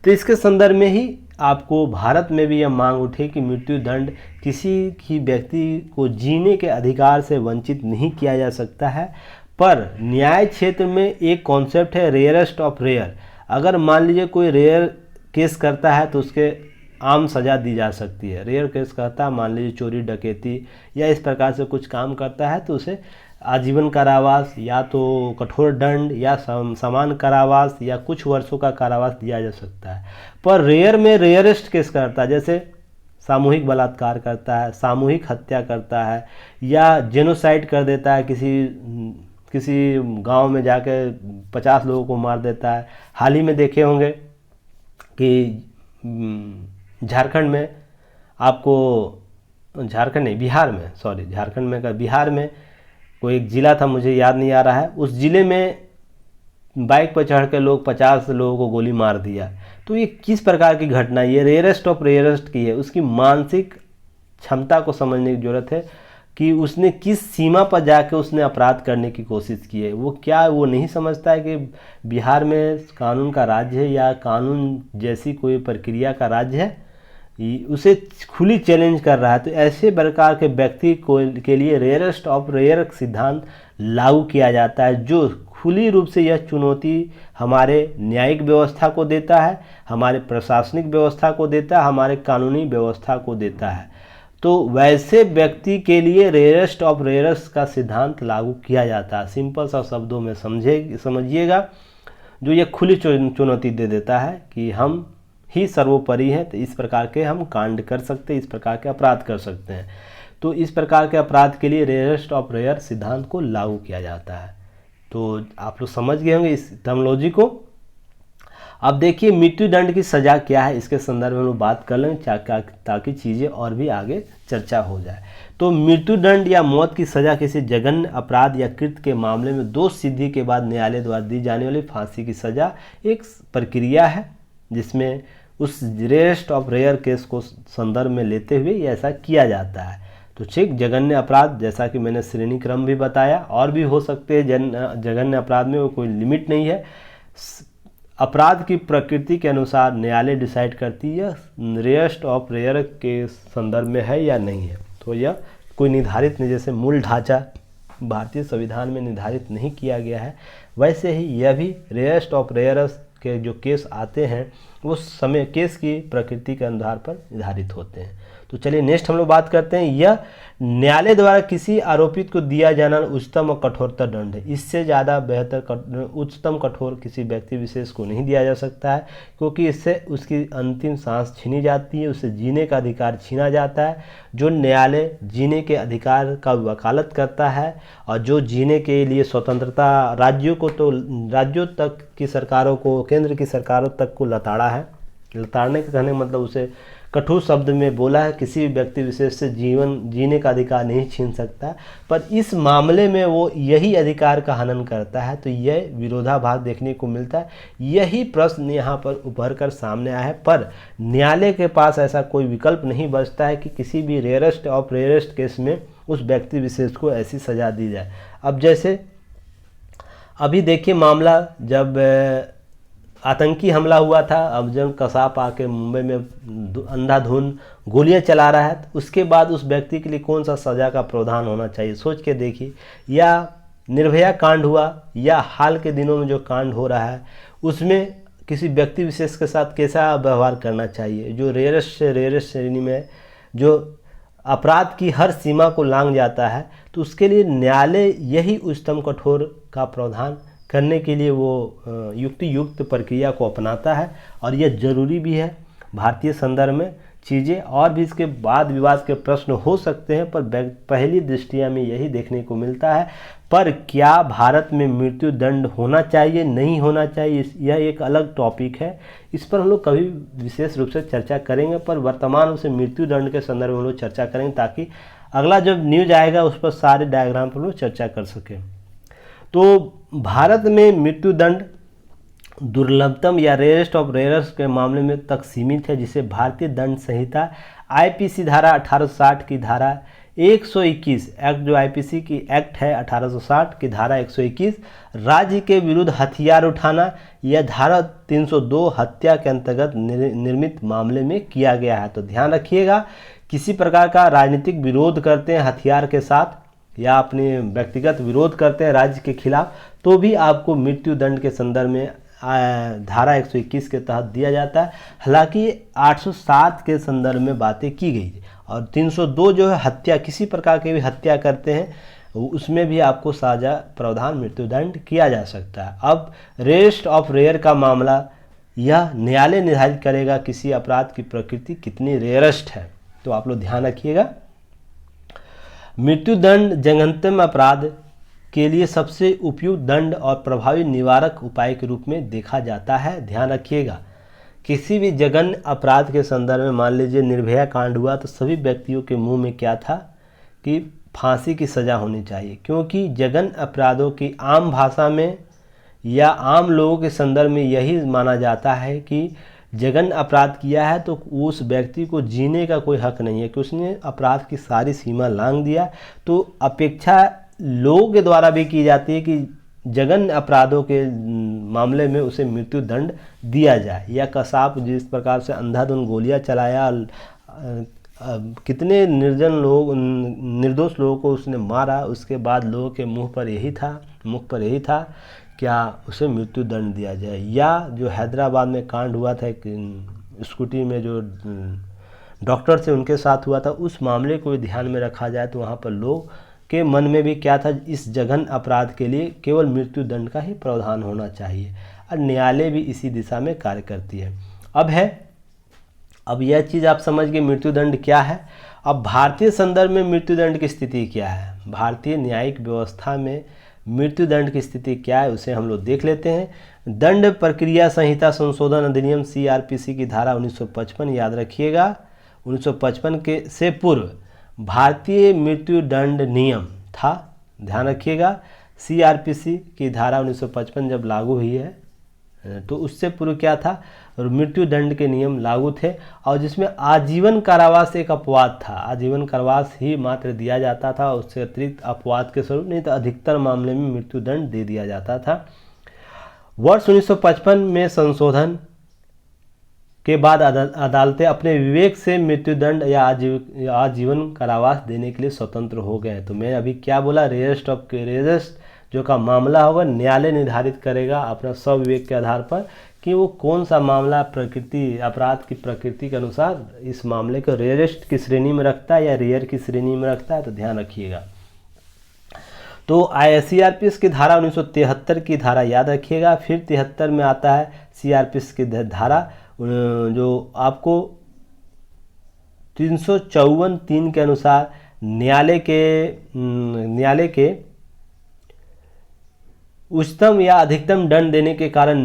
A: तो इसके संदर्भ में ही आपको भारत में भी यह मांग उठी कि मृत्यु दंड किसी भी व्यक्ति को जीने के अधिकार से वंचित नहीं किया जा सकता है। पर न्याय क्षेत्र में एक कॉन्सेप्ट है रेयरेस्ट ऑफ रेयर। अगर मान लीजिए कोई रेयर केस करता है तो उसके आम सज़ा दी जा सकती है। रेयर केस करता है, मान लीजिए चोरी डकैती या इस प्रकार से कुछ काम करता है तो उसे आजीवन कारावास या तो कठोर दंड या समान कारावास या कुछ वर्षों का कारावास दिया जा सकता है। पर रेयर में रेयरेस्ट केस करता है, जैसे सामूहिक बलात्कार करता है, सामूहिक हत्या करता है या जेनोसाइड कर देता है, किसी गांव में जाके 50 लोगों को मार देता है। हाल ही में देखे होंगे कि झारखंड में बिहार में कोई एक ज़िला था, मुझे याद नहीं आ रहा है, उस ज़िले में बाइक पर चढ़ के लोग 50 लोगों को गोली मार दिया। तो ये किस प्रकार की घटना, ये रेयरेस्ट ऑफ रेयरेस्ट की है। उसकी मानसिक क्षमता को समझने की ज़रूरत है कि उसने किस सीमा पर जाकर उसने अपराध करने की कोशिश की है। वो नहीं समझता है कि बिहार में कानून का राज्य है या कानून जैसी कोई प्रक्रिया का राज्य है, उसे खुली चैलेंज कर रहा है। तो ऐसे प्रकार के व्यक्ति को के लिए रेयरेस्ट ऑफ रेयर सिद्धांत लागू किया जाता है, जो खुली रूप से यह चुनौती हमारे न्यायिक व्यवस्था को देता है, हमारे प्रशासनिक व्यवस्था को देता है, हमारे कानूनी व्यवस्था को देता है। तो वैसे व्यक्ति के लिए रेयरेस्ट ऑफ रेयर्स का सिद्धांत लागू किया जाता है। सिंपल सा शब्दों में समझिएगा, जो ये खुली चुनौती दे देता है कि हम ही सर्वोपरि हैं, तो इस प्रकार के हम कांड कर सकते हैं, इस प्रकार के अपराध कर सकते हैं। तो इस प्रकार के अपराध के लिए रेयरेस्ट ऑफ रेयर सिद्धांत को लागू किया जाता है। तो आप लोग समझ गए होंगे इस टर्मिनोलॉजी को। अब देखिए मृत्युदंड की सज़ा क्या है, इसके संदर्भ में हम लोग बात कर लेंगे ताकि चीज़ें और भी आगे चर्चा हो जाए। तो मृत्युदंड या मौत की सज़ा किसी जघन्य अपराध या कृत्य के मामले में दोष सिद्धि के बाद न्यायालय द्वारा दी जाने वाली फांसी की सज़ा एक प्रक्रिया है, जिसमें उस रेयरेस्ट ऑफ रेयर केस को संदर्भ में लेते हुए ये ऐसा किया जाता है। तो ठीक, जघन्य अपराध जैसा कि मैंने श्रेणी क्रम भी बताया, और भी हो सकते हैं जघन्य अपराध में, वो कोई लिमिट नहीं है। अपराध की प्रकृति के अनुसार न्यायालय डिसाइड करती है रेयरेस्ट ऑफ रेयर के संदर्भ में है या नहीं है। तो यह कोई निर्धारित नहीं, जैसे मूल ढांचा भारतीय संविधान में निर्धारित नहीं किया गया है, वैसे ही यह भी रेयरेस्ट ऑफ रेयर्स के जो केस आते हैं वो समय केस की प्रकृति के आधार पर निर्धारित होते हैं। तो चलिए नेक्स्ट हम लोग बात करते हैं, यह न्यायालय द्वारा किसी आरोपित को दिया जाना उच्चतम और कठोरतर दंड है। इससे ज़्यादा बेहतर उच्चतम कठोर किसी व्यक्ति विशेष को नहीं दिया जा सकता है, क्योंकि इससे उसकी अंतिम सांस छीनी जाती है, उसे जीने का अधिकार छीना जाता है। जो न्यायालय जीने के अधिकार का वकालत करता है और जो जीने के लिए स्वतंत्रता राज्यों तक की सरकारों को, केंद्र की सरकारों तक को लताड़ने का कहने मतलब उसे कठोर शब्द में बोला है, किसी भी व्यक्ति विशेष से जीने का अधिकार नहीं छीन सकता, पर इस मामले में वो यही अधिकार का हनन करता है। तो यह विरोधाभास देखने को मिलता है। यही प्रश्न यहाँ पर उभर कर सामने आया है, पर न्यायालय के पास ऐसा कोई विकल्प नहीं बचता है कि किसी भी रेयरेस्ट ऑफ रेयरेस्ट केस में उस व्यक्ति विशेष को ऐसी सज़ा दी जाए। अब जैसे अभी देखिए मामला, जब आतंकी हमला हुआ था, अब जब कसाप आके मुंबई में अंधाधुंध गोलियां चला रहा है, तो उसके बाद उस व्यक्ति के लिए कौन सा सज़ा का प्रावधान होना चाहिए, सोच के देखिए। या निर्भया कांड हुआ, या हाल के दिनों में जो कांड हो रहा है, उसमें किसी व्यक्ति विशेष के साथ कैसा व्यवहार करना चाहिए, जो रेयरेस्ट से रेयरेस्ट श्रेणी में जो अपराध की हर सीमा को लांघ जाता है। तो उसके लिए न्यायालय यही उच्चतम कठोर का प्रावधान करने के लिए वो युक्त प्रक्रिया को अपनाता है, और यह जरूरी भी है। भारतीय संदर्भ में चीज़ें और भी इसके बाद विवाद के प्रश्न हो सकते हैं, पर पहली दृष्टिया में यही देखने को मिलता है। पर क्या भारत में मृत्यु दंड होना चाहिए, नहीं होना चाहिए, यह एक अलग टॉपिक है। इस पर हम लोग कभी विशेष रूप से चर्चा करेंगे, पर वर्तमान उसे मृत्यु दंड के संदर्भ में हम लोग चर्चा करेंगे, ताकि अगला जब न्यूज आएगा उस पर सारे डायग्राम पर हम लोग चर्चा कर सकें। तो भारत में मृत्यु दंड दुर्लभतम या रेयरेस्ट ऑफ रेयर्स के मामले में तक सीमित है, जिसे भारतीय दंड संहिता आईपीसी धारा 1860 की धारा 121 एक्ट, जो आईपीसी की एक्ट है 1860 की धारा 121 राज्य के विरुद्ध हथियार उठाना, यह धारा 302 हत्या के अंतर्गत निर्मित मामले में किया गया है। तो ध्यान रखिएगा, किसी प्रकार का राजनीतिक विरोध करते हैं हथियार के साथ, या अपने व्यक्तिगत विरोध करते हैं राज्य के खिलाफ, तो भी आपको मृत्यु दंड के संदर्भ में धारा 121 के तहत दिया जाता है। हालांकि 807 के संदर्भ में बातें की गई, और 302 जो है हत्या, किसी प्रकार की भी हत्या करते हैं, उसमें भी आपको साजा प्रावधान मृत्यु दंड किया जा सकता है। अब रेयरेस्ट ऑफ रेयर का मामला, यह न्यायालय निर्धारित करेगा किसी अपराध की प्रकृति कितनी रेयरेस्ट है। तो आप लोग ध्यान रखिएगा, मृत्युदंड जघन्यतम अपराध के लिए सबसे उपयुक्त दंड और प्रभावी निवारक उपाय के रूप में देखा जाता है। ध्यान रखिएगा, किसी भी जघन्य अपराध के संदर्भ में, मान लीजिए निर्भया कांड हुआ, तो सभी व्यक्तियों के मुंह में क्या था कि फांसी की सज़ा होनी चाहिए, क्योंकि जघन्य अपराधों की आम भाषा में या आम लोगों के संदर्भ में यही माना जाता है कि जघन्य अपराध किया है तो उस व्यक्ति को जीने का कोई हक नहीं है, कि उसने अपराध की सारी सीमा लांघ दिया। तो अपेक्षा लोगों के द्वारा भी की जाती है कि जघन्य अपराधों के मामले में उसे मृत्यु दंड दिया जाए। या कसाब जिस प्रकार से अंधाधुंध गोलियां चलाया, कितने निर्दोष लोगों को उसने मारा, उसके बाद लोगों के मुख पर यही था क्या उसे मृत्यु दंड दिया जाए। या जो हैदराबाद में कांड हुआ था, एक स्कूटी में जो डॉक्टर थे उनके साथ हुआ था, उस मामले को भी ध्यान में रखा जाए तो वहाँ पर लोग के मन में भी क्या था, इस जघन्य अपराध के लिए केवल मृत्यु दंड का ही प्रावधान होना चाहिए। और न्यायालय भी इसी दिशा में कार्य करती है। अब यह चीज़ आप समझ गए मृत्यु दंड क्या है। अब भारतीय संदर्भ में मृत्यु दंड की स्थिति क्या है, भारतीय न्यायिक व्यवस्था में मृत्यु दंड की स्थिति क्या है, उसे हम लोग देख लेते हैं। दंड प्रक्रिया संहिता संशोधन अधिनियम CRPC की धारा 1955 याद रखिएगा, 1955 के से पूर्व भारतीय मृत्यु दंड नियम था, ध्यान रखिएगा। CRPC की धारा 1955 जब लागू हुई है तो उससे पूर्व क्या था, मृत्यु दंड के नियम लागू थे, और जिसमें आजीवन कारावास एक अपवाद था। आजीवन कारावास ही मात्र दिया जाता था, उससे अतिरिक्त अपवाद के स्वरूप नहीं तो अधिकतर मामले में मृत्यु दंड दे दिया जाता था। वर्ष 1955 में संशोधन के बाद अदालतें अपने विवेक से मृत्युदंड या आजीवन कारावास देने के लिए स्वतंत्र हो गए। तो मैं अभी क्या बोला, रेजेस्ट जो का मामला होगा न्यायालय निर्धारित करेगा अपना स्वविवेक के आधार पर कि वो कौन सा मामला अपराध की प्रकृति के अनुसार इस मामले को रेयरेस्ट की श्रेणी में रखता है या रेयर की श्रेणी में रखता है, तो ध्यान रखिएगा। तो CRPC की धारा 1973 की धारा याद रखिएगा। फिर 73 में आता है CRPC की धारा जो आपको 354(3) के अनुसार न्यायालय के उच्चतम या अधिकतम दंड देने के कारण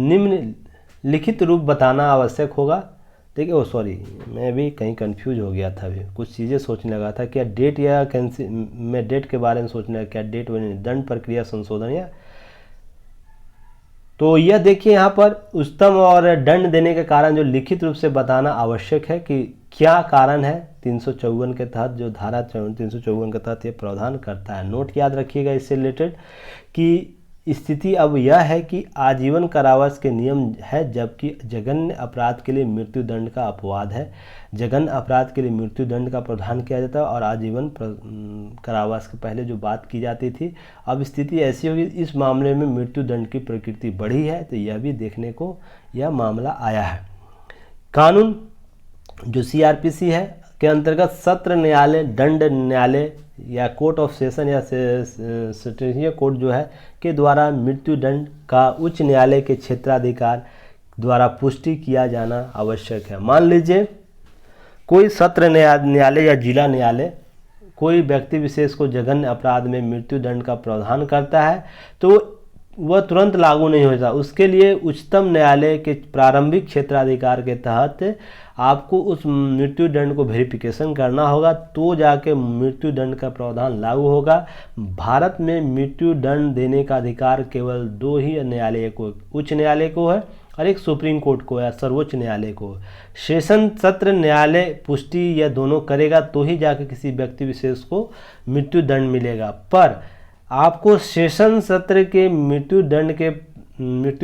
A: निम्नलिखित रूप बताना आवश्यक होगा। देखिए सॉरी, मैं भी कहीं कंफ्यूज हो गया था, अभी कुछ चीज़ें सोचने लगा था, क्या डेट या मैं डेट के बारे में सोचने लगा, क्या डेट दंड प्रक्रिया संशोधन या, तो यह देखिए यहाँ पर उच्चतम और दंड देने के कारण जो लिखित रूप से बताना आवश्यक है कि क्या कारण है। 354 के तहत जो धारा 354 के तहत ये प्रावधान करता है। नोट याद रखिएगा इससे रिलेटेड कि स्थिति अब यह है कि आजीवन कारावास के नियम है, जबकि जघन्य अपराध के लिए मृत्यु दंड का अपवाद है। जघन्य अपराध के लिए मृत्यु दंड का प्रावधान किया जाता है और आजीवन कारावास के पहले जो बात की जाती थी, अब स्थिति ऐसी होगी इस मामले में मृत्यु दंड की प्रकृति बढ़ी है, तो यह भी देखने को यह मामला आया है। कानून जो CRPC है के अंतर्गत सत्र न्यायालय, दंड न्यायालय या कोर्ट ऑफ सेशन या सेशनीय कोर्ट जो है के द्वारा मृत्यु दंड का उच्च न्यायालय के क्षेत्राधिकार द्वारा पुष्टि किया जाना आवश्यक है। मान लीजिए कोई सत्र न्यायालय या जिला न्यायालय कोई व्यक्ति विशेष को जघन्य अपराध में मृत्यु दंड का प्रावधान करता है तो वह तुरंत लागू नहीं होता। उसके लिए उच्चतम न्यायालय के प्रारंभिक क्षेत्राधिकार के तहत आपको उस मृत्यु दंड को वेरिफिकेशन करना होगा, तो जाके मृत्यु दंड का प्रावधान लागू होगा। भारत में मृत्यु दंड देने का अधिकार केवल 2 ही न्यायालय को, उच्च न्यायालय को है और एक सुप्रीम कोर्ट को या सर्वोच्च न्यायालय को। सेशन सत्र न्यायालय पुष्टि या दोनों करेगा तो ही जाके किसी व्यक्ति विशेष को मृत्यु दंड मिलेगा। पर आपको सेशन सत्र के मृत्यु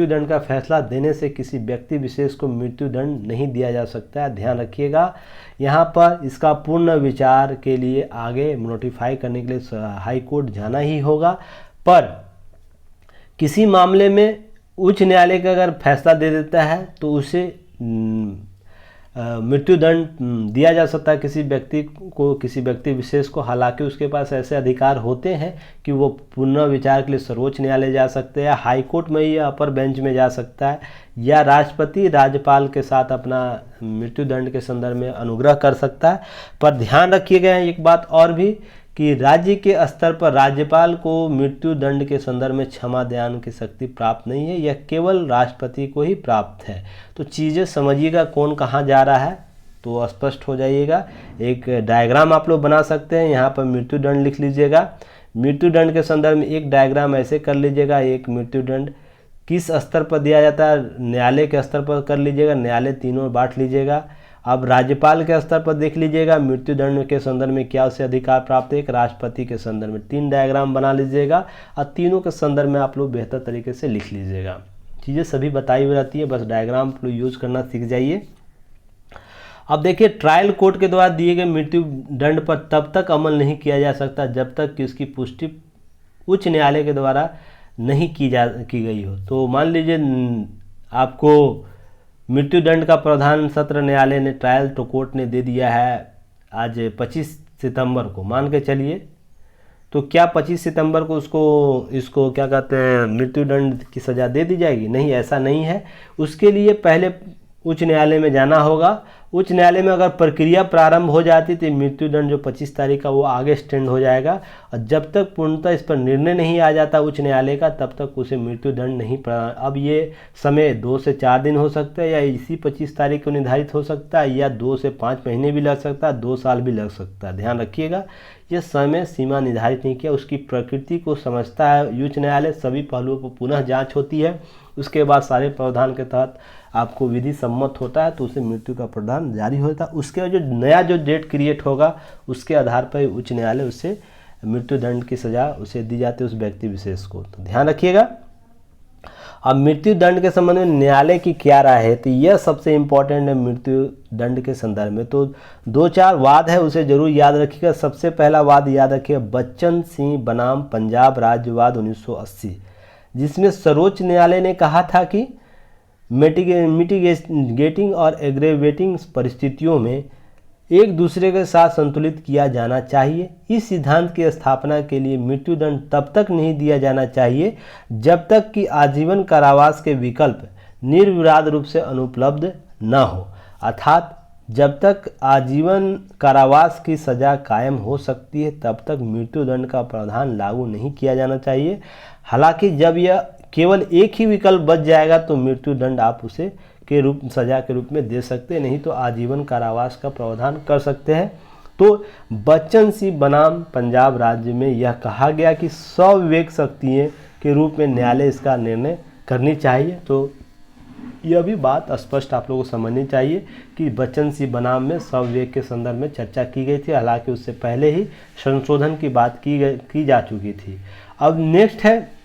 A: दंड का फैसला देने से किसी व्यक्ति विशेष को मृत्यु दंड नहीं दिया जा सकता है, ध्यान रखिएगा। यहाँ पर इसका पूर्ण विचार के लिए आगे नोटिफाई करने के लिए हाई कोर्ट जाना ही होगा। पर किसी मामले में उच्च न्यायालय का अगर फैसला दे देता है तो उसे मृत्यु दंड दिया जा सकता है किसी व्यक्ति को, किसी व्यक्ति विशेष को। हालांकि उसके पास ऐसे अधिकार होते हैं कि वो पुनः विचार के लिए सर्वोच्च न्यायालय जा सकते हैं, हाई कोर्ट में या अपर बेंच में जा सकता है, या राष्ट्रपति राज्यपाल के साथ अपना मृत्यु दंड के संदर्भ में अनुग्रह कर सकता है। पर ध्यान रखिएगा एक बात और भी कि राज्य के स्तर पर राज्यपाल को मृत्यु दंड के संदर्भ में क्षमा दान की शक्ति प्राप्त नहीं है, यह केवल राष्ट्रपति को ही प्राप्त है। तो चीज़ें समझिएगा कौन कहाँ जा रहा है तो स्पष्ट हो जाइएगा। एक डायग्राम आप लोग बना सकते हैं, यहाँ पर मृत्यु दंड लिख लीजिएगा। मृत्यु दंड के संदर्भ में एक डायग्राम ऐसे कर लीजिएगा, एक मृत्यु दंड किस स्तर पर दिया जाता है, न्यायालय के स्तर पर कर लीजिएगा, न्यायालय तीनों बांट लीजिएगा। अब राज्यपाल के स्तर पर देख लीजिएगा मृत्यु दंड के संदर्भ में क्या उसे अधिकार प्राप्त है, एक राष्ट्रपति के संदर्भ में। 3 डायग्राम बना लीजिएगा और तीनों के संदर्भ में आप लोग बेहतर तरीके से लिख लीजिएगा। चीज़ें सभी बताई हुई रहती है, बस डायग्राम आप लोग यूज करना सीख जाइए। अब देखिए, ट्रायल कोर्ट के द्वारा दिए गए मृत्यु दंड पर तब तक अमल नहीं किया जा सकता जब तक कि उसकी पुष्टि उच्च न्यायालय के द्वारा नहीं की गई हो। तो मान लीजिए आपको मृत्यु दंड का प्रावधान सत्र न्यायालय ने, ट्रायल तो कोर्ट ने दे दिया है आज 25 सितंबर को, मान के चलिए। तो क्या 25 सितंबर को इसको क्या कहते हैं मृत्यु दंड की सज़ा दे दी जाएगी? नहीं, ऐसा नहीं है। उसके लिए पहले उच्च न्यायालय में जाना होगा। उच्च न्यायालय में अगर प्रक्रिया प्रारंभ हो जाती तो मृत्यु दंड जो 25 तारीख का वो आगे स्टैंड हो जाएगा, और जब तक पूर्णतः इस पर निर्णय नहीं आ जाता उच्च न्यायालय का तब तक उसे मृत्यु दंड नहीं अब ये समय 2 से 4 दिन हो सकता है, या इसी 25 तारीख को निर्धारित हो सकता है, या 2 से 5 महीने भी लग सकता है, 2 साल भी लग सकता है। ध्यान रखिएगा, ये समय सीमा निर्धारित नहीं किया, उसकी प्रकृति को समझता है उच्च न्यायालय, सभी पहलुओं पर पुनः जाँच होती है, उसके बाद सारे प्रावधान के तहत आपको विधि सम्मत होता है तो उसे मृत्यु का प्रावधान जारी होता है। उसके जो नया डेट क्रिएट होगा उसके आधार पर उच्च न्यायालय उससे मृत्यु दंड की सज़ा उसे दी जाती है उस व्यक्ति विशेष को। तो ध्यान रखिएगा। अब मृत्यु दंड के संबंध में न्यायालय की क्या राय है, तो यह सबसे इम्पोर्टेंट है मृत्यु दंड के संदर्भ में। तो 2-4 वाद है, उसे जरूर याद रखिएगा। सबसे पहला वाद याद रखिएगा, बच्चन सिंह बनाम पंजाब राज्य वाद 1980, जिसमें सर्वोच्च न्यायालय ने कहा था कि मिटिगेटिंग और एग्रेवेटिंग परिस्थितियों में एक दूसरे के साथ संतुलित किया जाना चाहिए। इस सिद्धांत की स्थापना के लिए मृत्यु दंड तब तक नहीं दिया जाना चाहिए जब तक कि आजीवन कारावास के विकल्प निर्विवाद रूप से अनुपलब्ध न हो, अर्थात जब तक आजीवन कारावास की सज़ा कायम हो सकती है तब तक मृत्यु दंड का प्रावधान लागू नहीं किया जाना चाहिए। हालांकि जब यह केवल एक ही विकल्प बच जाएगा तो मृत्यु दंड आप उसे सजा के रूप में दे सकते हैं, नहीं तो आजीवन कारावास का प्रावधान कर सकते हैं। तो बच्चन सिंह बनाम पंजाब राज्य में यह कहा गया कि स्वविवेक शक्तियों के रूप में न्यायालय इसका निर्णय करनी चाहिए। तो यह भी बात स्पष्ट आप लोगों को समझनी चाहिए कि बच्चन सिंह बनाम में स्वविवेक के संदर्भ में चर्चा की गई थी, हालांकि उससे पहले ही संशोधन की बात की जा चुकी थी। अब नेक्स्ट है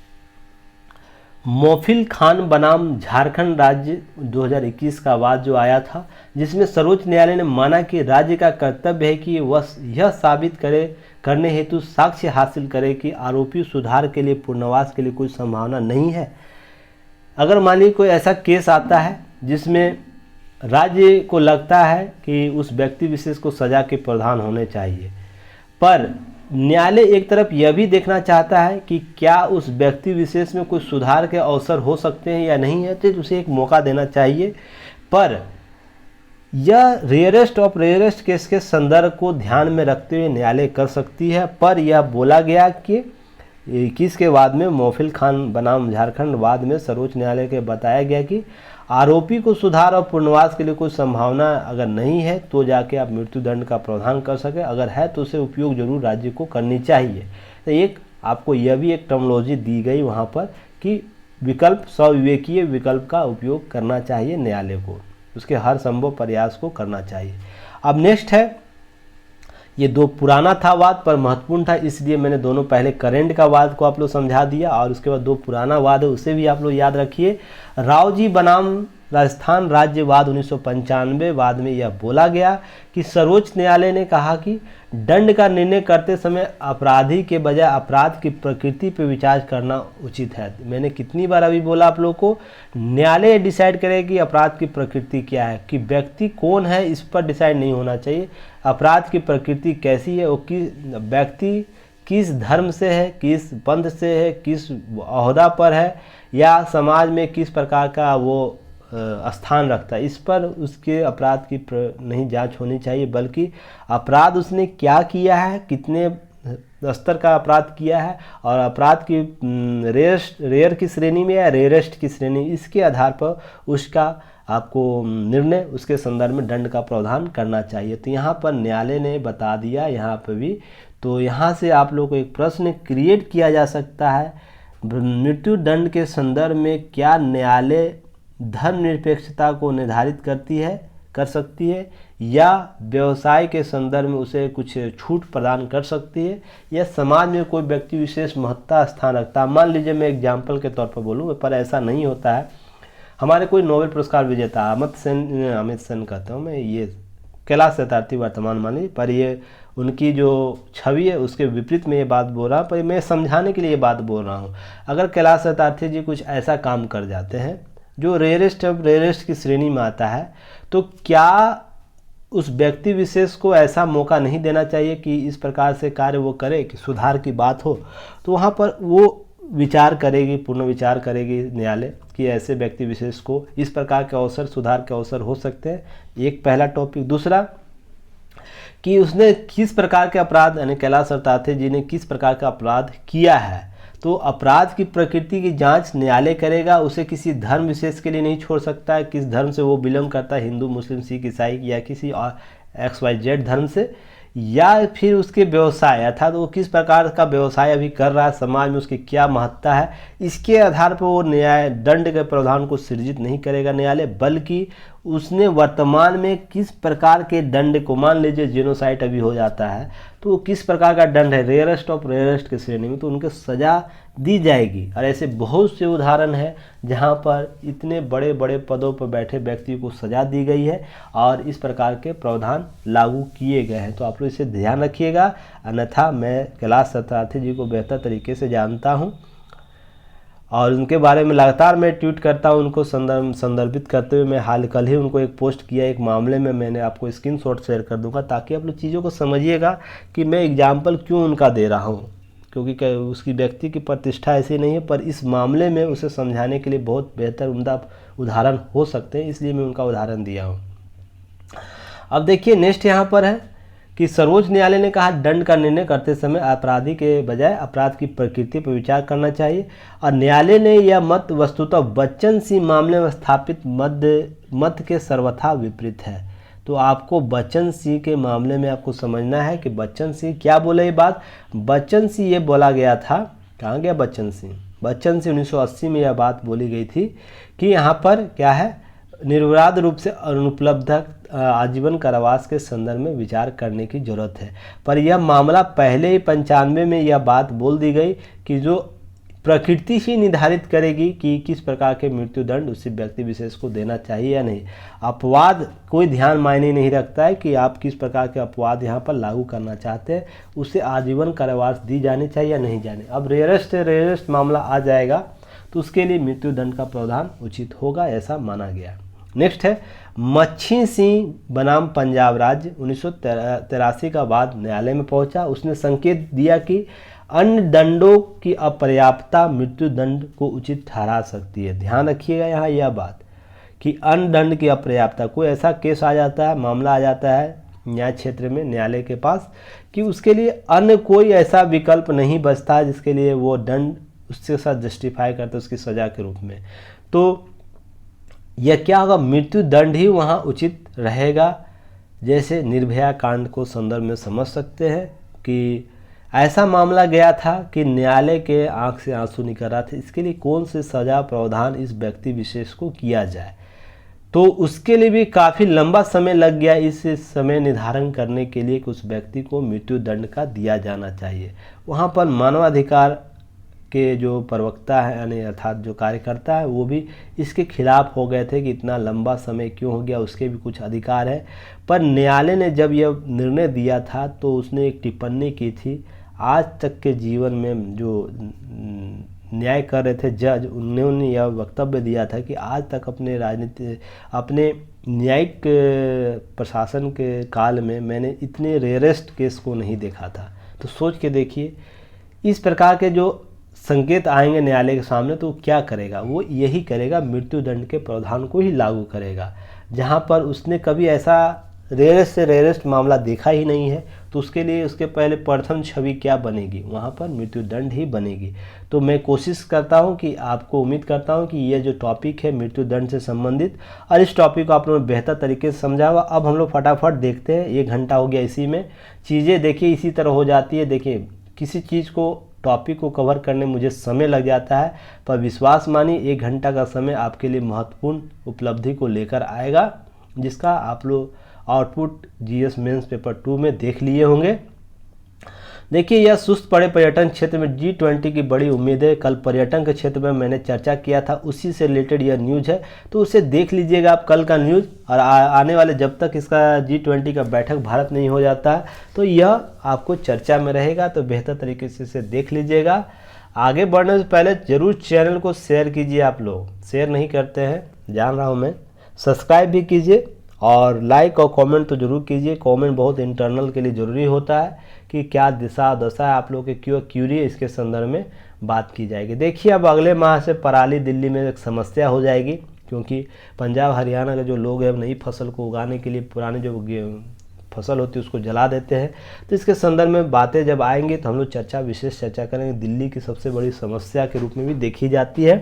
A: मोफिल खान बनाम झारखंड राज्य 2021 का वाद जो आया था, जिसमें सर्वोच्च न्यायालय ने माना कि राज्य का कर्तव्य है कि वह यह साबित करने हेतु साक्ष्य हासिल करे कि आरोपी सुधार के लिए पुनर्वास के लिए कोई संभावना नहीं है। अगर मान लीजिए कोई ऐसा केस आता है जिसमें राज्य को लगता है कि उस व्यक्ति विशेष को सजा के प्रावधान होने चाहिए, पर न्यायालय एक तरफ यह भी देखना चाहता है कि क्या उस व्यक्ति विशेष में कोई सुधार के अवसर हो सकते हैं या नहीं है, तो उसे एक मौका देना चाहिए। पर यह रेयरेस्ट ऑफ रेयरेस्ट केस के संदर्भ को ध्यान में रखते हुए न्यायालय कर सकती है। पर यह बोला गया कि 21 के वाद में मोफिल खान बनाम झारखंड वाद में सर्वोच्च न्यायालय के बताया गया कि आरोपी को सुधार और पुनर्वास के लिए कोई संभावना अगर नहीं है तो जाके आप मृत्यु दंड का प्रावधान कर सके, अगर है तो उसे उपयोग जरूर राज्य को करनी चाहिए। तो एक आपको यह भी एक टर्मिनोलॉजी दी गई वहाँ पर कि विकल्प स्वविवेकीय विकल्प का उपयोग करना चाहिए न्यायालय को, उसके हर संभव प्रयास को करना चाहिए। अब नेक्स्ट है, ये 2 पुराना था वाद पर महत्वपूर्ण था, इसलिए मैंने दोनों पहले करेंट का वाद को आप लोग समझा दिया और उसके बाद 2 पुराना वाद है उसे भी आप लोग याद रखिए। रावजी बनाम राजस्थान राज्य वाद 1995 वाद में यह बोला गया कि सर्वोच्च न्यायालय ने कहा कि दंड का निर्णय करते समय अपराधी के बजाय अपराध की प्रकृति पर विचार करना उचित है। मैंने कितनी बार अभी बोला आप लोग को, न्यायालय डिसाइड करे कि अपराध की प्रकृति क्या है, कि व्यक्ति कौन है इस पर डिसाइड नहीं होना चाहिए। अपराध की प्रकृति कैसी है, वो व्यक्ति किस धर्म से है, किस पंथ से है, किस ओहदा पर है, या समाज में किस प्रकार का वो स्थान रखता है, इस पर उसके अपराध की नहीं जांच होनी चाहिए, बल्कि अपराध उसने क्या किया है, कितने स्तर का अपराध किया है और अपराध की रेयर की श्रेणी में या रेयरेस्ट की श्रेणी, इसके आधार पर उसका आपको निर्णय उसके संदर्भ में दंड का प्रावधान करना चाहिए। तो यहाँ पर न्यायालय ने बता दिया यहाँ पर भी तो यहाँ से आप लोग को एक प्रश्न क्रिएट किया जा सकता है, मृत्यु दंड के संदर्भ में क्या न्यायालय धर्मनिरपेक्षता को निर्धारित कर सकती है या व्यवसाय के संदर्भ में उसे कुछ छूट प्रदान कर सकती है, या समाज में कोई व्यक्ति विशेष महत्ता स्थान रखता है। मान लीजिए मैं एग्जाम्पल के तौर पर बोलूँ, पर ऐसा नहीं होता है। हमारे कोई नोबेल पुरस्कार विजेता अमित सेन कहता हूँ मैं, ये कैलाश सत्यार्थी वर्तमान मान लीजिए, पर ये उनकी जो छवि है उसके विपरीत में ये बात बोल रहा हूँ, पर मैं समझाने के लिए ये बात बोल रहा हूँ। अगर कैलाश सत्यार्थी जी कुछ ऐसा काम कर जाते हैं जो रेयरेस्ट ऑफ रेयरेस्ट की श्रेणी में आता है, तो क्या उस व्यक्ति विशेष को ऐसा मौका नहीं देना चाहिए कि इस प्रकार से कार्य वो करे कि सुधार की बात हो? तो वहाँ पर वो विचार करेगी, पूर्ण विचार करेगी न्यायालय कि ऐसे व्यक्ति विशेष को इस प्रकार के अवसर, सुधार के अवसर हो सकते हैं। एक पहला टॉपिक। दूसरा कि उसने किस प्रकार के अपराध, यानी कैलाश सत्यार्थी जी ने किस प्रकार का अपराध किया है, तो अपराध की प्रकृति की जांच न्यायालय करेगा। उसे किसी धर्म विशेष के लिए नहीं छोड़ सकता है, किस धर्म से वो बिलोंग करता है, हिंदू, मुस्लिम, सिख, ईसाई या किसी XYZ धर्म से, या फिर उसके व्यवसाय अर्थात वो किस प्रकार का व्यवसाय अभी कर रहा है, समाज में उसकी क्या महत्ता है, इसके आधार पर वो न्याय दंड के प्रावधान को सृजित नहीं करेगा न्यायालय, बल्कि उसने वर्तमान में किस प्रकार के दंड को, मान लीजिए जेनोसाइड अभी हो जाता है तो किस प्रकार का दंड है, रेयरेस्ट ऑफ रेयरेस्ट के श्रेणी में, तो उनको सज़ा दी जाएगी। और ऐसे बहुत से उदाहरण हैं जहां पर इतने बड़े बड़े पदों पर बैठे व्यक्ति को सज़ा दी गई है और इस प्रकार के प्रावधान लागू किए गए हैं। तो आप लोग इसे ध्यान रखिएगा, अन्यथा मैं कैलाश सत्यार्थी जी को बेहतर तरीके से जानता हूं और उनके बारे में लगातार मैं ट्वीट करता हूं, उनको संदर्भित करते हुए मैं कल ही उनको एक पोस्ट किया एक मामले में, मैंने आपको स्क्रीनशॉट शेयर कर दूंगा ताकि आप लोग चीज़ों को समझिएगा कि मैं एग्जाम्पल क्यों उनका दे रहा हूं, क्योंकि उसकी व्यक्ति की प्रतिष्ठा ऐसी नहीं है, पर इस मामले में उसे समझाने के लिए बहुत बेहतर उम्दा उदाहरण हो सकते हैं, इसलिए मैं उनका उदाहरण दिया हूँ। अब देखिए नेक्स्ट यहाँ पर है कि सर्वोच्च न्यायालय ने कहा दंड का निर्णय करते समय अपराधी के बजाय अपराध की प्रकृति पर विचार करना चाहिए, और न्यायालय ने यह मत वस्तुतः बच्चन सिंह मामले में स्थापित मत के सर्वथा विपरीत है। तो आपको बच्चन सिंह के मामले में आपको समझना है कि बच्चन सिंह क्या बोले। ये बात बच्चन सिंह ये बोला गया था, कहाँ गया बच्चन सिंह 1980 में यह बात बोली गई थी कि यहाँ पर क्या है, निर्विवाद रूप से अनुपलब्ध आजीवन कारावास के संदर्भ में विचार करने की जरूरत है। पर यह मामला पहले ही 95 में यह बात बोल दी गई कि जो प्रकृति ही निर्धारित करेगी कि किस प्रकार के मृत्यु दंड उसी व्यक्ति विशेष को देना चाहिए या नहीं। अपवाद कोई ध्यान मायने नहीं रखता है कि आप किस प्रकार के अपवाद यहाँ पर लागू करना चाहते हैं, उसे आजीवन कारावास दी जानी चाहिए या नहीं जानी। अब रेयरेस्ट मामला आ जाएगा तो उसके लिए मृत्यु दंड का प्रावधान उचित होगा, ऐसा माना गया। नेक्स्ट है मच्छी सिंह बनाम पंजाब राज्य 1983 का बाद न्यायालय में पहुंचा। उसने संकेत दिया कि अन्य दंडों की अपर्याप्तता मृत्यु दंड को उचित ठहरा सकती है। ध्यान रखिएगा यहाँ यह बात कि अन्य दंड की अपर्याप्तता, कोई ऐसा केस आ जाता है, मामला आ जाता है न्याय क्षेत्र में न्यायालय के पास कि उसके लिए अन्य कोई ऐसा विकल्प नहीं बचता है जिसके लिए वो दंड उसके साथ जस्टिफाई करते उसकी सज़ा के रूप में, तो यह क्या होगा, मृत्यु दंड ही वहाँ उचित रहेगा। जैसे निर्भया कांड को संदर्भ में समझ सकते हैं कि ऐसा मामला गया था कि न्यायालय के आंख से आंसू निकल रहा था, इसके लिए कौन से सज़ा प्रावधान इस व्यक्ति विशेष को किया जाए, तो उसके लिए भी काफ़ी लंबा समय लग गया इस समय निर्धारण करने के लिए कि उस व्यक्ति को मृत्यु दंड का दिया जाना चाहिए। वहाँ पर मानवाधिकार के जो प्रवक्ता है यानी अर्थात जो कार्यकर्ता है वो भी इसके खिलाफ हो गए थे कि इतना लंबा समय क्यों हो गया, उसके भी कुछ अधिकार है। पर न्यायालय ने जब यह निर्णय दिया था तो उसने एक टिप्पणी की थी, आज तक के जीवन में जो न्याय कर रहे थे जज, उन्होंने यह वक्तव्य दिया था कि आज तक अपने न्यायिक प्रशासन के काल में मैंने इतने रेयरेस्ट केस को नहीं देखा था। तो सोच के देखिए इस प्रकार के जो संकेत आएंगे न्यायालय के सामने तो क्या करेगा, वो यही करेगा, मृत्यु दंड के प्रावधान को ही लागू करेगा। जहाँ पर उसने कभी ऐसा रेयरेस्ट से रेयरेस्ट मामला देखा ही नहीं है तो उसके लिए उसके पहले प्रथम छवि क्या बनेगी, वहाँ पर मृत्युदंड ही बनेगी। तो मैं कोशिश करता हूँ कि आपको उम्मीद करता हूँ कि ये जो टॉपिक है मृत्युदंड से संबंधित, और इस टॉपिक को आप लोगों ने बेहतर तरीके से समझा होगा। अब हम लोग फटाफट देखते हैं, 1 घंटा हो गया इसी में। चीज़ें देखिए इसी तरह हो जाती है। देखिए किसी चीज़ को टॉपिक को कवर करने मुझे समय लग जाता है, पर विश्वास मानिए 1 घंटा का समय आपके लिए महत्वपूर्ण उपलब्धि को लेकर आएगा, जिसका आप लोग आउटपुट जीएस मेंस पेपर 2 में देख लिए होंगे। देखिए यह सुस्त पड़े पर्यटन क्षेत्र में G20 की बड़ी उम्मीद है। कल पर्यटन के क्षेत्र में मैंने चर्चा किया था, उसी से रिलेटेड यह न्यूज़ है, तो उसे देख लीजिएगा आप कल का न्यूज़। और आने वाले जब तक इसका G20 का बैठक भारत नहीं हो जाता तो यह आपको चर्चा में रहेगा, तो बेहतर तरीके से इसे देख लीजिएगा। आगे बढ़ने से पहले ज़रूर चैनल को शेयर कीजिए। आप लोग शेयर नहीं करते हैं, जान रहा हूँ मैं। सब्सक्राइब भी कीजिए और लाइक और कमेंट तो ज़रूर कीजिए। कमेंट बहुत इंटरनल के लिए ज़रूरी होता है कि क्या दिशा दशा है आप लोगों के, क्यों क्यूरी है, इसके संदर्भ में बात की जाएगी। देखिए अब अगले माह से पराली दिल्ली में एक समस्या हो जाएगी, क्योंकि पंजाब हरियाणा के जो लोग हैं नई फसल को उगाने के लिए पुराने जो फसल होती है उसको जला देते हैं। तो इसके संदर्भ में बातें जब आएंगी तो हम लोग विशेष चर्चा करेंगे। दिल्ली की सबसे बड़ी समस्या के रूप में भी देखी जाती है,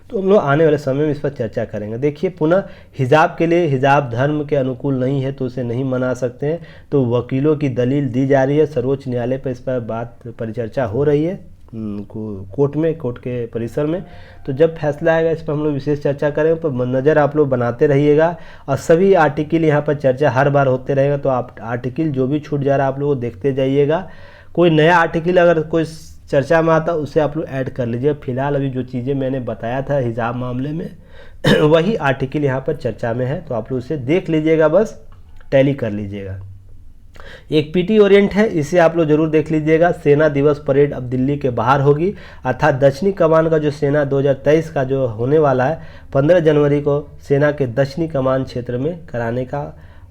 A: तो हम लोग आने वाले समय में इस पर चर्चा करेंगे। देखिए पुनः हिजाब के लिए, हिजाब धर्म के अनुकूल नहीं है तो उसे नहीं मना सकते हैं, तो वकीलों की दलील दी जा रही है। सर्वोच्च न्यायालय पर इस पर बात परिचर्चा हो रही है कोर्ट में, कोर्ट के परिसर में। तो जब फैसला आएगा इस पर हम लोग विशेष चर्चा करेंगे, पर नज़र आप लोग बनाते रहिएगा। और सभी आर्टिकल यहाँ पर चर्चा हर बार होते रहेगा, तो आप आर्टिकल जो भी छूट जा रहा है आप लोग देखते जाइएगा। कोई नया आर्टिकल अगर कोई चर्चा में आता उसे आप लोग ऐड कर लीजिए। फिलहाल अभी जो चीज़ें मैंने बताया था हिजाब मामले में वही आर्टिकल यहाँ पर चर्चा में है, तो आप लोग उसे देख लीजिएगा, बस टैली कर लीजिएगा। एक पीटी ओरिएंट है, इसे आप लोग जरूर देख लीजिएगा। सेना दिवस परेड अब दिल्ली के बाहर होगी, अर्थात दक्षिणी कमान का जो सेना 2023 का जो होने वाला है 15 जनवरी को सेना के दक्षिणी कमान क्षेत्र में कराने का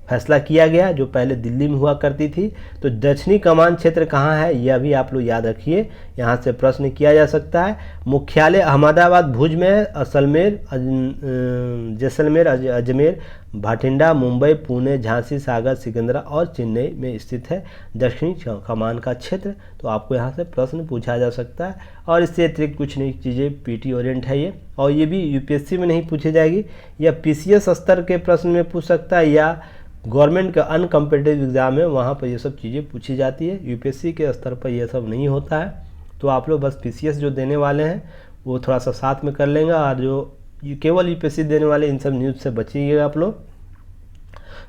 A: फैसला किया गया, जो पहले दिल्ली में हुआ करती थी। तो दक्षिणी कमान क्षेत्र कहाँ है यह भी आप लोग याद रखिए, यहाँ से प्रश्न किया जा सकता है। मुख्यालय अहमदाबाद भुज में, असलमेर, जैसलमेर, अजमेर, भाटिंडा, मुंबई, पुणे, झांसी, सागर, सिकंदरा और चेन्नई में स्थित है दक्षिणी कमान का क्षेत्र। तो आपको यहाँ से प्रश्न पूछा जा सकता है, और इससे अतिरिक्त कुछ नई चीज़ें पीटी ओरिएंट है ये, और ये भी यूपीएससी में नहीं पूछी जाएगी, या पीसीएस स्तर के प्रश्न में पूछ सकता है, या गवर्नमेंट का अनकम्पिटिटिव एग्ज़ाम है वहाँ पर ये सब चीज़ें पूछी जाती है। यूपीएससी के स्तर पर ये सब नहीं होता है, तो आप लोग बस पीसीएस जो देने वाले हैं वो थोड़ा सा साथ में कर लेंगे, और जो केवल यूपीएससी देने वाले इन सब न्यूज़ से बचिएगा आप लोग।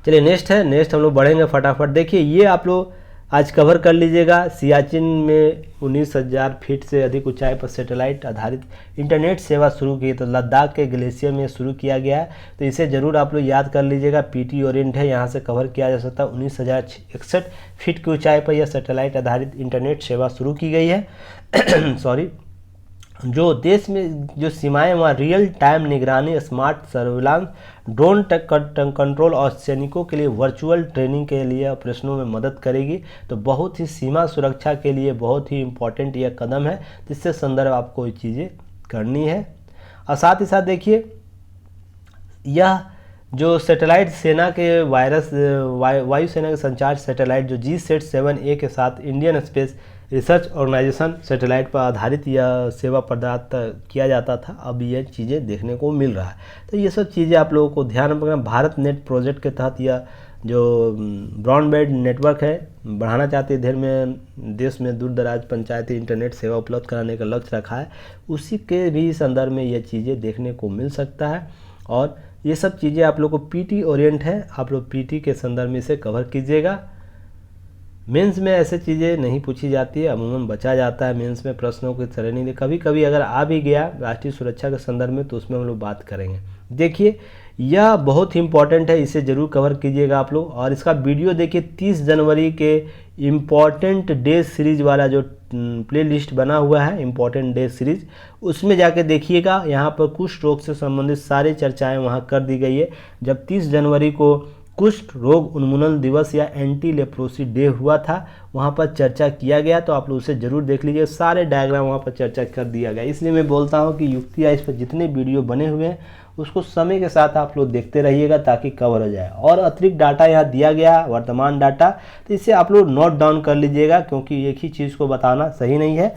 A: चलिए नेक्स्ट हम लोग बढ़ेंगे फटाफट। देखिए ये आप लोग आज कवर कर लीजिएगा। सियाचिन में 19,000 फीट से अधिक ऊंचाई पर सैटेलाइट आधारित इंटरनेट सेवा शुरू की, तो लद्दाख के ग्लेशियर में शुरू किया गया है, तो इसे ज़रूर आप लोग याद कर लीजिएगा। पीटी ओरिएंट है, यहाँ से कवर किया जा सकता है। 19,061 फीट की ऊंचाई पर यह सैटेलाइट आधारित इंटरनेट सेवा शुरू की गई है सॉरी, जो देश में जो सीमाएं वहाँ रियल टाइम निगरानी, स्मार्ट सर्विलांस, ड्रोन कंट्रोल और सैनिकों के लिए वर्चुअल ट्रेनिंग के लिए ऑपरेशनों में मदद करेगी। तो बहुत ही सीमा सुरक्षा के लिए बहुत ही इम्पोर्टेंट यह कदम है, जिससे संदर्भ आपको ये चीज़ें करनी है। और साथ ही साथ देखिए यह जो सैटेलाइट सेना के वायुसेना के संचार सैटेलाइट जो GSAT-7A के साथ Indian space research organisation satellite पर आधारित यह सेवा प्रदान किया जाता था, अब ये चीज़ें देखने को मिल रहा है। तो ये सब चीज़ें आप लोगों को ध्यान रखना। भारत नेट प्रोजेक्ट के तहत यह जो ब्रॉडबैंड नेटवर्क है बढ़ाना चाहते हैं, देश में दूर दराज पंचायती इंटरनेट सेवा उपलब्ध कराने का लक्ष्य रखा है, उसी के भी संदर्भ में ये चीज़ें देखने को मिल सकता है। और ये सब चीज़ें आप लोग को पीटी ओरिएंट है, आप लोग पीटी के संदर्भ में इसे कवर कीजिएगा। मेंस में ऐसे चीज़ें नहीं पूछी जाती है, अमूमन बचा जाता है मेंस में प्रश्नों की श्रेणी। कभी कभी अगर आ भी गया राष्ट्रीय सुरक्षा के संदर्भ में तो उसमें हम लोग बात करेंगे। देखिए यह बहुत ही इंपॉर्टेंट है, इसे ज़रूर कवर कीजिएगा आप लोग। और इसका वीडियो देखिए 30 जनवरी के इम्पॉर्टेंट डे सीरीज़ वाला जो प्ले लिस्ट बना हुआ है इम्पॉर्टेंट डे सीरीज़, उसमें जाके देखिएगा। यहाँ पर कुष्ठ रोग से संबंधित सारी चर्चाएँ वहाँ कर दी गई है। जब 30 जनवरी को कुष्ठ रोग उन्मूलन दिवस या एंटी लेप्रोसी डे हुआ था, वहाँ पर चर्चा किया गया, तो आप लोग उसे ज़रूर देख लीजिए। सारे डायग्राम वहाँ पर चर्चा कर दिया गया। इसलिए मैं बोलता हूँ कि युक्तिया इस पर जितने वीडियो बने हुए हैं उसको समय के साथ आप लोग देखते रहिएगा ताकि कवर हो जाए। और अतिरिक्त डाटा यहाँ दिया गया है, वर्तमान डाटा, तो इसे आप लोग नोट डाउन कर लीजिएगा, क्योंकि एक ही चीज़ को बताना सही नहीं है।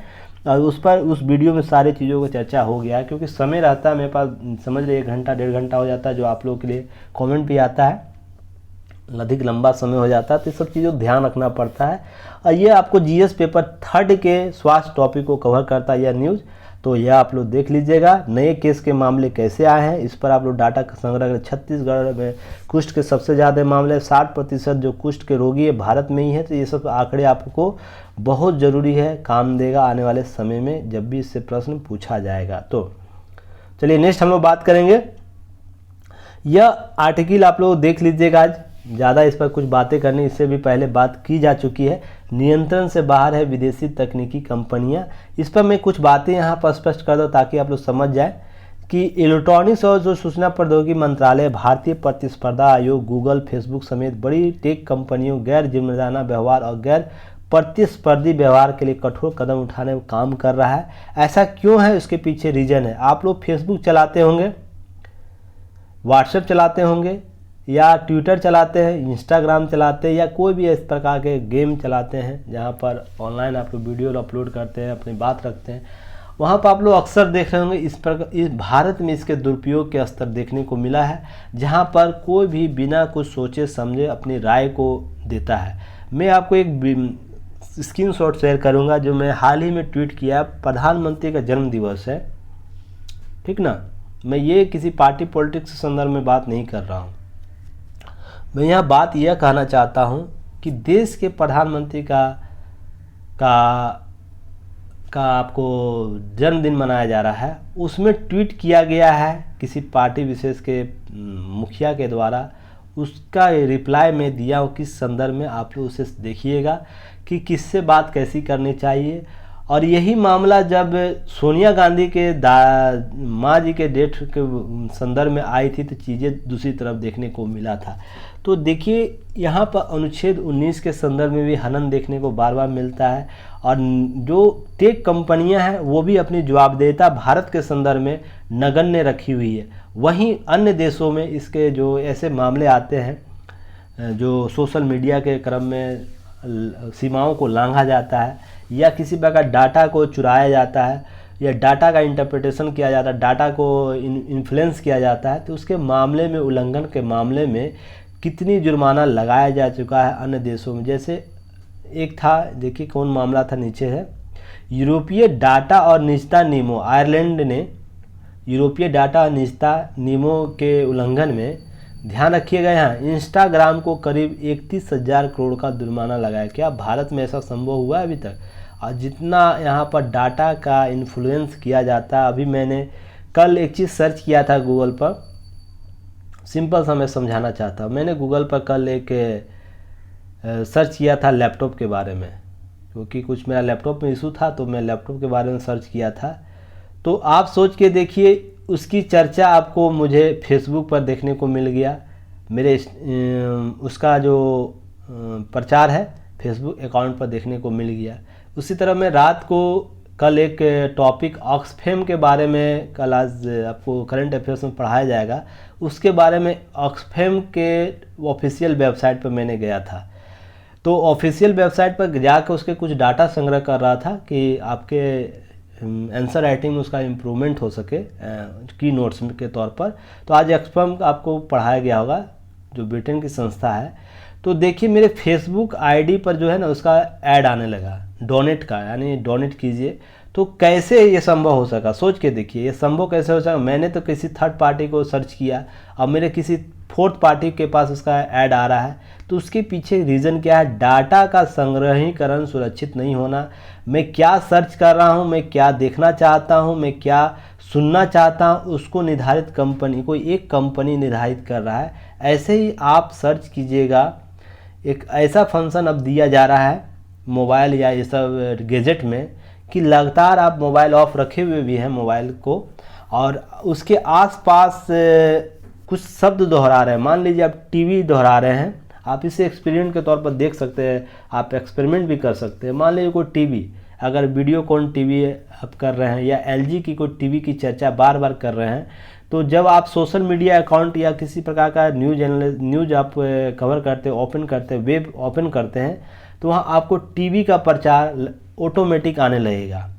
A: और उस वीडियो में सारी चीज़ों को चर्चा हो गया है, क्योंकि समय रहता है मेरे पास, समझ लीजिए 1 घंटा 1.5 घंटा हो जाता है, जो आप लोगों के लिए कमेंट भी आता है, अधिक लंबा समय हो जाता है, तो ये सब चीज़ों ध्यान रखना पड़ता है। और ये आपको जीएस पेपर 3 के स्वास्थ्य टॉपिक को कवर करता है यह न्यूज़, तो यह आप लोग देख लीजिएगा। नए केस के मामले कैसे आए हैं इस पर आप लोग डाटा का संग्रह करें। छत्तीसगढ़ में कुष्ठ के सबसे ज़्यादा मामले, 60% जो कुष्ठ के रोगी है भारत में ही है, तो ये सब आंकड़े आपको बहुत ज़रूरी है, काम देगा आने वाले समय में जब भी इससे प्रश्न पूछा जाएगा। तो चलिए नेक्स्ट हम लोग बात करेंगे। यह आर्टिकल आप लोग देख लीजिएगा, आज ज़्यादा इस पर कुछ बातें करनी, इससे भी पहले बात की जा चुकी है। नियंत्रण से बाहर है विदेशी तकनीकी कंपनियां, इस पर मैं कुछ बातें यहाँ पर स्पष्ट कर दूँ ताकि आप लोग समझ जाएं कि इलेक्ट्रॉनिक्स और जो सूचना प्रौद्योगिकी मंत्रालय, भारतीय प्रतिस्पर्धा आयोग, गूगल, फेसबुक समेत बड़ी टेक कंपनियों गैर जिम्मेदाराना व्यवहार और गैर प्रतिस्पर्धी व्यवहार के लिए कठोर कदम उठाने का काम कर रहा है। ऐसा क्यों है, उसके पीछे रीजन है। आप लोग फेसबुक चलाते होंगे, व्हाट्सएप चलाते होंगे, या ट्विटर चलाते हैं, इंस्टाग्राम चलाते हैं, या कोई भी इस प्रकार के गेम चलाते हैं जहाँ पर ऑनलाइन आप लोग वीडियो अपलोड करते हैं, अपनी बात रखते हैं, वहाँ पर आप लोग अक्सर देख रहे होंगे इस प्रकार इस भारत में इसके दुरुपयोग के स्तर देखने को मिला है, जहाँ पर कोई भी बिना कुछ सोचे समझे अपनी राय को देता है। मैं आपको एक स्क्रीनशॉट शेयर करूँगा जो मैं हाल ही में ट्वीट किया। प्रधानमंत्री का जन्मदिवस है, ठीक ना, मैं ये किसी पार्टी पॉलिटिक्स के संदर्भ में बात नहीं कर रहा हूँ। मैं यहाँ बात यह कहना चाहता हूँ कि देश के प्रधानमंत्री का आपको जन्मदिन मनाया जा रहा है, उसमें ट्वीट किया गया है किसी पार्टी विशेष के मुखिया के द्वारा, उसका रिप्लाई में दिया हो किस संदर्भ में, आप लोग उसे देखिएगा कि किससे बात कैसी करनी चाहिए। और यही मामला जब सोनिया गांधी के माँ जी के डेथ के संदर्भ में आई थी तो चीज़ें दूसरी तरफ देखने को मिला था। तो देखिए यहाँ पर अनुच्छेद 19 के संदर्भ में भी हनन देखने को बार बार मिलता है, और जो टेक कंपनियां हैं वो भी अपनी जवाबदेहिता भारत के संदर्भ में नगण्य रखी हुई है। वहीं अन्य देशों में इसके जो ऐसे मामले आते हैं जो सोशल मीडिया के क्रम में सीमाओं को लांघा जाता है, या किसी प्रकार डाटा को चुराया जाता है, या डाटा का इंटरप्रिटेशन किया जाता है, डाटा को इन्फ्लुएंस किया जाता है, तो उसके मामले में, उल्लंघन के मामले में कितनी जुर्माना लगाया जा चुका है अन्य देशों में। जैसे एक था, देखिए कौन मामला था, नीचे है, यूरोपीय डाटा और निजता नियमों, आयरलैंड ने यूरोपीय डाटा और निजता नियमों के उल्लंघन में, ध्यान रखिएगा यहाँ, इंस्टाग्राम को करीब 31,000 करोड़ का जुर्माना लगाया। क्या भारत में ऐसा संभव हुआ है अभी तक? और जितना यहाँ पर डाटा का इन्फ्लुएंस किया जाता है, अभी मैंने कल एक चीज़ सर्च किया था गूगल पर, सिंपल सा मैं समझाना चाहता हूँ। मैंने गूगल पर कल एक सर्च किया था लैपटॉप के बारे में, क्योंकि कुछ मेरा लैपटॉप में इशू था तो मैं लैपटॉप के बारे में सर्च किया था। तो आप सोच के देखिए, उसकी चर्चा आपको मुझे फेसबुक पर देखने को मिल गया, मेरे उसका जो प्रचार है फेसबुक अकाउंट पर देखने को मिल गया। उसी तरह मैं रात को कल एक टॉपिक ऑक्सफैम के बारे में, कल आज आपको करंट अफेयर्स में पढ़ाया जाएगा, उसके बारे में ऑक्सफैम के ऑफिशियल वेबसाइट पर मैंने गया था। तो ऑफिशियल वेबसाइट पर जाकर उसके कुछ डाटा संग्रह कर रहा था कि आपके आंसर राइटिंग में उसका इम्प्रूवमेंट हो सके की नोट्स के तौर पर। तो आज ऑक्सफैम आपको पढ़ाया गया होगा, जो ब्रिटेन की संस्था है। तो देखिए मेरे फेसबुक आईडी पर जो है ना, उसका ऐड आने लगा डोनेट का, यानी डोनेट कीजिए। तो कैसे ये संभव हो सका, सोच के देखिए, ये संभव कैसे हो सका। मैंने तो किसी थर्ड पार्टी को सर्च किया, अब मेरे किसी फोर्थ पार्टी के पास उसका ऐड आ रहा है। तो उसके पीछे रीज़न क्या है? डाटा का संग्रहीकरण सुरक्षित नहीं होना। मैं क्या सर्च कर रहा हूँ, मैं क्या देखना चाहता हूँ, मैं क्या सुनना चाहता हूँ, उसको निर्धारित कंपनी, कोई एक कंपनी निर्धारित कर रहा है। ऐसे ही आप सर्च कीजिएगा, एक ऐसा फंक्शन अब दिया जा रहा है मोबाइल या ये सब गैजेट में कि लगातार आप मोबाइल ऑफ रखे हुए भी हैं मोबाइल को, और उसके आसपास कुछ शब्द दोहरा रहे हैं। मान लीजिए आप टीवी दोहरा रहे हैं, आप इसे एक्सपेरिमेंट के तौर पर देख सकते हैं, आप एक्सपेरिमेंट भी कर सकते हैं। मान लीजिए कोई टीवी अगर वीडियोकॉन टीवी आप कर रहे हैं या एलजी की कोई टीवी की चर्चा बार बार कर रहे हैं, तो जब आप सोशल मीडिया अकाउंट या किसी प्रकार का न्यूज़ आप कवर करते ओपन करते वेब ओपन करते हैं, तो वहाँ आपको टीवी का प्रचार ऑटोमेटिक आने लगेगा।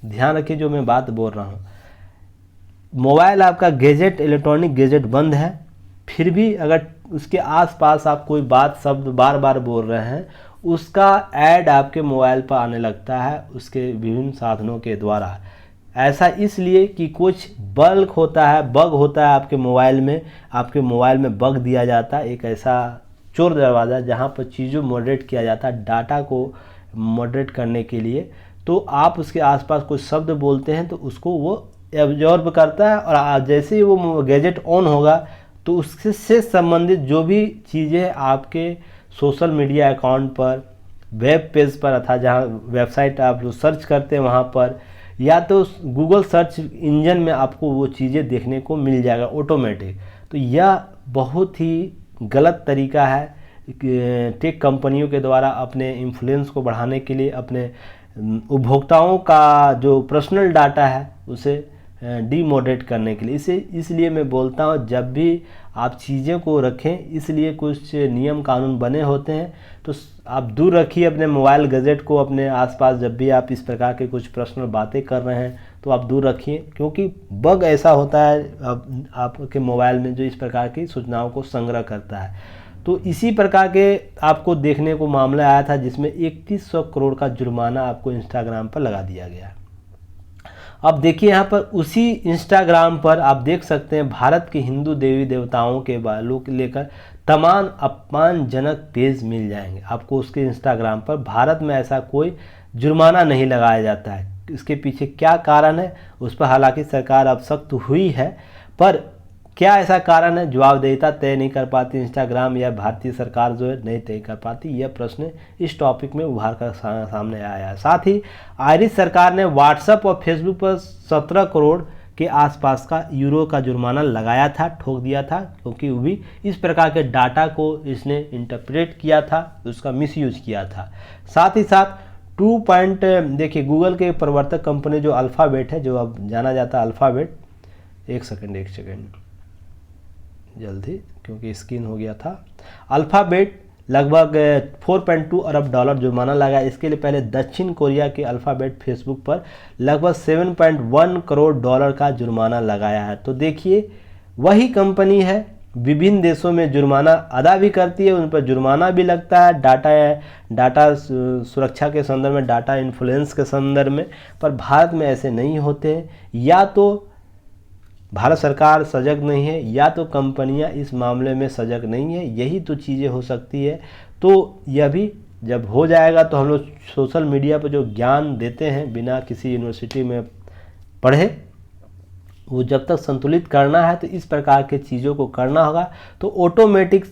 A: ध्यान रखिए जो मैं बात बोल रहा हूँ। मोबाइल आपका गैजेट, इलेक्ट्रॉनिक गैजेट बंद है, फिर भी अगर उसके आसपास आप कोई बात शब्द बार बार बोल रहे हैं, उसका ऐड आपके मोबाइल पर आने लगता है उसके विभिन्न साधनों के द्वारा। ऐसा इसलिए कि कुछ बग होता है आपके मोबाइल में बग दिया जाता है, एक ऐसा चोर दरवाज़ा जहाँ पर चीज़ों मॉडरेट किया जाता है डाटा को मॉडरेट करने के लिए। तो आप उसके आसपास कुछ शब्द बोलते हैं तो उसको वो एब्जॉर्ब करता है, और जैसे ही वो गैजेट ऑन होगा तो उससे संबंधित जो भी चीज़ें आपके सोशल मीडिया अकाउंट पर, वेब पेज पर, अर्थात जहाँ वेबसाइट आप जो सर्च करते हैं वहाँ पर, या तो गूगल सर्च इंजन में आपको वो चीज़ें देखने को मिल जाएगा ऑटोमेटिक। तो यह बहुत ही गलत तरीका है टेक कंपनियों के द्वारा अपने इन्फ्लुएंस को बढ़ाने के लिए, अपने उपभोक्ताओं का जो पर्सनल डाटा है उसे डीमॉडरेट करने के लिए। इसलिए मैं बोलता हूँ जब भी आप चीज़ें को रखें, इसलिए कुछ नियम कानून बने होते हैं, तो आप दूर रखिए अपने मोबाइल गैजेट को अपने आसपास। जब भी आप इस प्रकार के कुछ पर्सनल बातें कर रहे हैं तो आप दूर रखिए, क्योंकि बग ऐसा होता है आपके मोबाइल में जो इस प्रकार की सूचनाओं को संग्रह करता है। तो इसी प्रकार के आपको देखने को मामला आया था जिसमें 3100 करोड़ का जुर्माना आपको इंस्टाग्राम पर लगा दिया गया। अब देखिए यहाँ पर उसी इंस्टाग्राम पर आप देख सकते हैं भारत के हिंदू देवी देवताओं के बालों को लेकर तमाम अपमानजनक पेज मिल जाएंगे आपको उसके इंस्टाग्राम पर। भारत में ऐसा कोई जुर्माना नहीं लगाया जाता है। इसके पीछे क्या कारण है उस पर हालांकि सरकार अब सख्त हुई है, पर क्या ऐसा कारण है? जवाबदेहिता तय नहीं कर पाती इंस्टाग्राम या भारतीय सरकार जो है नहीं तय कर पाती, यह प्रश्न इस टॉपिक में उभार कर सामने आया है। साथ ही आयरिश सरकार ने व्हाट्सएप और फेसबुक पर 17 करोड़ के आसपास का यूरो का जुर्माना लगाया था, ठोक दिया था, क्योंकि वो भी इस प्रकार के डाटा को इसने इंटरप्रेट किया था, उसका मिसयूज किया था। साथ ही साथ देखिए गूगल के प्रवर्तक कंपनी जो अल्फ़ाबेट है, जो अब जाना जाता है अल्फ़ाबेट, एक सेकंड जल्दी क्योंकि स्क्रीन हो गया था। अल्फ़ाबेट लगभग 4.2 अरब डॉलर जुर्माना लगा। इसके लिए पहले दक्षिण कोरिया के अल्फ़ाबेट फेसबुक पर लगभग 7.1 करोड़ डॉलर का जुर्माना लगाया है। तो देखिए वही कंपनी है, विभिन्न देशों में जुर्माना अदा भी करती है, उन पर जुर्माना भी लगता है डाटा सुरक्षा के संदर्भ में, डाटा इन्फ्लुएंस के संदर्भ में। पर भारत में ऐसे नहीं होते हैं, या तो भारत सरकार सजग नहीं है या तो कंपनियां इस मामले में सजग नहीं है, यही तो चीज़ें हो सकती है। तो यह भी जब हो जाएगा तो हम लोग सोशल मीडिया पर जो ज्ञान देते हैं बिना किसी यूनिवर्सिटी में पढ़े, वो जब तक संतुलित करना है तो इस प्रकार के चीज़ों को करना होगा। तो ऑटोमेटिक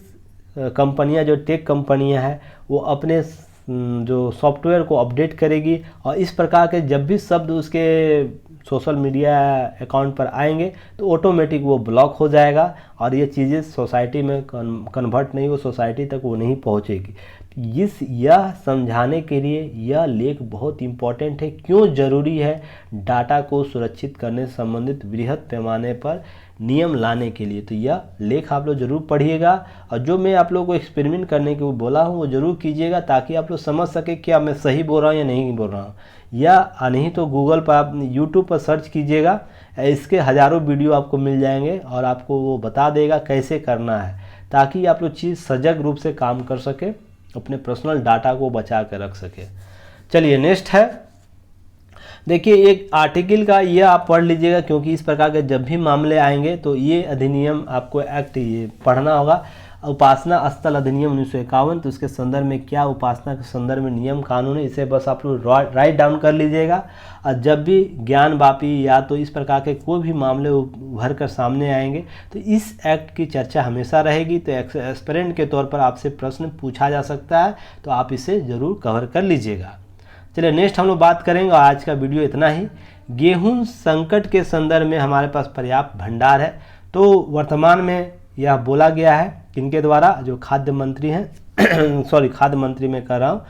A: कंपनियां जो टेक कंपनियां हैं वो अपने जो सॉफ्टवेयर को अपडेट करेगी, और इस प्रकार के जब भी शब्द उसके सोशल मीडिया अकाउंट पर आएंगे तो ऑटोमेटिक वो ब्लॉक हो जाएगा, और ये चीज़ें सोसाइटी में कन्वर्ट नहीं, वो सोसाइटी तक वो नहीं पहुंचेगी। यह समझाने के लिए यह लेख बहुत इम्पॉर्टेंट है, क्यों ज़रूरी है डाटा को सुरक्षित करने से संबंधित वृहद पैमाने पर नियम लाने के लिए। तो यह लेख आप लोग ज़रूर पढ़िएगा, और जो मैं आप लोगों को एक्सपेरिमेंट करने के बोला हूँ वो ज़रूर कीजिएगा, ताकि आप लोग समझ सके क्या मैं सही बोल रहा हूँ या नहीं बोल रहा हूँ। या नहीं तो गूगल पर आप यूट्यूब पर सर्च कीजिएगा, इसके हज़ारों वीडियो आपको मिल जाएंगे और आपको वो बता देगा कैसे करना है, ताकि आप लोग चीज़ सजग रूप से काम कर सके, अपने पर्सनल डाटा को बचा कर रख सके। चलिए नेक्स्ट है, देखिए एक आर्टिकल का ये आप पढ़ लीजिएगा, क्योंकि इस प्रकार के जब भी मामले आएंगे तो ये अधिनियम आपको एक्ट ये पढ़ना होगा। उपासना स्थल अधिनियम 1951, तो उसके संदर्भ में क्या उपासना के संदर्भ में नियम कानून है, इसे बस आप लोग राइट डाउन कर लीजिएगा। और जब भी ज्ञान वापी या तो इस प्रकार के कोई भी मामले उभर कर सामने आएंगे तो इस एक्ट की चर्चा हमेशा रहेगी। तो एस्पिरेंट के तौर पर आपसे प्रश्न पूछा जा सकता है, तो आप इसे ज़रूर कवर कर लीजिएगा। चलिए नेक्स्ट हम लोग बात करेंगे, और आज का वीडियो इतना ही। गेहूं संकट के संदर्भ में हमारे पास पर्याप्त भंडार है। तो वर्तमान में यह बोला गया है किनके द्वारा, जो खाद्य मंत्री हैं सॉरी खाद्य मंत्री मैं कह रहा हूँ,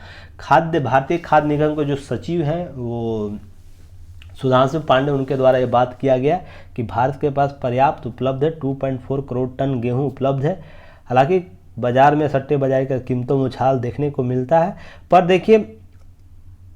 A: भारतीय खाद्य निगम के जो सचिव हैं वो सुधांशु पांडे, उनके द्वारा ये बात किया गया कि भारत के पास पर्याप्त उपलब्ध है, 2.4 करोड़ टन गेहूं उपलब्ध है। हालांकि बाजार में सट्टेबाजी का कीमतों में उछाल देखने को मिलता है, पर देखिए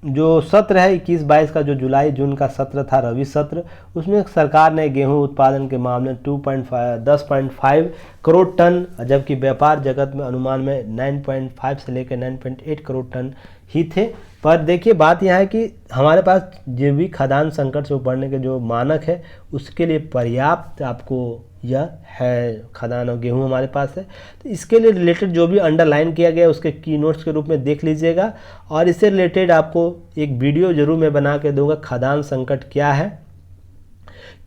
A: जो सत्र है 21-22 का, जो जुलाई जून का सत्र था रवि सत्र, उसमें सरकार ने गेहूं उत्पादन के मामले में 10.5 करोड़ टन, जबकि व्यापार जगत में अनुमान में 9.5 से लेकर 9.8 करोड़ टन ही थे। पर देखिए बात यह है कि हमारे पास जो भी खाद्यान्न संकट से उबरने के जो मानक है उसके लिए पर्याप्त आपको यह है खाद्यान्न और गेहूँ हमारे पास है। तो इसके लिए रिलेटेड जो भी अंडरलाइन किया गया उसके की नोट्स के रूप में देख लीजिएगा, और इससे रिलेटेड आपको एक वीडियो जरूर मैं बना के दूंगा, खाद्यान्न संकट क्या है,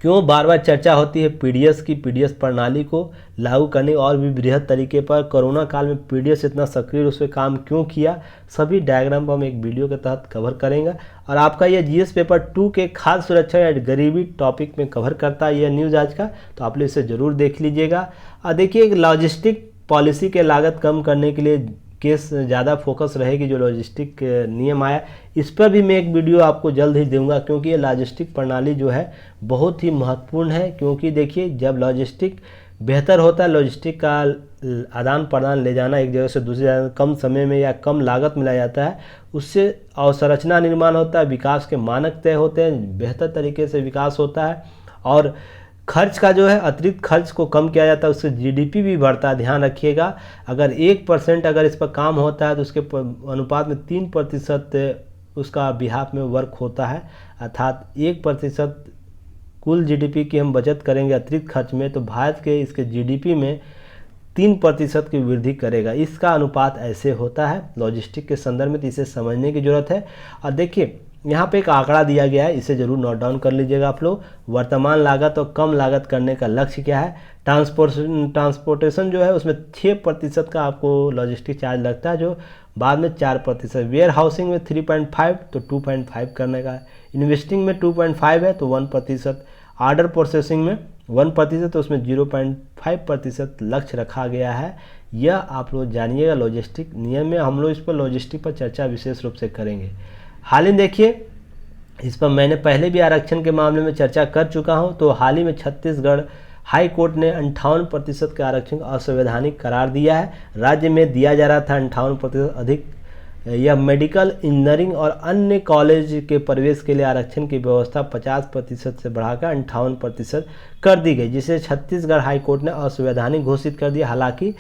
A: क्यों बार बार चर्चा होती है पीडीएस की, पीडीएस प्रणाली को लागू करने और भी बृहद तरीके पर, कोरोना काल में पीडीएस इतना सक्रिय रूप से काम क्यों किया, सभी डायग्राम को हम एक वीडियो के तहत कवर करेंगे। और आपका यह जीएस पेपर 2 के खाद्य सुरक्षा या गरीबी टॉपिक में कवर करता है यह न्यूज़ आज का, तो आप लोग इसे ज़रूर देख लीजिएगा। और देखिए एक लॉजिस्टिक पॉलिसी के लागत कम करने के लिए केस ज़्यादा फोकस रहेगी, जो लॉजिस्टिक नियम आया इस पर भी मैं एक वीडियो आपको जल्द ही दूंगा, क्योंकि ये लॉजिस्टिक प्रणाली जो है बहुत ही महत्वपूर्ण है। क्योंकि देखिए जब लॉजिस्टिक बेहतर होता है, लॉजिस्टिक का आदान प्रदान ले जाना एक जगह से दूसरी जगह कम समय में या कम लागत में लाया जाता है, उससे अवसंरचना निर्माण होता है, विकास के मानक तय होते हैं, बेहतर तरीके से विकास होता है, और खर्च का जो है अतिरिक्त खर्च को कम किया जाता है, उससे जीडीपी भी बढ़ता है। ध्यान रखिएगा, अगर 1% अगर इस पर काम होता है तो उसके अनुपात में 3% उसका बिहाफ में वर्क होता है, अर्थात 1% कुल जीडीपी की हम बचत करेंगे अतिरिक्त खर्च में, तो भारत के इसके जीडीपी में 3% की वृद्धि करेगा। इसका अनुपात ऐसे होता है लॉजिस्टिक के संदर्भ में, तो इसे समझने की जरूरत है। और देखिए यहाँ पे एक आंकड़ा दिया गया है, इसे जरूर नोट डाउन कर लीजिएगा आप लोग। वर्तमान लागत और कम लागत करने का लक्ष्य क्या है, ट्रांसपोर्टेशन जो है उसमें 6% का आपको लॉजिस्टिक चार्ज लगता है, जो बाद में 4%, वेयर हाउसिंग में 3.5 तो 2.5 करने का है, इन्वेस्टिंग में 2.5 है तो 1%, ऑर्डर प्रोसेसिंग में 1% तो उसमें 0.5% लक्ष्य रखा गया है। यह आप लोग जानिएगा लॉजिस्टिक नियम में, हम लोग इस पर लॉजिस्टिक पर चर्चा विशेष रूप से करेंगे। हाल ही देखिए इस पर मैंने पहले भी आरक्षण के मामले में चर्चा कर चुका हूं, तो हाल ही में छत्तीसगढ़ हाई कोर्ट ने 58% के आरक्षण असंवैधानिक करार दिया है। राज्य में दिया जा रहा था 58% अधिक, यह मेडिकल, इंजीनियरिंग और अन्य कॉलेज के प्रवेश के लिए आरक्षण की व्यवस्था 50% से बढ़ाकर 58% कर दी गई, जिसे छत्तीसगढ़ हाई कोर्ट ने असंवैधानिक घोषित कर दिया। हालांकि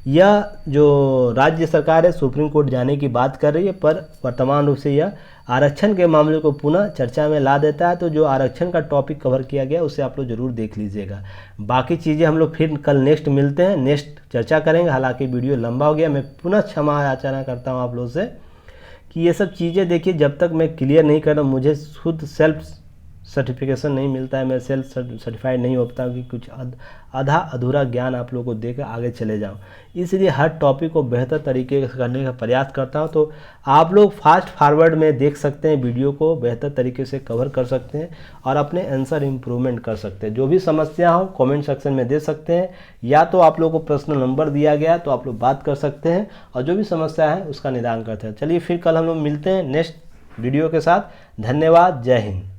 A: यह जो राज्य सरकार है सुप्रीम कोर्ट जाने की बात कर रही है, पर वर्तमान रूप से यह आरक्षण के मामले को पुनः चर्चा में ला देता है। तो जो आरक्षण का टॉपिक कवर किया गया उसे आप लोग जरूर देख लीजिएगा। बाकी चीज़ें हम लोग फिर कल नेक्स्ट मिलते हैं, नेक्स्ट चर्चा करेंगे। हालांकि वीडियो लंबा हो गया, मैं पुनः क्षमा याचना करता हूँ आप लोग से कि ये सब चीज़ें देखिए जब तक मैं क्लियर नहीं कर रहा, मुझे खुद सेल्फ सर्टिफिकेशन नहीं मिलता है, मैं सेल्फ सर्टिफाइड नहीं हो पाता कि कुछ आधा अधूरा ज्ञान आप लोगों को देकर आगे चले जाऊं। इसलिए हर टॉपिक को बेहतर तरीके से करने का प्रयास करता हूं। तो आप लोग फास्ट फॉरवर्ड में देख सकते हैं, वीडियो को बेहतर तरीके से कवर कर सकते हैं और अपने आंसर इम्प्रूवमेंट कर सकते हैं। जो भी समस्या हो कमेंट सेक्शन में दे सकते हैं, या तो आप लोगों को पर्सनल नंबर दिया गया तो आप लोग बात कर सकते हैं और जो भी समस्या है उसका निदान करते हैं। चलिए फिर कल हम लोग मिलते हैं नेक्स्ट वीडियो के साथ। धन्यवाद, जय हिंद।